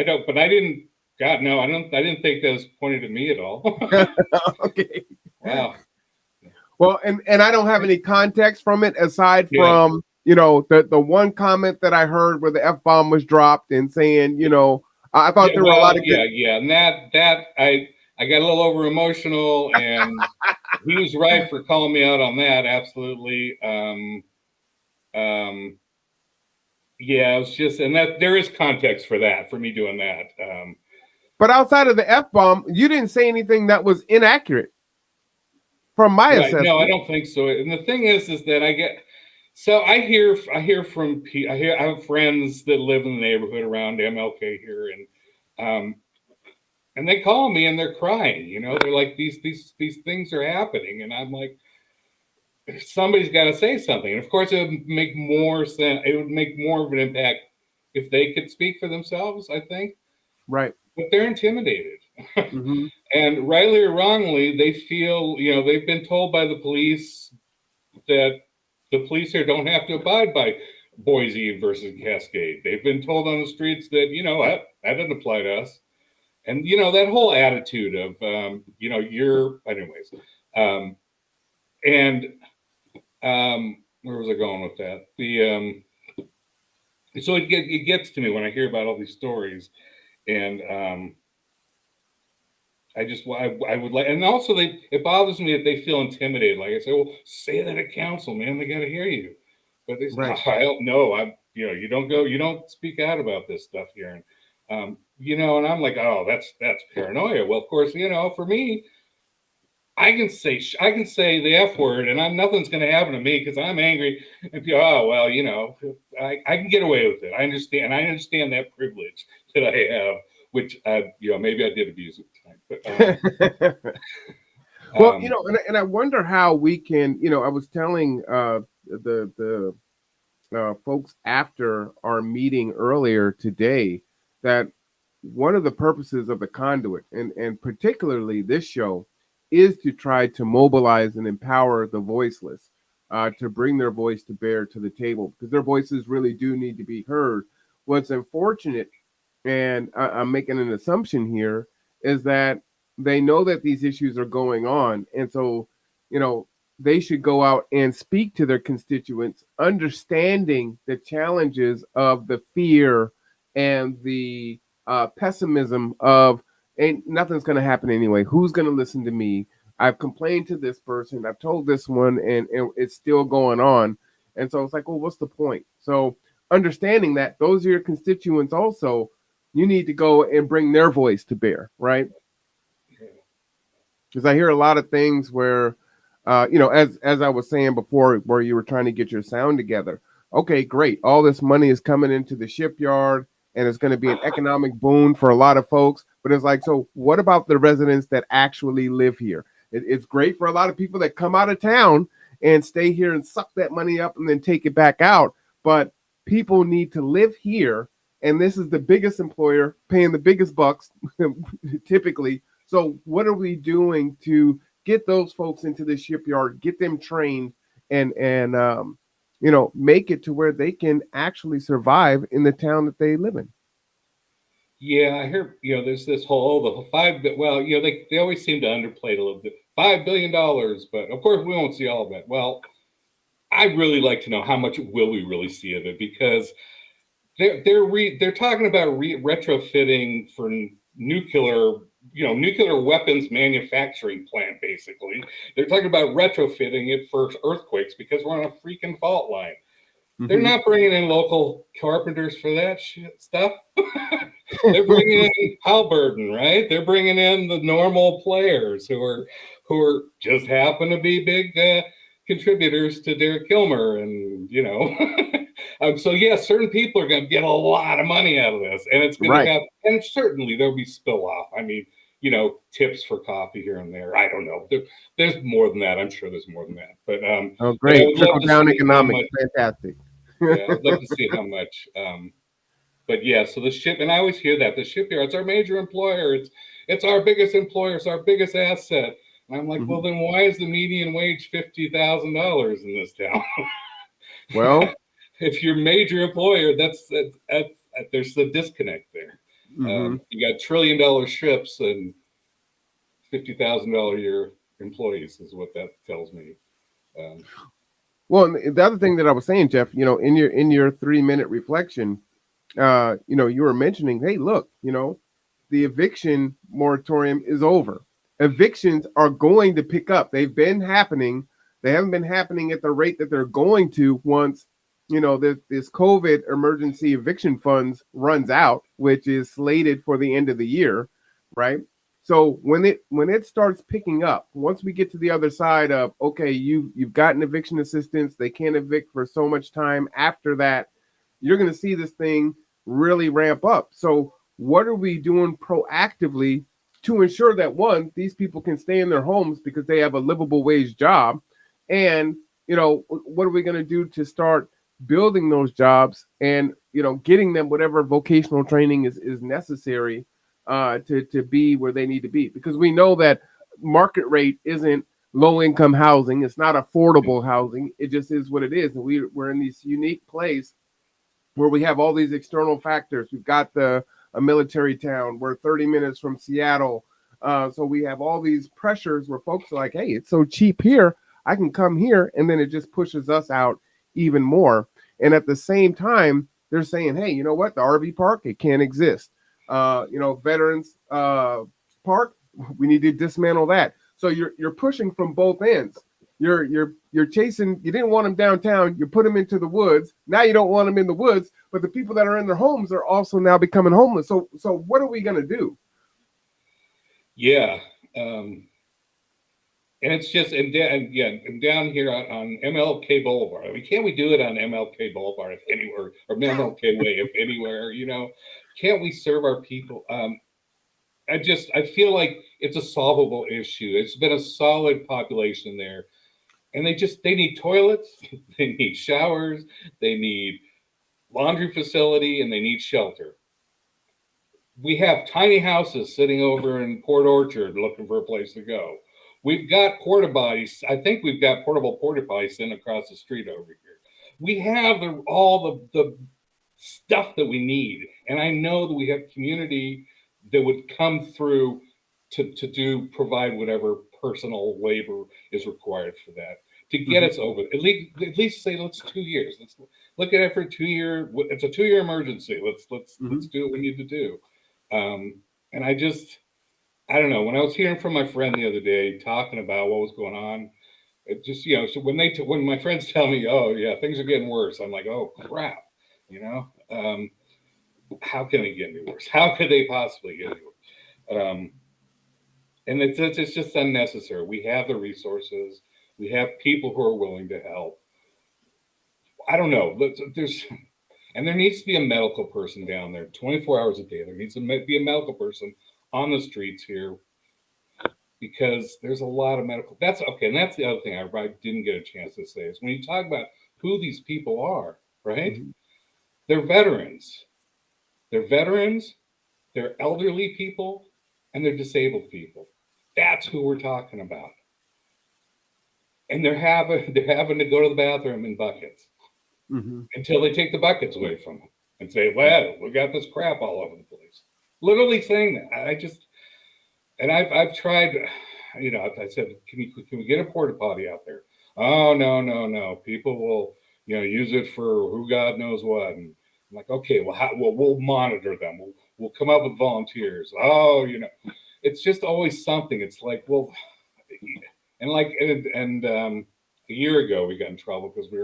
don't. But I didn't. God, no, I didn't think that was pointed at me at all. Okay. Wow. Well, and I don't have any context from it aside Yeah. from, you know, the one comment that I heard where the F-bomb was dropped and saying, you know, I thought there were a lot of good. Yeah. And that I got a little over emotional, and he was right for calling me out on that. Absolutely. Yeah, it's just, and that there is context for that, for me doing that. But outside of the F-bomb, you didn't say anything that was inaccurate from my assessment. No, I don't think so. And the thing is that I hear from I have friends that live in the neighborhood around MLK here, and they call me and they're crying. You know, they're like, these things are happening, and I'm like, somebody's got to say something. And of course, it would make more sense. It would make more of an impact if they could speak for themselves, I think. Right. But they're intimidated. Mm-hmm. And rightly or wrongly, they feel, you know, they've been told by the police that the police here don't have to abide by Boise versus Cascade. They've been told on the streets that, you know, that doesn't apply to us. And, you know, that whole attitude of, you know, anyways. Where was I going with that? So it gets to me when I hear about all these stories, and I would like, and also it bothers me that they feel intimidated. Like I say, well, say that at council, man, they got to hear you. But they say, right. I don't know. You know, you don't speak out about this stuff here, and you know, and I'm like, oh, that's paranoia. Well, of course, you know, for me, I can say the F word, and nothing's going to happen to me because I'm angry. And people, oh well, you know, I can get away with it. I understand that privilege that I have, which you know, maybe I did abuse it tonight. But, well, you know, and I wonder how we can. You know, I was telling the folks after our meeting earlier today that one of the purposes of the conduit, and particularly this show, is to try to mobilize and empower the voiceless, to bring their voice to bear to the table, because their voices really do need to be heard. What's unfortunate, and I'm making an assumption here, is that they know that these issues are going on. And so, you know, they should go out and speak to their constituents, understanding the challenges of the fear and the pessimism of, ain't nothing's going to happen anyway. Who's going to listen to me? I've complained to this person. I've told this one, and it's still going on. And so it's like, well, what's the point? So understanding that those are your constituents also, you need to go and bring their voice to bear, right? Because I hear a lot of things where, you know, as I was saying before, where you were trying to get your sound together. Okay, great. All this money is coming into the shipyard, and it's going to be an economic boon for a lot of folks. But it's like, so what about the residents that actually live here? It's great for a lot of people that come out of town and stay here and suck that money up and then take it back out. But people need to live here, and this is the biggest employer paying the biggest bucks typically. So what are we doing to get those folks into the shipyard, get them trained, and you know, make it to where they can actually survive in the town that they live in? Yeah, I hear, you know, there's this whole, well, you know, they always seem to underplay it a little bit. $5 billion, but of course we won't see all of it. Well, I'd really like to know how much will we really see of it, because they're talking about retrofitting for nuclear weapons manufacturing plant. Basically, they're talking about retrofitting it for earthquakes because we're on a freaking fault line. Mm-hmm. They're not bringing in local carpenters for that stuff. They're bringing in Halliburton, right? They're bringing in the normal players who are just happen to be big contributors to Derek Kilmer, and you know. So yeah, certain people are going to get a lot of money out of this, and it's going to have, and certainly there'll be spill off. I mean, you know, tips for coffee here and there. I don't know. There's more than that. I'm sure there's more than that. But oh, great, trickle down economics, fantastic. Yeah, I'd love to see how much. But yeah, so and I always hear that the shipyard's our major employer. It's our biggest employer. It's our biggest asset. And I'm like, well, then why is the median wage $50,000 in this town? Well, if your major employer, there's a disconnect there. You got $1 trillion ships and $50,000 a year employees is what that tells me. Well, and the other thing that I was saying, Jeff, in your 3-minute reflection, you were mentioning, hey, look, the eviction moratorium is over. Evictions are going to pick up. They've been happening. They haven't been happening at the rate that they're going to once, this COVID emergency eviction funds runs out, which is slated for the end of the year, right? So when it starts picking up, once we get to the other side of, okay, you've gotten eviction assistance, they can't evict for so much time. After that, you're going to see this thing really ramp up. So what are we doing proactively to ensure that, one, these people can stay in their homes because they have a livable wage job? And, what are we going to do to start building those jobs and, getting them whatever vocational training is necessary to be where they need to be? Because we know that market rate isn't low income housing. It's not affordable housing. It just is what it is. And we're in this unique place where we have all these external factors. We've got a military town. We're 30 minutes from Seattle. So we have all these pressures where folks are like, hey, it's so cheap here. I can come here. And then it just pushes us out even more. And at the same time, they're saying, hey, you know what? The RV park, it can't exist. Veterans Park, we need to dismantle that. So you're pushing from both ends. You're chasing. You didn't want them downtown. You put them into the woods. Now you don't want them in the woods. But the people that are in their homes are also now becoming homeless. So what are we going to do? Yeah, and it's just and down here on MLK Boulevard. I mean, can't we do it on MLK Boulevard if anywhere, or MLK Way if anywhere? Can't we serve our people? I feel like it's a solvable issue. It's been a solid population there. And they need toilets, they need showers, they need laundry facility, and they need shelter. We have tiny houses sitting over in Port Orchard looking for a place to go. We've got porta potties. I think we've got portable porta potties sitting across the street over here. We have all the stuff that we need. And I know that we have community that would come through to provide whatever personal labor is required for that. To get us over, at least say let's 2 years. Let's look at it for 2 year. It's a 2 year emergency. Let's do what we need to do. And I don't know. When I was hearing from my friend the other day talking about what was going on, it just so when my friends tell me, oh yeah, things are getting worse, I'm like, oh crap, how can they get any worse? How could they possibly get any worse? And it's just unnecessary. We have the resources. We have people who are willing to help. I don't know. There needs to be a medical person down there 24 hours a day. There needs to be a medical person on the streets here because there's a lot of medical. That's okay. And that's the other thing I didn't get a chance to say is when you talk about who these people are, right? They're veterans. They're veterans, they're elderly people, and they're disabled people. That's who we're talking about. And they're having to go to the bathroom in buckets until they take the buckets away from them and say, well, we got this crap all over the place. Literally saying that. I've tried, I said, can we get a porta potty out there? Oh, no. People will, use it for who God knows what. And I'm like, okay, we'll monitor them. We'll come up with volunteers. Oh, it's just always something. It's like, well, and a year ago we got in trouble because they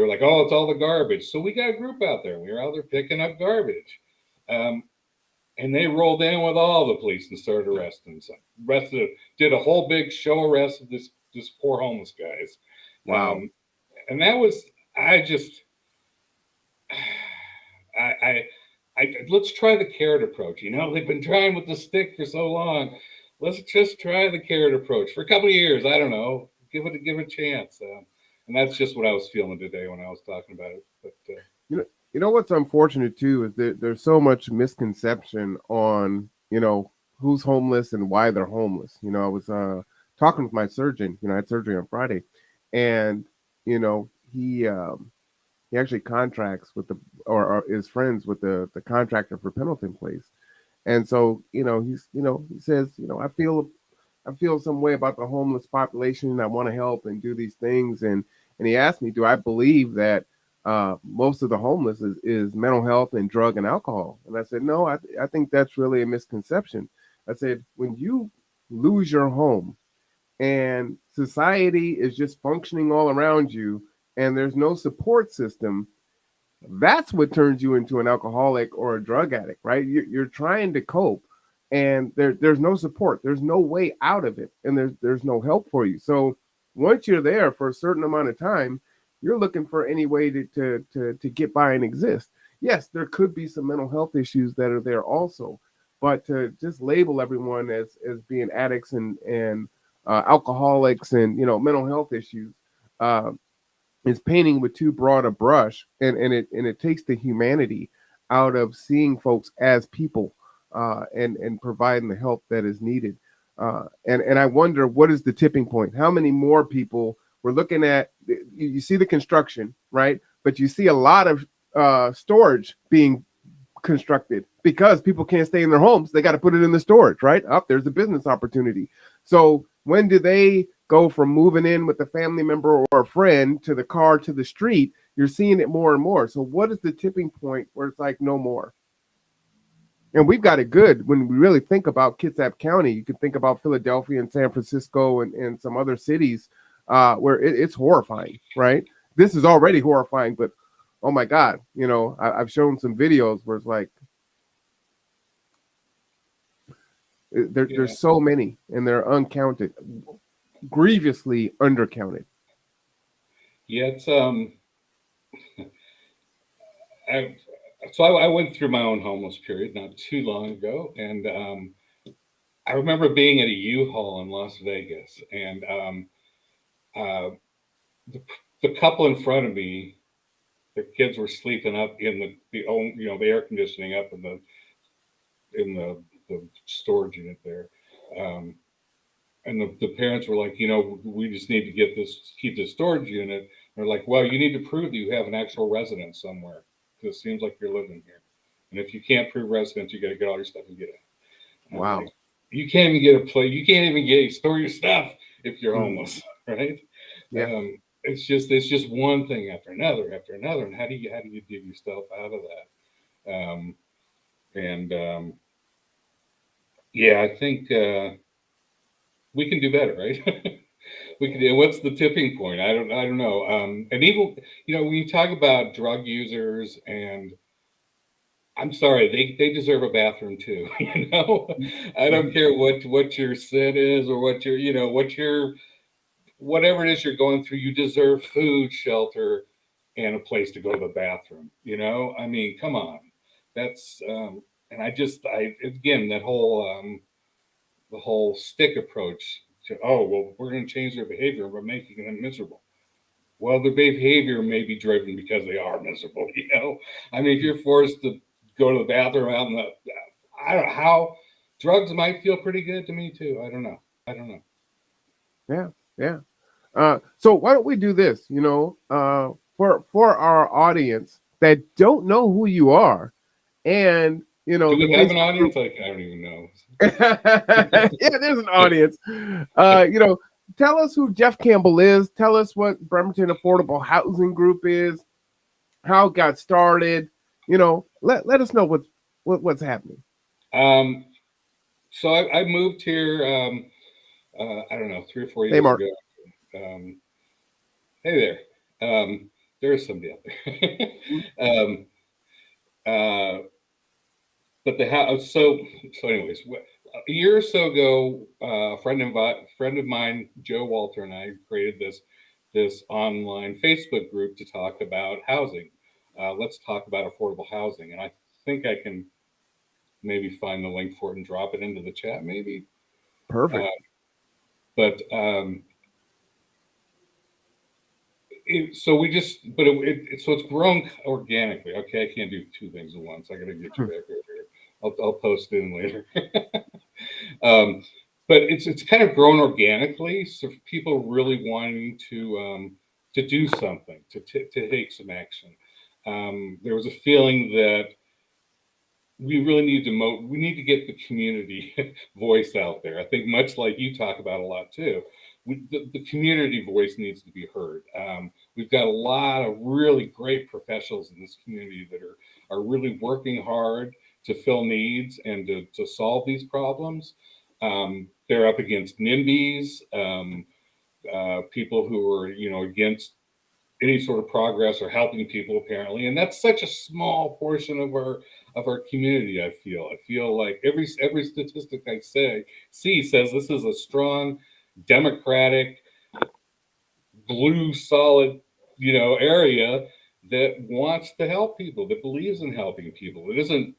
were like, oh, it's all the garbage. So we got a group out there. We were out there picking up garbage. And they rolled in with all the police and started arresting them. Did a whole big show arrest of this poor homeless guys. Wow. And that was, let's try the carrot approach. They've been trying with the stick for so long. Let's just try the carrot approach for a couple of years. I don't know. Give it a chance. And that's just what I was feeling today when I was talking about it. But what's unfortunate too is that there's so much misconception on who's homeless and why they're homeless. I was talking with my surgeon. I had surgery on Friday, and he He actually contracts with or is friends with the contractor for Pendleton Place. And so, he says, I feel some way about the homeless population. I want to help and do these things. And he asked me, do I believe that most of the homeless is mental health and drug and alcohol? And I said, no, I think that's really a misconception. I said, when you lose your home and society is just functioning all around you and there's no support system, that's what turns you into an alcoholic or a drug addict, right? You're trying to cope and there's no support. There's no way out of it, and there's no help for you. So once you're there for a certain amount of time, you're looking for any way to get by and exist. Yes, there could be some mental health issues that are there also, but to just label everyone as being addicts and alcoholics and mental health issues is painting with too broad a brush, and it takes the humanity out of seeing folks as people and providing the help that is needed. And I wonder, what is the tipping point? How many more people we're looking at? You see the construction, right? But you see a lot of storage being constructed because people can't stay in their homes. They got to put it in the storage, right? Up there's a business opportunity. So when do they go from moving in with a family member or a friend to the car to the street? You're seeing it more and more. So what is the tipping point where it's like no more? And we've got it good when we really think about Kitsap County. You can think about Philadelphia and San Francisco and some other cities where it's horrifying, right? This is already horrifying, but oh my God, I've shown some videos where it's like, there's so many and they're uncounted, grievously undercounted. Yeah, it's I went through my own homeless period not too long ago, and I remember being at a U-Haul in Las Vegas, and the couple in front of me, their kids were sleeping up in the air conditioning up in the storage unit there. And the parents were like, we just need to keep this storage unit. And they're like, well, you need to prove that you have an actual residence somewhere, because it seems like you're living here. And if you can't prove residence, you got to get all your stuff and get it. Wow. Like, you can't even get a place. You can't even store your stuff if you're homeless, right? Yeah. It's just one thing after another. And how do you dig yourself out of that? Yeah, I think we can do better, right? We can do. What's the tipping point? I don't know. And even when you talk about drug users, and I'm sorry, they deserve a bathroom too. I don't care what your sin is or whatever it is you're going through. You deserve food, shelter, and a place to go to the bathroom. I mean, come on. That's and again, that whole the whole stick approach to, we're going to change their behavior, we're making them miserable. Well, their behavior may be driven because they are miserable. I mean, if you're forced to go to the bathroom out in I don't know how. Drugs might feel pretty good to me too. I don't know. Yeah. So why don't we do this? For our audience that don't know who you are, and do we have an audience? I don't even know. Yeah, there's an audience. Tell us who Jeff Campbell is. Tell us what Bremerton Affordable Housing Group is, how it got started. Let us know what's happening. So I moved here. I don't know, 3 or 4 years Hey, Mark. ago. Hey there. There is somebody out there. But the house. So anyways, a year or so ago, a friend of mine, Joe Walter, and I created this online Facebook group to talk about housing. Let's talk about affordable housing, and I think I can maybe find the link for it and drop it into the chat. Maybe. Perfect. So it's grown organically. Okay, I can't do 2 things at once. I got to get you back over here. I'll post it in later. But it's kind of grown organically. So people really wanting to do something, to take some action. there was a feeling that we really need to get the community voice out there. I think much like you talk about a lot too, the community voice needs to be heard. We've got a lot of really great professionals in this community that are really working hard to fill needs and to solve these problems. They're up against NIMBYs, people who are, against any sort of progress or helping people apparently. And that's such a small portion of our community. I feel like every statistic I see says this is a strong democratic blue solid, area that wants to help people, that believes in helping people. It isn't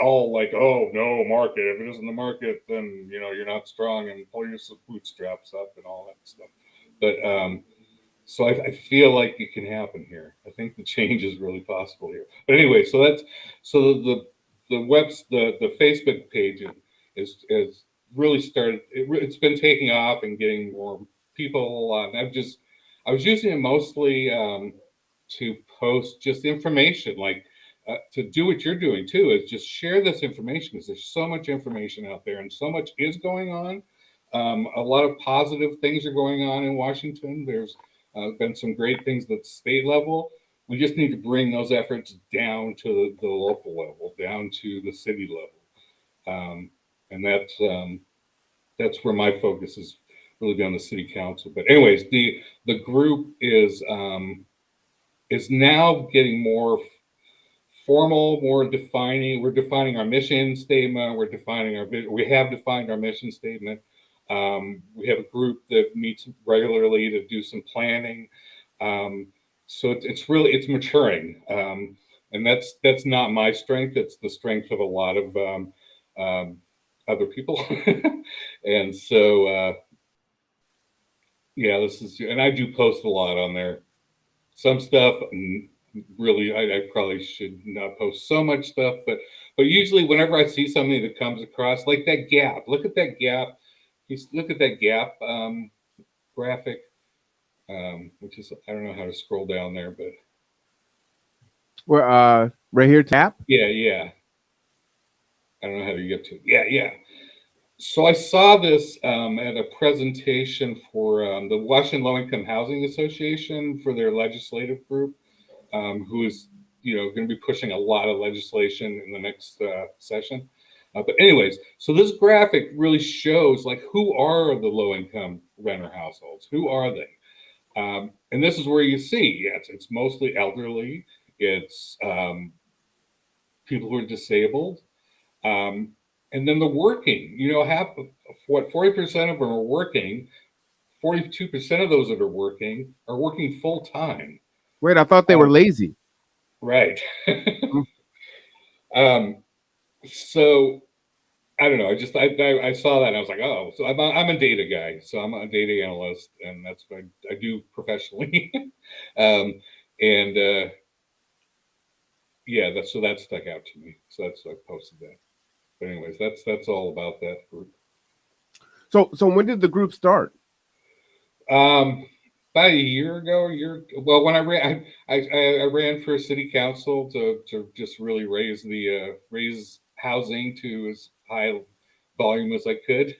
all like, oh no, market. If it isn't the market, then you're not strong and pull your bootstraps up and all that stuff. But so I feel like it can happen here. I think the change is really possible here. But anyway, so the Facebook page is really started. It's been taking off and getting more people on. I was using it mostly to post just information, like to do what you're doing too, is just share this information because there's so much information out there and so much is going on. A lot of positive things are going on in Washington. There's been some great things at the state level. We just need to bring those efforts down to the local level, down to the city level. And that's where my focus is really be on the city council. But anyways, the group is now getting more formal, more defining. We're defining our mission statement. We have defined our mission statement. We have a group that meets regularly to do some planning. So it's maturing. And that's not my strength. It's the strength of a lot of other people. And so, and I do post a lot on there. Some stuff really, I probably should not post so much stuff, but usually whenever I see something that comes across, like that gap, look at that gap. Look at that gap graphic, which is, I don't know how to scroll down there, but. Well, right here, tap? Yeah. I don't know how to get to it. Yeah. So I saw this at a presentation for the Washington Low Income Housing Association for their legislative group, who is, going to be pushing a lot of legislation in the next session. But anyways, so this graphic really shows like who are the low income renter households? Who are they? And this is where you see, it's mostly elderly. It's people who are disabled. And then the working, 40% of them are working. 42% of those that are working full time. Wait, I thought they were lazy. Right. So I don't know. I saw that and I was like, oh, so I'm a data guy. So I'm a data analyst, and that's what I do professionally. So that stuck out to me. So that's why I posted that. But anyways, that's all about that group. So when did the group start? About a year ago. Well, when I ran for city council to just really raise housing to as high volume as I could.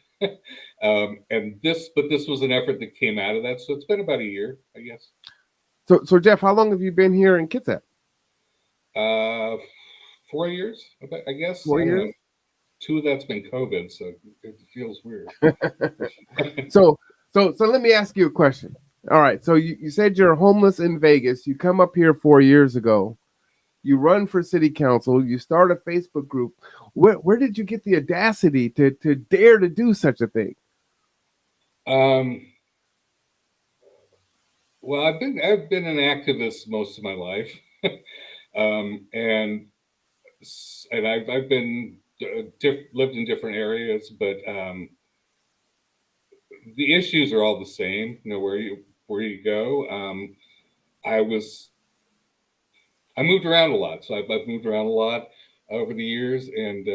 And this was an effort that came out of that. So it's been about a year, I guess. So Jeff, how long have you been here in Kitsap? 4 years, I guess. 4 years. 2 of that's been COVID, so it feels weird. So let me ask you a question. All right. So you said you're homeless in Vegas. You come up here 4 years ago. You run for city council. You start a Facebook group. Where did you get the audacity to dare to do such a thing? Well, I've been an activist most of my life, and I've been lived in different areas, but the issues are all the same. Where you go. I moved around a lot, so I've moved around a lot over the years, and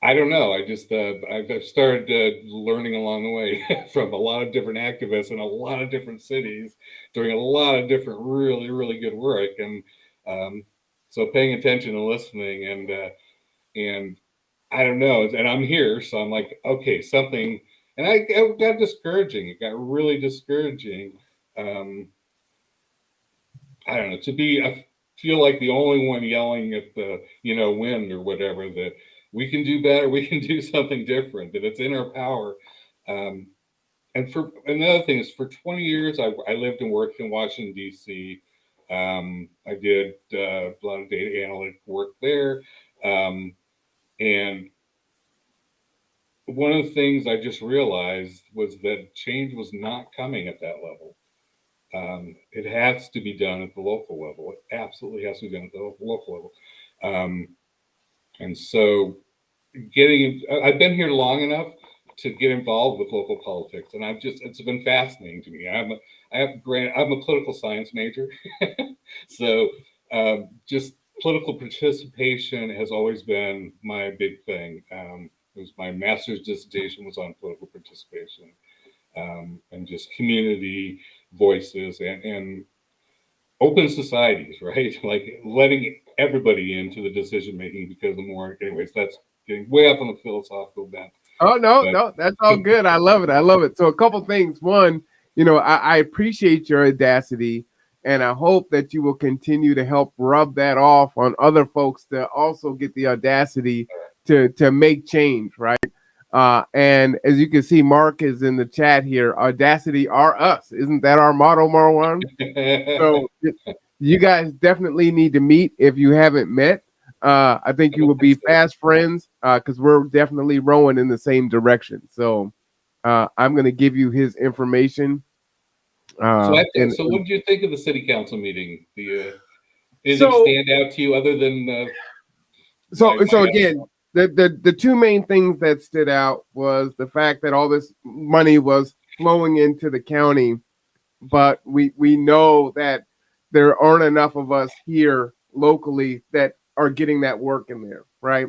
I don't know. I just I've started learning along the way from a lot of different activists in a lot of different cities, doing a lot of different really good work, and so paying attention and listening, and I don't know. And I'm here, so I'm like, okay, something. And it got discouraging. It got really discouraging. I don't know, I feel like the only one yelling at the, wind or whatever, that we can do better, we can do something different, that it's in our power. And for another thing is, for 20 years, I lived and worked in Washington, D.C. I did a lot of data analytic work there. And one of the things I just realized was that change was not coming at that level. It has to be done at the local level. It absolutely has to be done at the local level. And so I've been here long enough to get involved with local politics, and it's been fascinating to me. I'm a political science major. So just political participation has always been my big thing. My master's dissertation was on political participation, and just community voices and open societies, right? Like letting everybody into the decision making, because anyways, that's getting way up on the philosophical bent. Oh, no, that's all good. I love it. So a couple things. One, I appreciate your audacity, and I hope that you will continue to help rub that off on other folks to also get the audacity to make change, right? And as you can see, Mark is in the chat here. Audacity are us. Isn't that our motto, Marwan? So you guys definitely need to meet if you haven't met. I think you will be fast friends, because we're definitely rowing in the same direction. So I'm going to give you his information. So what did you think of the city council meeting? Did it stand out to you other than? So again, the two main things that stood out was the fact that all this money was flowing into the county, but we know that there aren't enough of us here locally that are getting that work in there, right?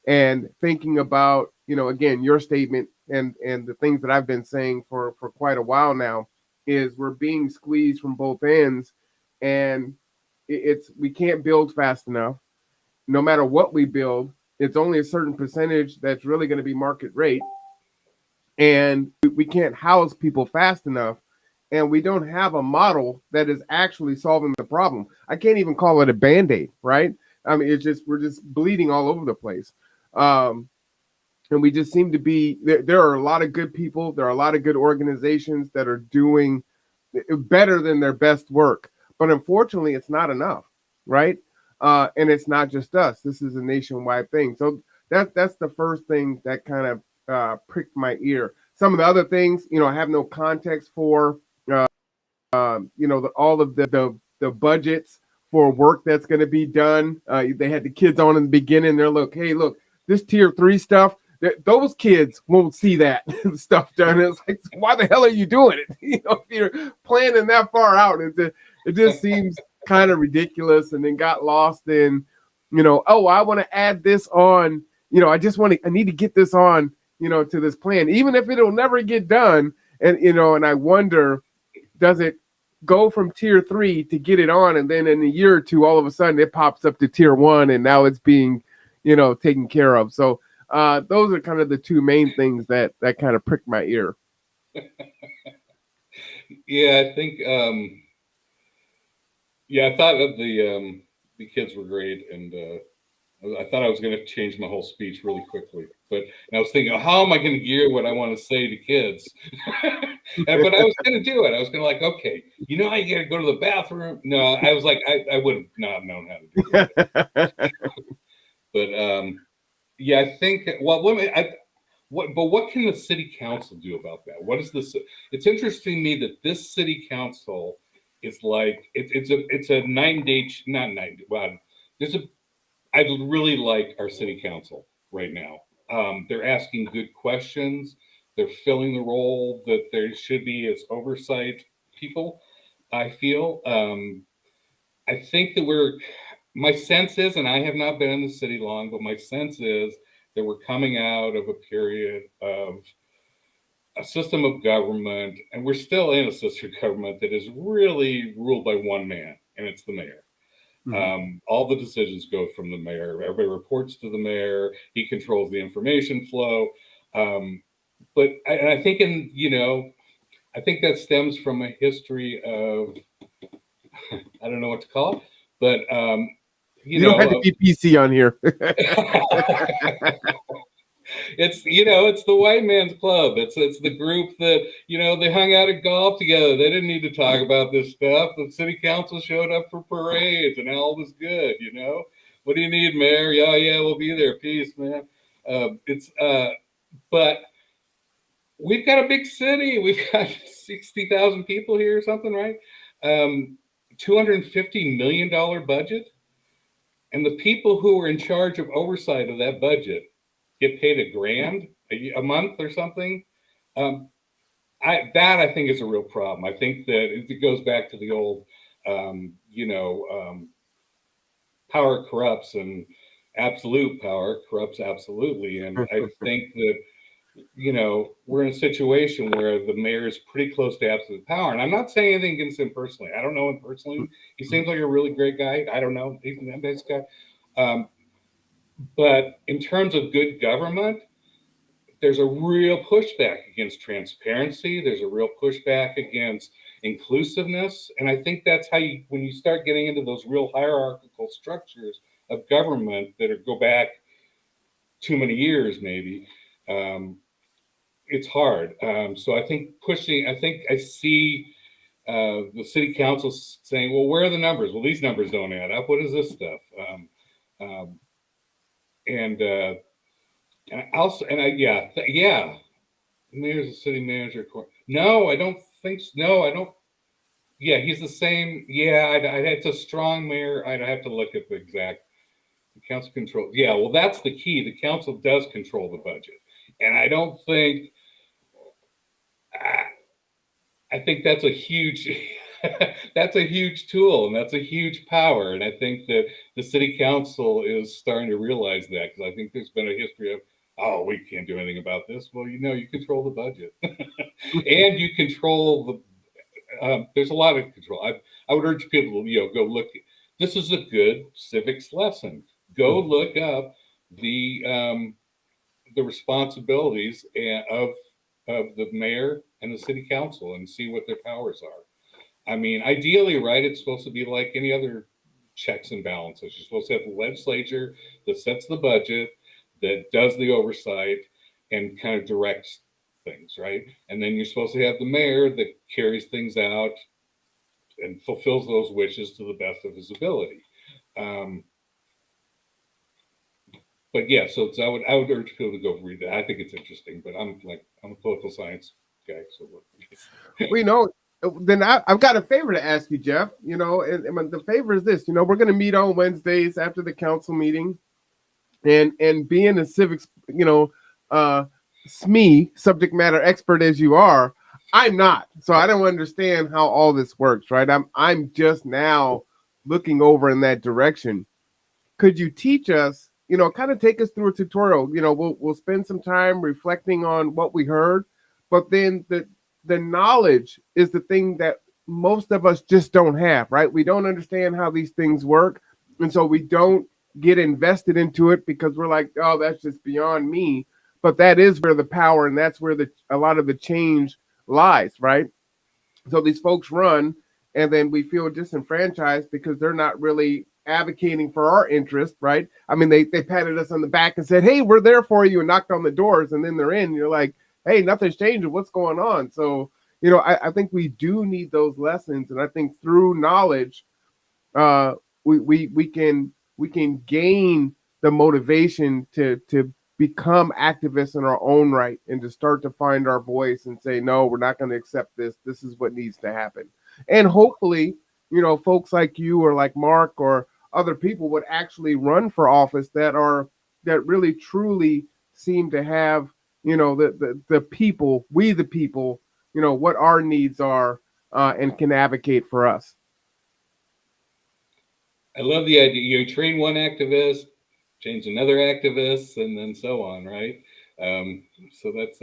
And thinking about, again, your statement and the things that I've been saying for quite a while now, is we're being squeezed from both ends, and we can't build fast enough. No matter what we build, it's only a certain percentage that's really going to be market rate, and we can't house people fast enough. And we don't have a model that is actually solving the problem. I can't even call it a Band-Aid, right? I mean, we're just bleeding all over the place. And we just seem to be, there are a lot of good people. There are a lot of good organizations that are doing better than their best work. But unfortunately, it's not enough, right? And it's not just us. This is a nationwide thing. So that's the first thing that kind of pricked my ear. Some of the other things, I have no context for. All of the budgets for work that's going to be done. They had the kids on in the beginning. They're like, hey, look, this tier 3 stuff, those kids won't see that stuff done. It's like, why the hell are you doing it? If you're planning that far out, it just seems kind of ridiculous. And then got lost in, oh, I want to add this on. I need to get this on, to this plan, even if it'll never get done. And and I wonder, does it go from tier 3 to get it on, and then in a year or two, all of a sudden it pops up to tier 1, and now it's being, taken care of. So those are kind of the two main things that kind of pricked my ear. Yeah, I think. I thought that the kids were great, and I thought I was going to change my whole speech really quickly, but I was thinking, how am I going to gear what I want to say to kids? But I was going to do it. I was going to okay, you got to go to the bathroom. No, I was like, I would have not known how to do that. But I think, what can the city council do about that? What is this? It's interesting to me that this city council is like, it's a 9-day, not 9, well, I really like our city council right now. They're asking good questions. They're filling the role that there should be as oversight people, I feel. I think that my sense is, and I have not been in the city long, but my sense is that we're coming out of a period of a system of government, and we're still in a system of government that is really ruled by one man, and it's the mayor. All the decisions go from the mayor. Everybody reports to the mayor. He controls the information flow. But I think I think that stems from a history of, I don't know what to call it, but you don't have to be PC on here. It's the white man's club. It's the group that, they hung out at golf together. They didn't need to talk about this stuff. The city council showed up for parades and all was good, What do you need, mayor? Yeah, we'll be there. Peace, man. But we've got a big city. We've got 60,000 people here or something, right? $250 million budget. And the people who are in charge of oversight of that budget get paid $1,000 a month or something. I think is a real problem. I think that it goes back to the old, power corrupts and absolute power corrupts absolutely. And I think that, we're in a situation where the mayor is pretty close to absolute power. And I'm not saying anything against him personally. I don't know him personally. He seems like a really great guy. I don't know. He's a nice guy. But in terms of good government, there's a real pushback against transparency. There's a real pushback against inclusiveness. And I think that's how when you start getting into those real hierarchical structures of government that go back too many years, maybe, it's hard. So I think I see the city council saying, well, where are the numbers? Well, these numbers don't add up. What is this stuff? Mayor's a city manager. No, I don't think so. No, I don't. Yeah, he's the same. Yeah, it's a strong mayor. I'd have to look at the exact. The council control. Yeah, well, that's the key. The council does control the budget, and I don't think. I think that's a huge. That's a huge tool, and that's a huge power. And I think that the city council is starting to realize that, because I think there's been a history of, oh, we can't do anything about this. Well, you control the budget, and you control the. There's a lot of control. I would urge people to go look. This is a good civics lesson. Go look up the responsibilities of the mayor and the city council and see what their powers are. I mean, ideally, right, it's supposed to be like any other checks and balances. You're supposed to have the legislature that sets the budget, that does the oversight, and kind of directs things, right? And then you're supposed to have the mayor that carries things out and fulfills those wishes to the best of his ability. But yeah, so I would urge people to go read that. I think it's interesting, but I'm a political science guy, so we know. Then I've got a favor to ask you, Jeff. And the favor is this. We're going to meet on Wednesdays after the council meeting, and being a civics, SME, subject matter expert as you are, I'm not. So I don't understand how all this works, right? I'm just now looking over in that direction. Could you teach us? Kind of take us through a tutorial. We'll spend some time reflecting on what we heard, but then the knowledge is the thing that most of us just don't have, right? We don't understand how these things work. And so we don't get invested into it because we're like, oh, that's just beyond me. But that is where the power, and that's where a lot of the change lies, right? So these folks run, and then we feel disenfranchised because they're not really advocating for our interest, right? I mean, they patted us on the back and said, hey, we're there for you, and knocked on the doors, and then they're in. And you're like, hey, nothing's changing. What's going on? So, I think we do need those lessons. And I think through knowledge, we can gain the motivation to become activists in our own right and to start to find our voice and say, no, we're not going to accept this. This is what needs to happen. And hopefully, folks like you or like Mark or other people would actually run for office that really truly seem to have the people, we the people, what our needs are, and can advocate for us. I love the idea. You train one activist, change another activist, and then so on, right? So that's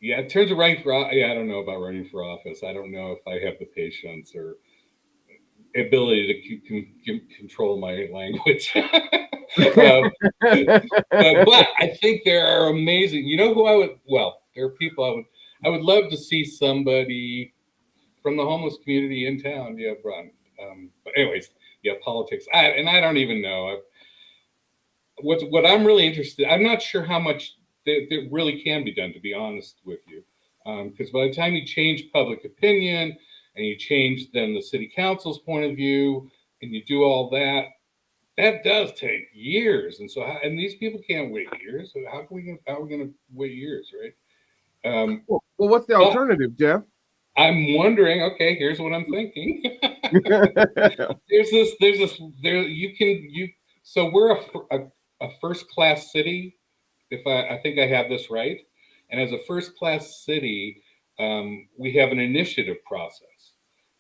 yeah. In terms of running for, yeah, I don't know about running for office. I don't know if I have the patience or ability to control my language. But I think there are amazing. You know who I would? Well, there are people I would love to see somebody from the homeless community in town. Yeah, run. But anyways, yeah, politics. I don't even know. What I'm really interested. I'm not sure how much that really can be done, to be honest with you, because by the time you change public opinion and you change then the city council's point of view and you do all that, that does take years. And so, and these people can't wait years. So how are we going to wait years, right? Well, what's the alternative, Jeff? I'm wondering. Okay, here's what I'm thinking. So we're a first class city. If I think I have this right, and as a first class city, we have an initiative process,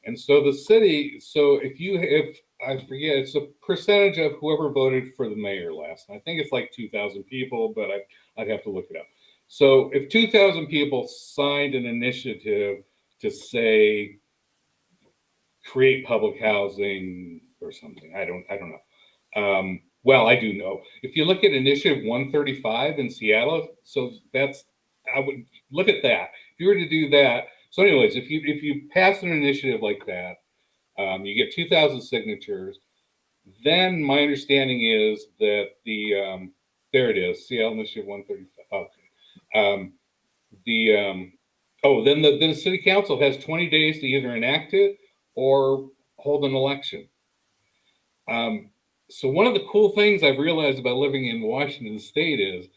and so the city. So if I forget, it's a percentage of whoever voted for the mayor last. I think it's like 2,000 people, but I'd have to look it up. So if 2,000 people signed an initiative to say create public housing or something, I don't know. Well, I do know. If you look at Initiative 135 in Seattle, so I would look at that. If you were to do that, so anyways, if you pass an initiative like that, you get 2,000 signatures. Then my understanding is that there it is, Seattle Initiative 135. Okay. Then the city council has 20 days to either enact it or hold an election. So one of the cool things I've realized about living in Washington State is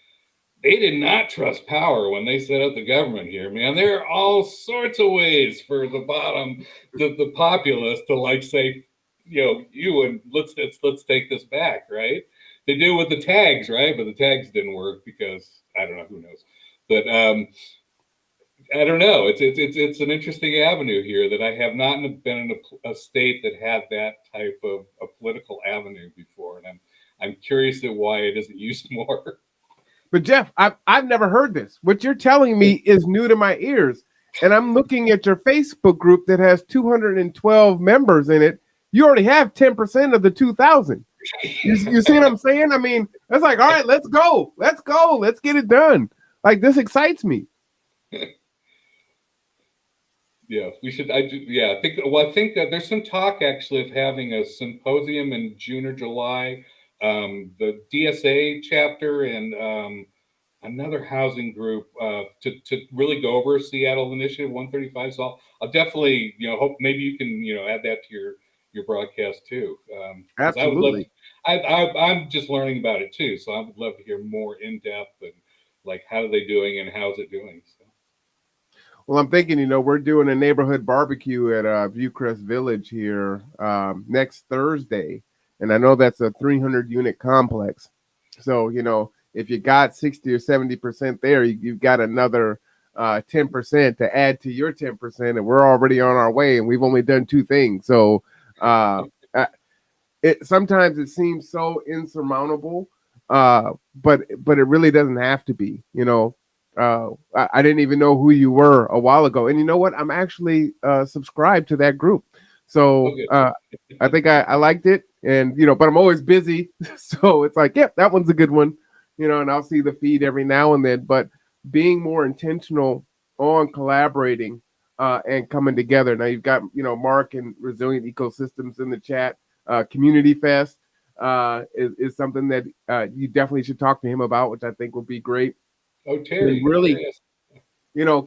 they did not trust power when they set up the government here, man. There are all sorts of ways for the bottom, the populace to like say, and let's take this back, right? They do it with the tags, right? But the tags didn't work because I don't know, who knows. But I don't know. It's an interesting avenue here that I have not been in a state that had that type of a political avenue before, and I'm curious at why it isn't used more. But Jeff, I've never heard this. What you're telling me is new to my ears, and I'm looking at your Facebook group that has 212 members in it. You already have 10% of the 2,000. You see what I'm saying? I mean, that's like, all right, let's go, let's get it done. Like, this excites me. Yeah, we should. I think that there's some talk actually of having a symposium in June or July. The DSA chapter and another housing group to really go over Seattle Initiative 135. So I'll definitely hope maybe you can add that to your broadcast too. Absolutely. I'm just learning about it too, so I would love to hear more in depth and like how are they doing and how's it doing. So. Well, I'm thinking, we're doing a neighborhood barbecue at Viewcrest Village here next Thursday. And I know that's a 300 unit complex. So, if you got 60 or 70% there, you've got another 10% to add to your 10%. And we're already on our way and we've only done two things. So sometimes it seems so insurmountable, but it really doesn't have to be, I didn't even know who you were a while ago. And you know what? I'm actually subscribed to that group. So I think I liked it. And, but I'm always busy. So it's like, that one's a good one, and I'll see the feed every now and then. But being more intentional on collaborating and coming together. Now you've got, Mark and Resilient Ecosystems in the chat. Community Fest is something that you definitely should talk to him about, which I think would be great. Oh, Terry, and really,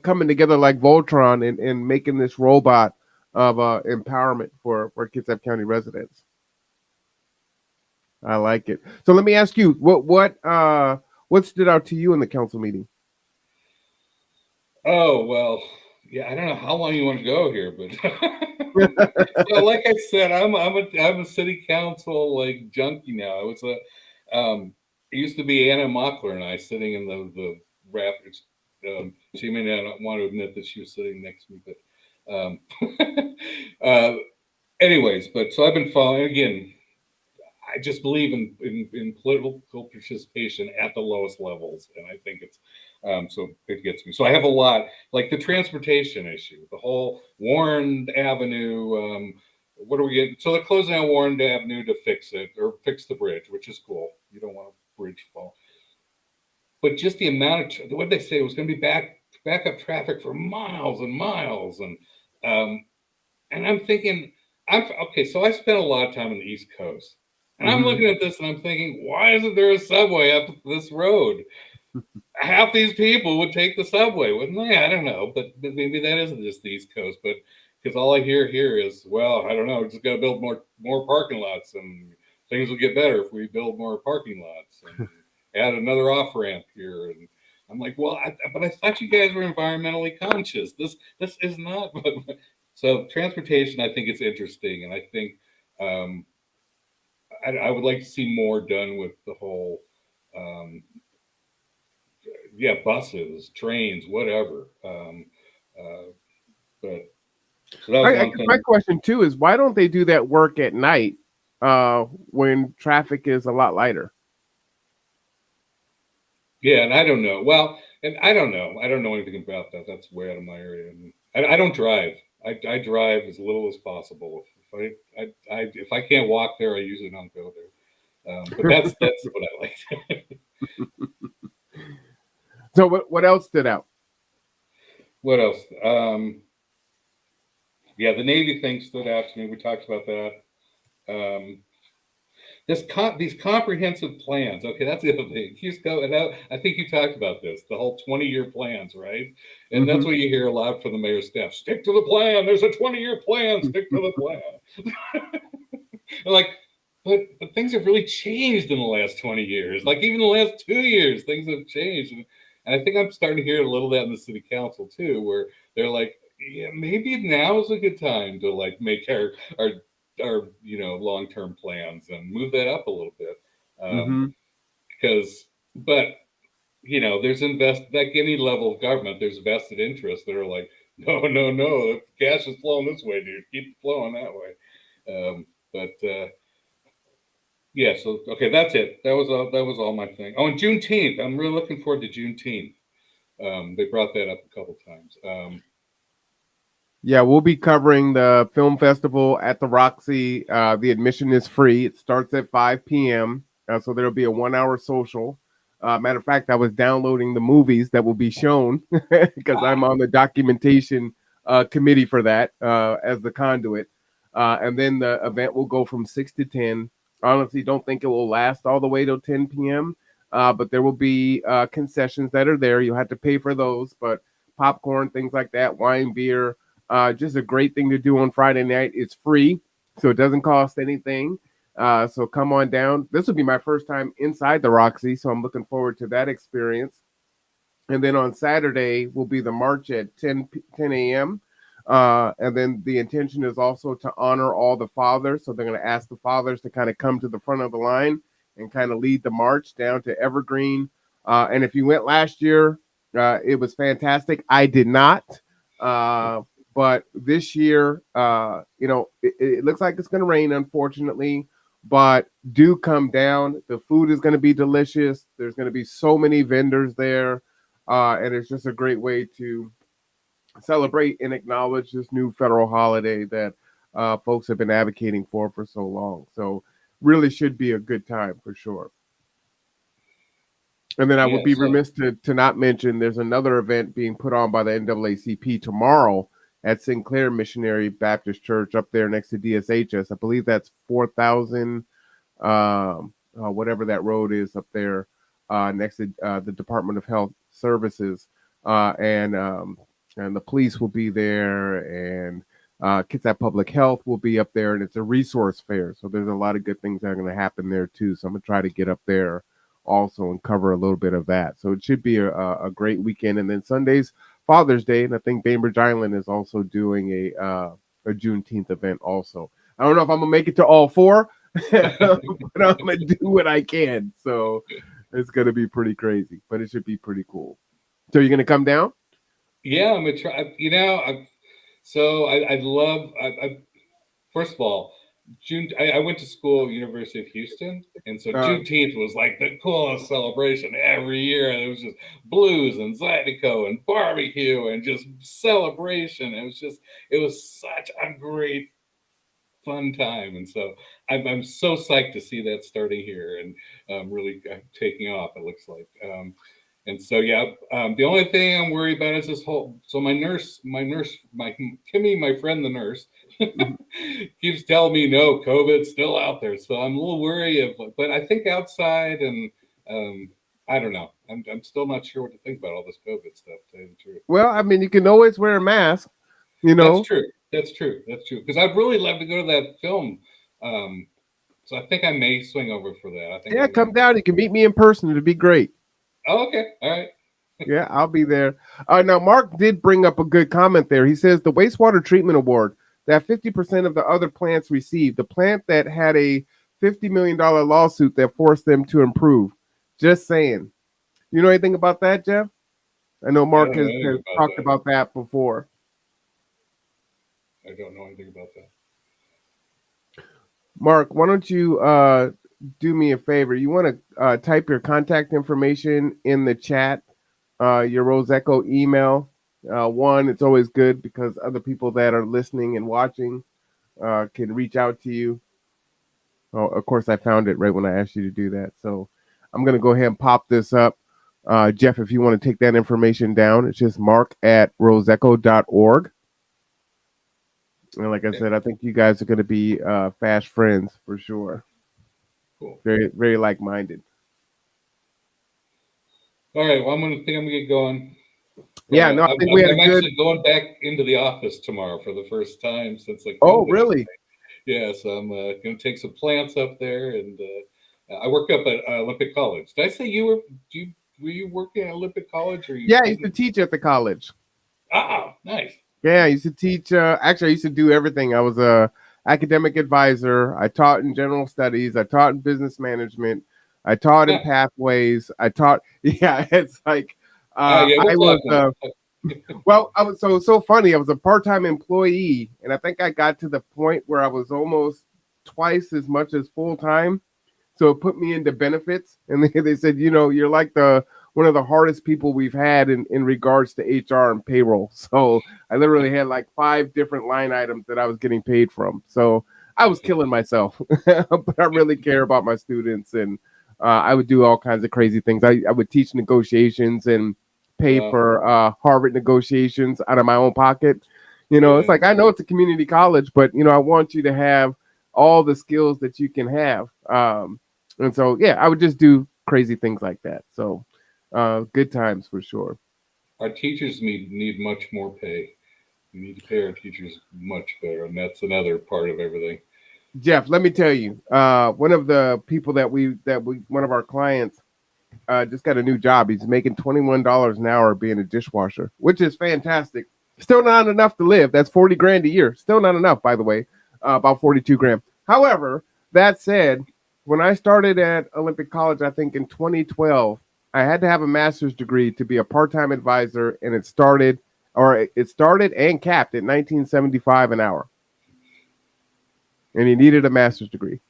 coming together like Voltron and making this robot of empowerment for Kitsap County residents. I like it. So let me ask you, what stood out to you in the council meeting? Oh, well, yeah, I don't know how long you want to go here, but so, like I said, I'm a city council like junkie now. It used to be Anna Mockler and I sitting in the rafters. She may not want to admit that she was sitting next to me, but anyways, so I've been following again. I just believe in political participation at the lowest levels, and I think it's so it gets me. So I have a lot, like the transportation issue, the whole Warren Avenue. What are we getting? So they're closing down Warren Avenue to fix it or fix the bridge, which is cool. You don't want a bridge fall, but just the amount of what they say it was going to be backup traffic for miles and miles, and I'm thinking, okay. So I spent a lot of time on the East Coast. And I'm looking at this and I'm thinking, why isn't there a subway up this road? Half these people would take the subway, wouldn't they? I don't know, but maybe that isn't just the East Coast. But because all I hear here is, well, I don't know, just got to build more parking lots, and things will get better if we build more parking lots and add another off ramp here. And I'm like, well, but I thought you guys were environmentally conscious. This is not. So transportation, I think it's interesting, and I think. I would like to see more done with the whole, buses, trains, whatever. But so that was one thing. My question too is, why don't they do that work at night when traffic is a lot lighter? Yeah, and I don't know. Well, and I don't know. I don't know anything about that. That's way out of my area. I don't drive. I drive as little as possible. If I can't walk there, I usually don't go there. But that's what I like. So what else stood out? What else? The Navy thing stood out to me. We talked about that. These comprehensive plans. Okay, that's the other thing. I think you talked about this, the whole 20-year plans, right? And that's what you hear a lot from the mayor's staff. Stick to the plan. There's a 20-year plan. Stick to the plan. Like, but things have really changed in the last 20 years. Like even the last 2 years, things have changed. And I think I'm starting to hear a little of that in the city council too, where they're like, yeah, maybe now is a good time to like make our long-term plans and move that up a little bit. But there's like any level of government, there's vested interests that are like, no, the cash is flowing this way, dude. Keep it flowing that way. So okay, that's it. That was all my thing. Oh, and Juneteenth. I'm really looking forward to Juneteenth. They brought that up a couple times. We'll be covering the film festival at the Roxy. The admission is free. It starts at 5 p.m. So there'll be a 1-hour social. Matter of fact, I was downloading the movies that will be shown because I'm on the documentation committee for that as the conduit. And then the event will go from 6 to 10. Honestly, don't think it will last all the way till 10 p.m. But there will be concessions that are there. You'll have to pay for those, but popcorn, things like that, wine, beer. Just a great thing to do on Friday night. It's free, so it doesn't cost anything. So come on down. This will be my first time inside the Roxy, so I'm looking forward to that experience. And then on Saturday will be the march at 10 a.m. And then the intention is also to honor all the fathers. So they're going to ask the fathers to kind of come to the front of the line and kind of lead the march down to Evergreen. And if you went last year, it was fantastic. I did not. But this year, it looks like it's going to rain, unfortunately. But do come down. The food is going to be delicious. There's going to be so many vendors there. And it's just a great way to celebrate and acknowledge this new federal holiday that folks have been advocating for so long. So really should be a good time for sure. And then I would be remiss to not mention there's another event being put on by the NAACP tomorrow at Sinclair Missionary Baptist Church up there next to DSHS. I believe that's 4,000, whatever that road is up there next to the Department of Health Services. And the police will be there, and Kids at Public Health will be up there, and it's a resource fair. So there's a lot of good things that are going to happen there too. So I'm going to try to get up there also and cover a little bit of that. So it should be a great weekend. And then Sunday's Father's Day, and I think Bainbridge Island is also doing a Juneteenth event also. I don't know if I'm gonna make it to all four, but I'm gonna do what I can. So it's gonna be pretty crazy, but it should be pretty cool. So you're gonna come down? Yeah, I'm gonna try. I'd love. First of all, I went to school at University of Houston, and so Juneteenth was like the coolest celebration every year. And it was just blues and Zydeco and barbecue and just celebration. It was such a great, fun time. And so I'm so psyched to see that starting here and really taking off, it looks like. And so, yeah, the only thing I'm worried about is this whole, so my Timmy, my friend, the nurse, keeps telling me, no, COVID's still out there. So I'm a little wary but I think outside and I don't know. I'm still not sure what to think about all this COVID stuff, to tell you the truth. Well, I mean, you can always wear a mask, That's true. Because I'd really love to go to that film. So I think I may swing over for that. Yeah, come down. You can meet me in person. It'd be great. Oh, okay. All right. Yeah, I'll be there. Now, Mark did bring up a good comment there. He says the wastewater treatment award that 50% of the other plants received, the plant that had a $50 million lawsuit that forced them to improve. Just saying. You know anything about that, Jeff? I know Mark has talked about that before. I don't know anything about that. Mark, why don't you do me a favor? You want to type your contact information in the chat, your Rose Echo email. One, it's always good because other people that are listening and watching can reach out to you. Oh, of course, I found it right when I asked you to do that. So I'm going to go ahead and pop this up. Jeff, if you want to take that information down, it's just mark@roseecho.org. And like I said, I think you guys are going to be fast friends for sure. Cool. Very, very like-minded. All right. Well, I'm going to get going. Yeah, no, I think we had I'm actually going back into the office tomorrow for the first time since like. Oh, really? Yeah, so I'm going to take some plants up there, and I work up at Olympic College. Did I say were you working at Olympic College? Or Yeah, I used to teach at the college. Oh, nice. Yeah, I used to teach. Actually, I used to do everything. I was a academic advisor. I taught in general studies. I taught in business management. I taught in pathways. I taught. Yeah, it's like I was. Well, I was so funny. I was a part-time employee, and I think I got to the point where I was almost twice as much as full-time. So it put me into benefits, and they said, you're like one of the hardest people we've had in regards to HR and payroll. So I literally had like 5 different line items that I was getting paid from. So I was killing myself, but I really care about my students, and I would do all kinds of crazy things. I would teach negotiations and pay for Harvard negotiations out of my own pocket. It's like, I know it's a community college, but I want you to have all the skills that you can have. And so, yeah, I would just do crazy things like that. So good times for sure. Our teachers need much more pay. We need to pay our teachers much better, and that's another part of everything. Jeff, let me tell you, one of the people one of our clients just got a new job. He's making $21 an hour being a dishwasher, which is fantastic. Still not enough to live. That's $40,000 a year. Still not enough, by the way, about $42,000. However, that said, when I started at Olympic College, I think in 2012, I had to have a master's degree to be a part-time advisor, and it started and capped at $19.75 an hour. And he needed a master's degree.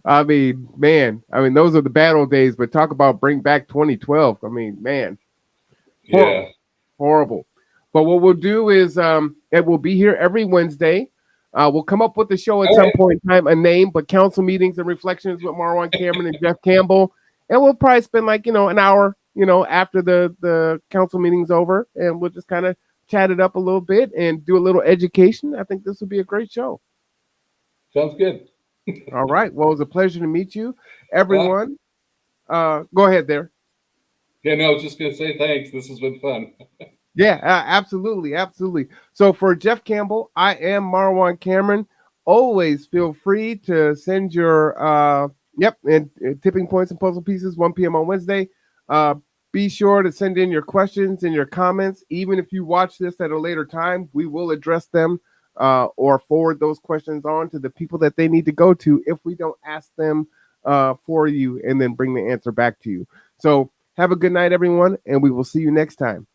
I mean, man, those are the bad old days, but talk about bring back 2012. I mean, man. Yeah. Horrible. But what we'll do is it will be here every Wednesday. We'll come up with the show at some point in time, a name, but council meetings and reflections with Marwan Cameron and Jeff Campbell. And we'll probably spend an hour, after the council meeting's over, and we'll just kind of chat it up a little bit and do a little education. I think this will be a great show. Sounds good. All right. Well, it was a pleasure to meet you, everyone. Go ahead there. Yeah, no, I was just going to say thanks. This has been fun. Yeah, absolutely. Absolutely. So for Jeff Campbell, I am Marwan Cameron. Always feel free to send your, and tipping points and puzzle pieces, 1 p.m. on Wednesday. Be sure to send in your questions and your comments. Even if you watch this at a later time, we will address them or forward those questions on to the people that they need to go to if we don't ask them for you and then bring the answer back to you. So have a good night, everyone, and we will see you next time.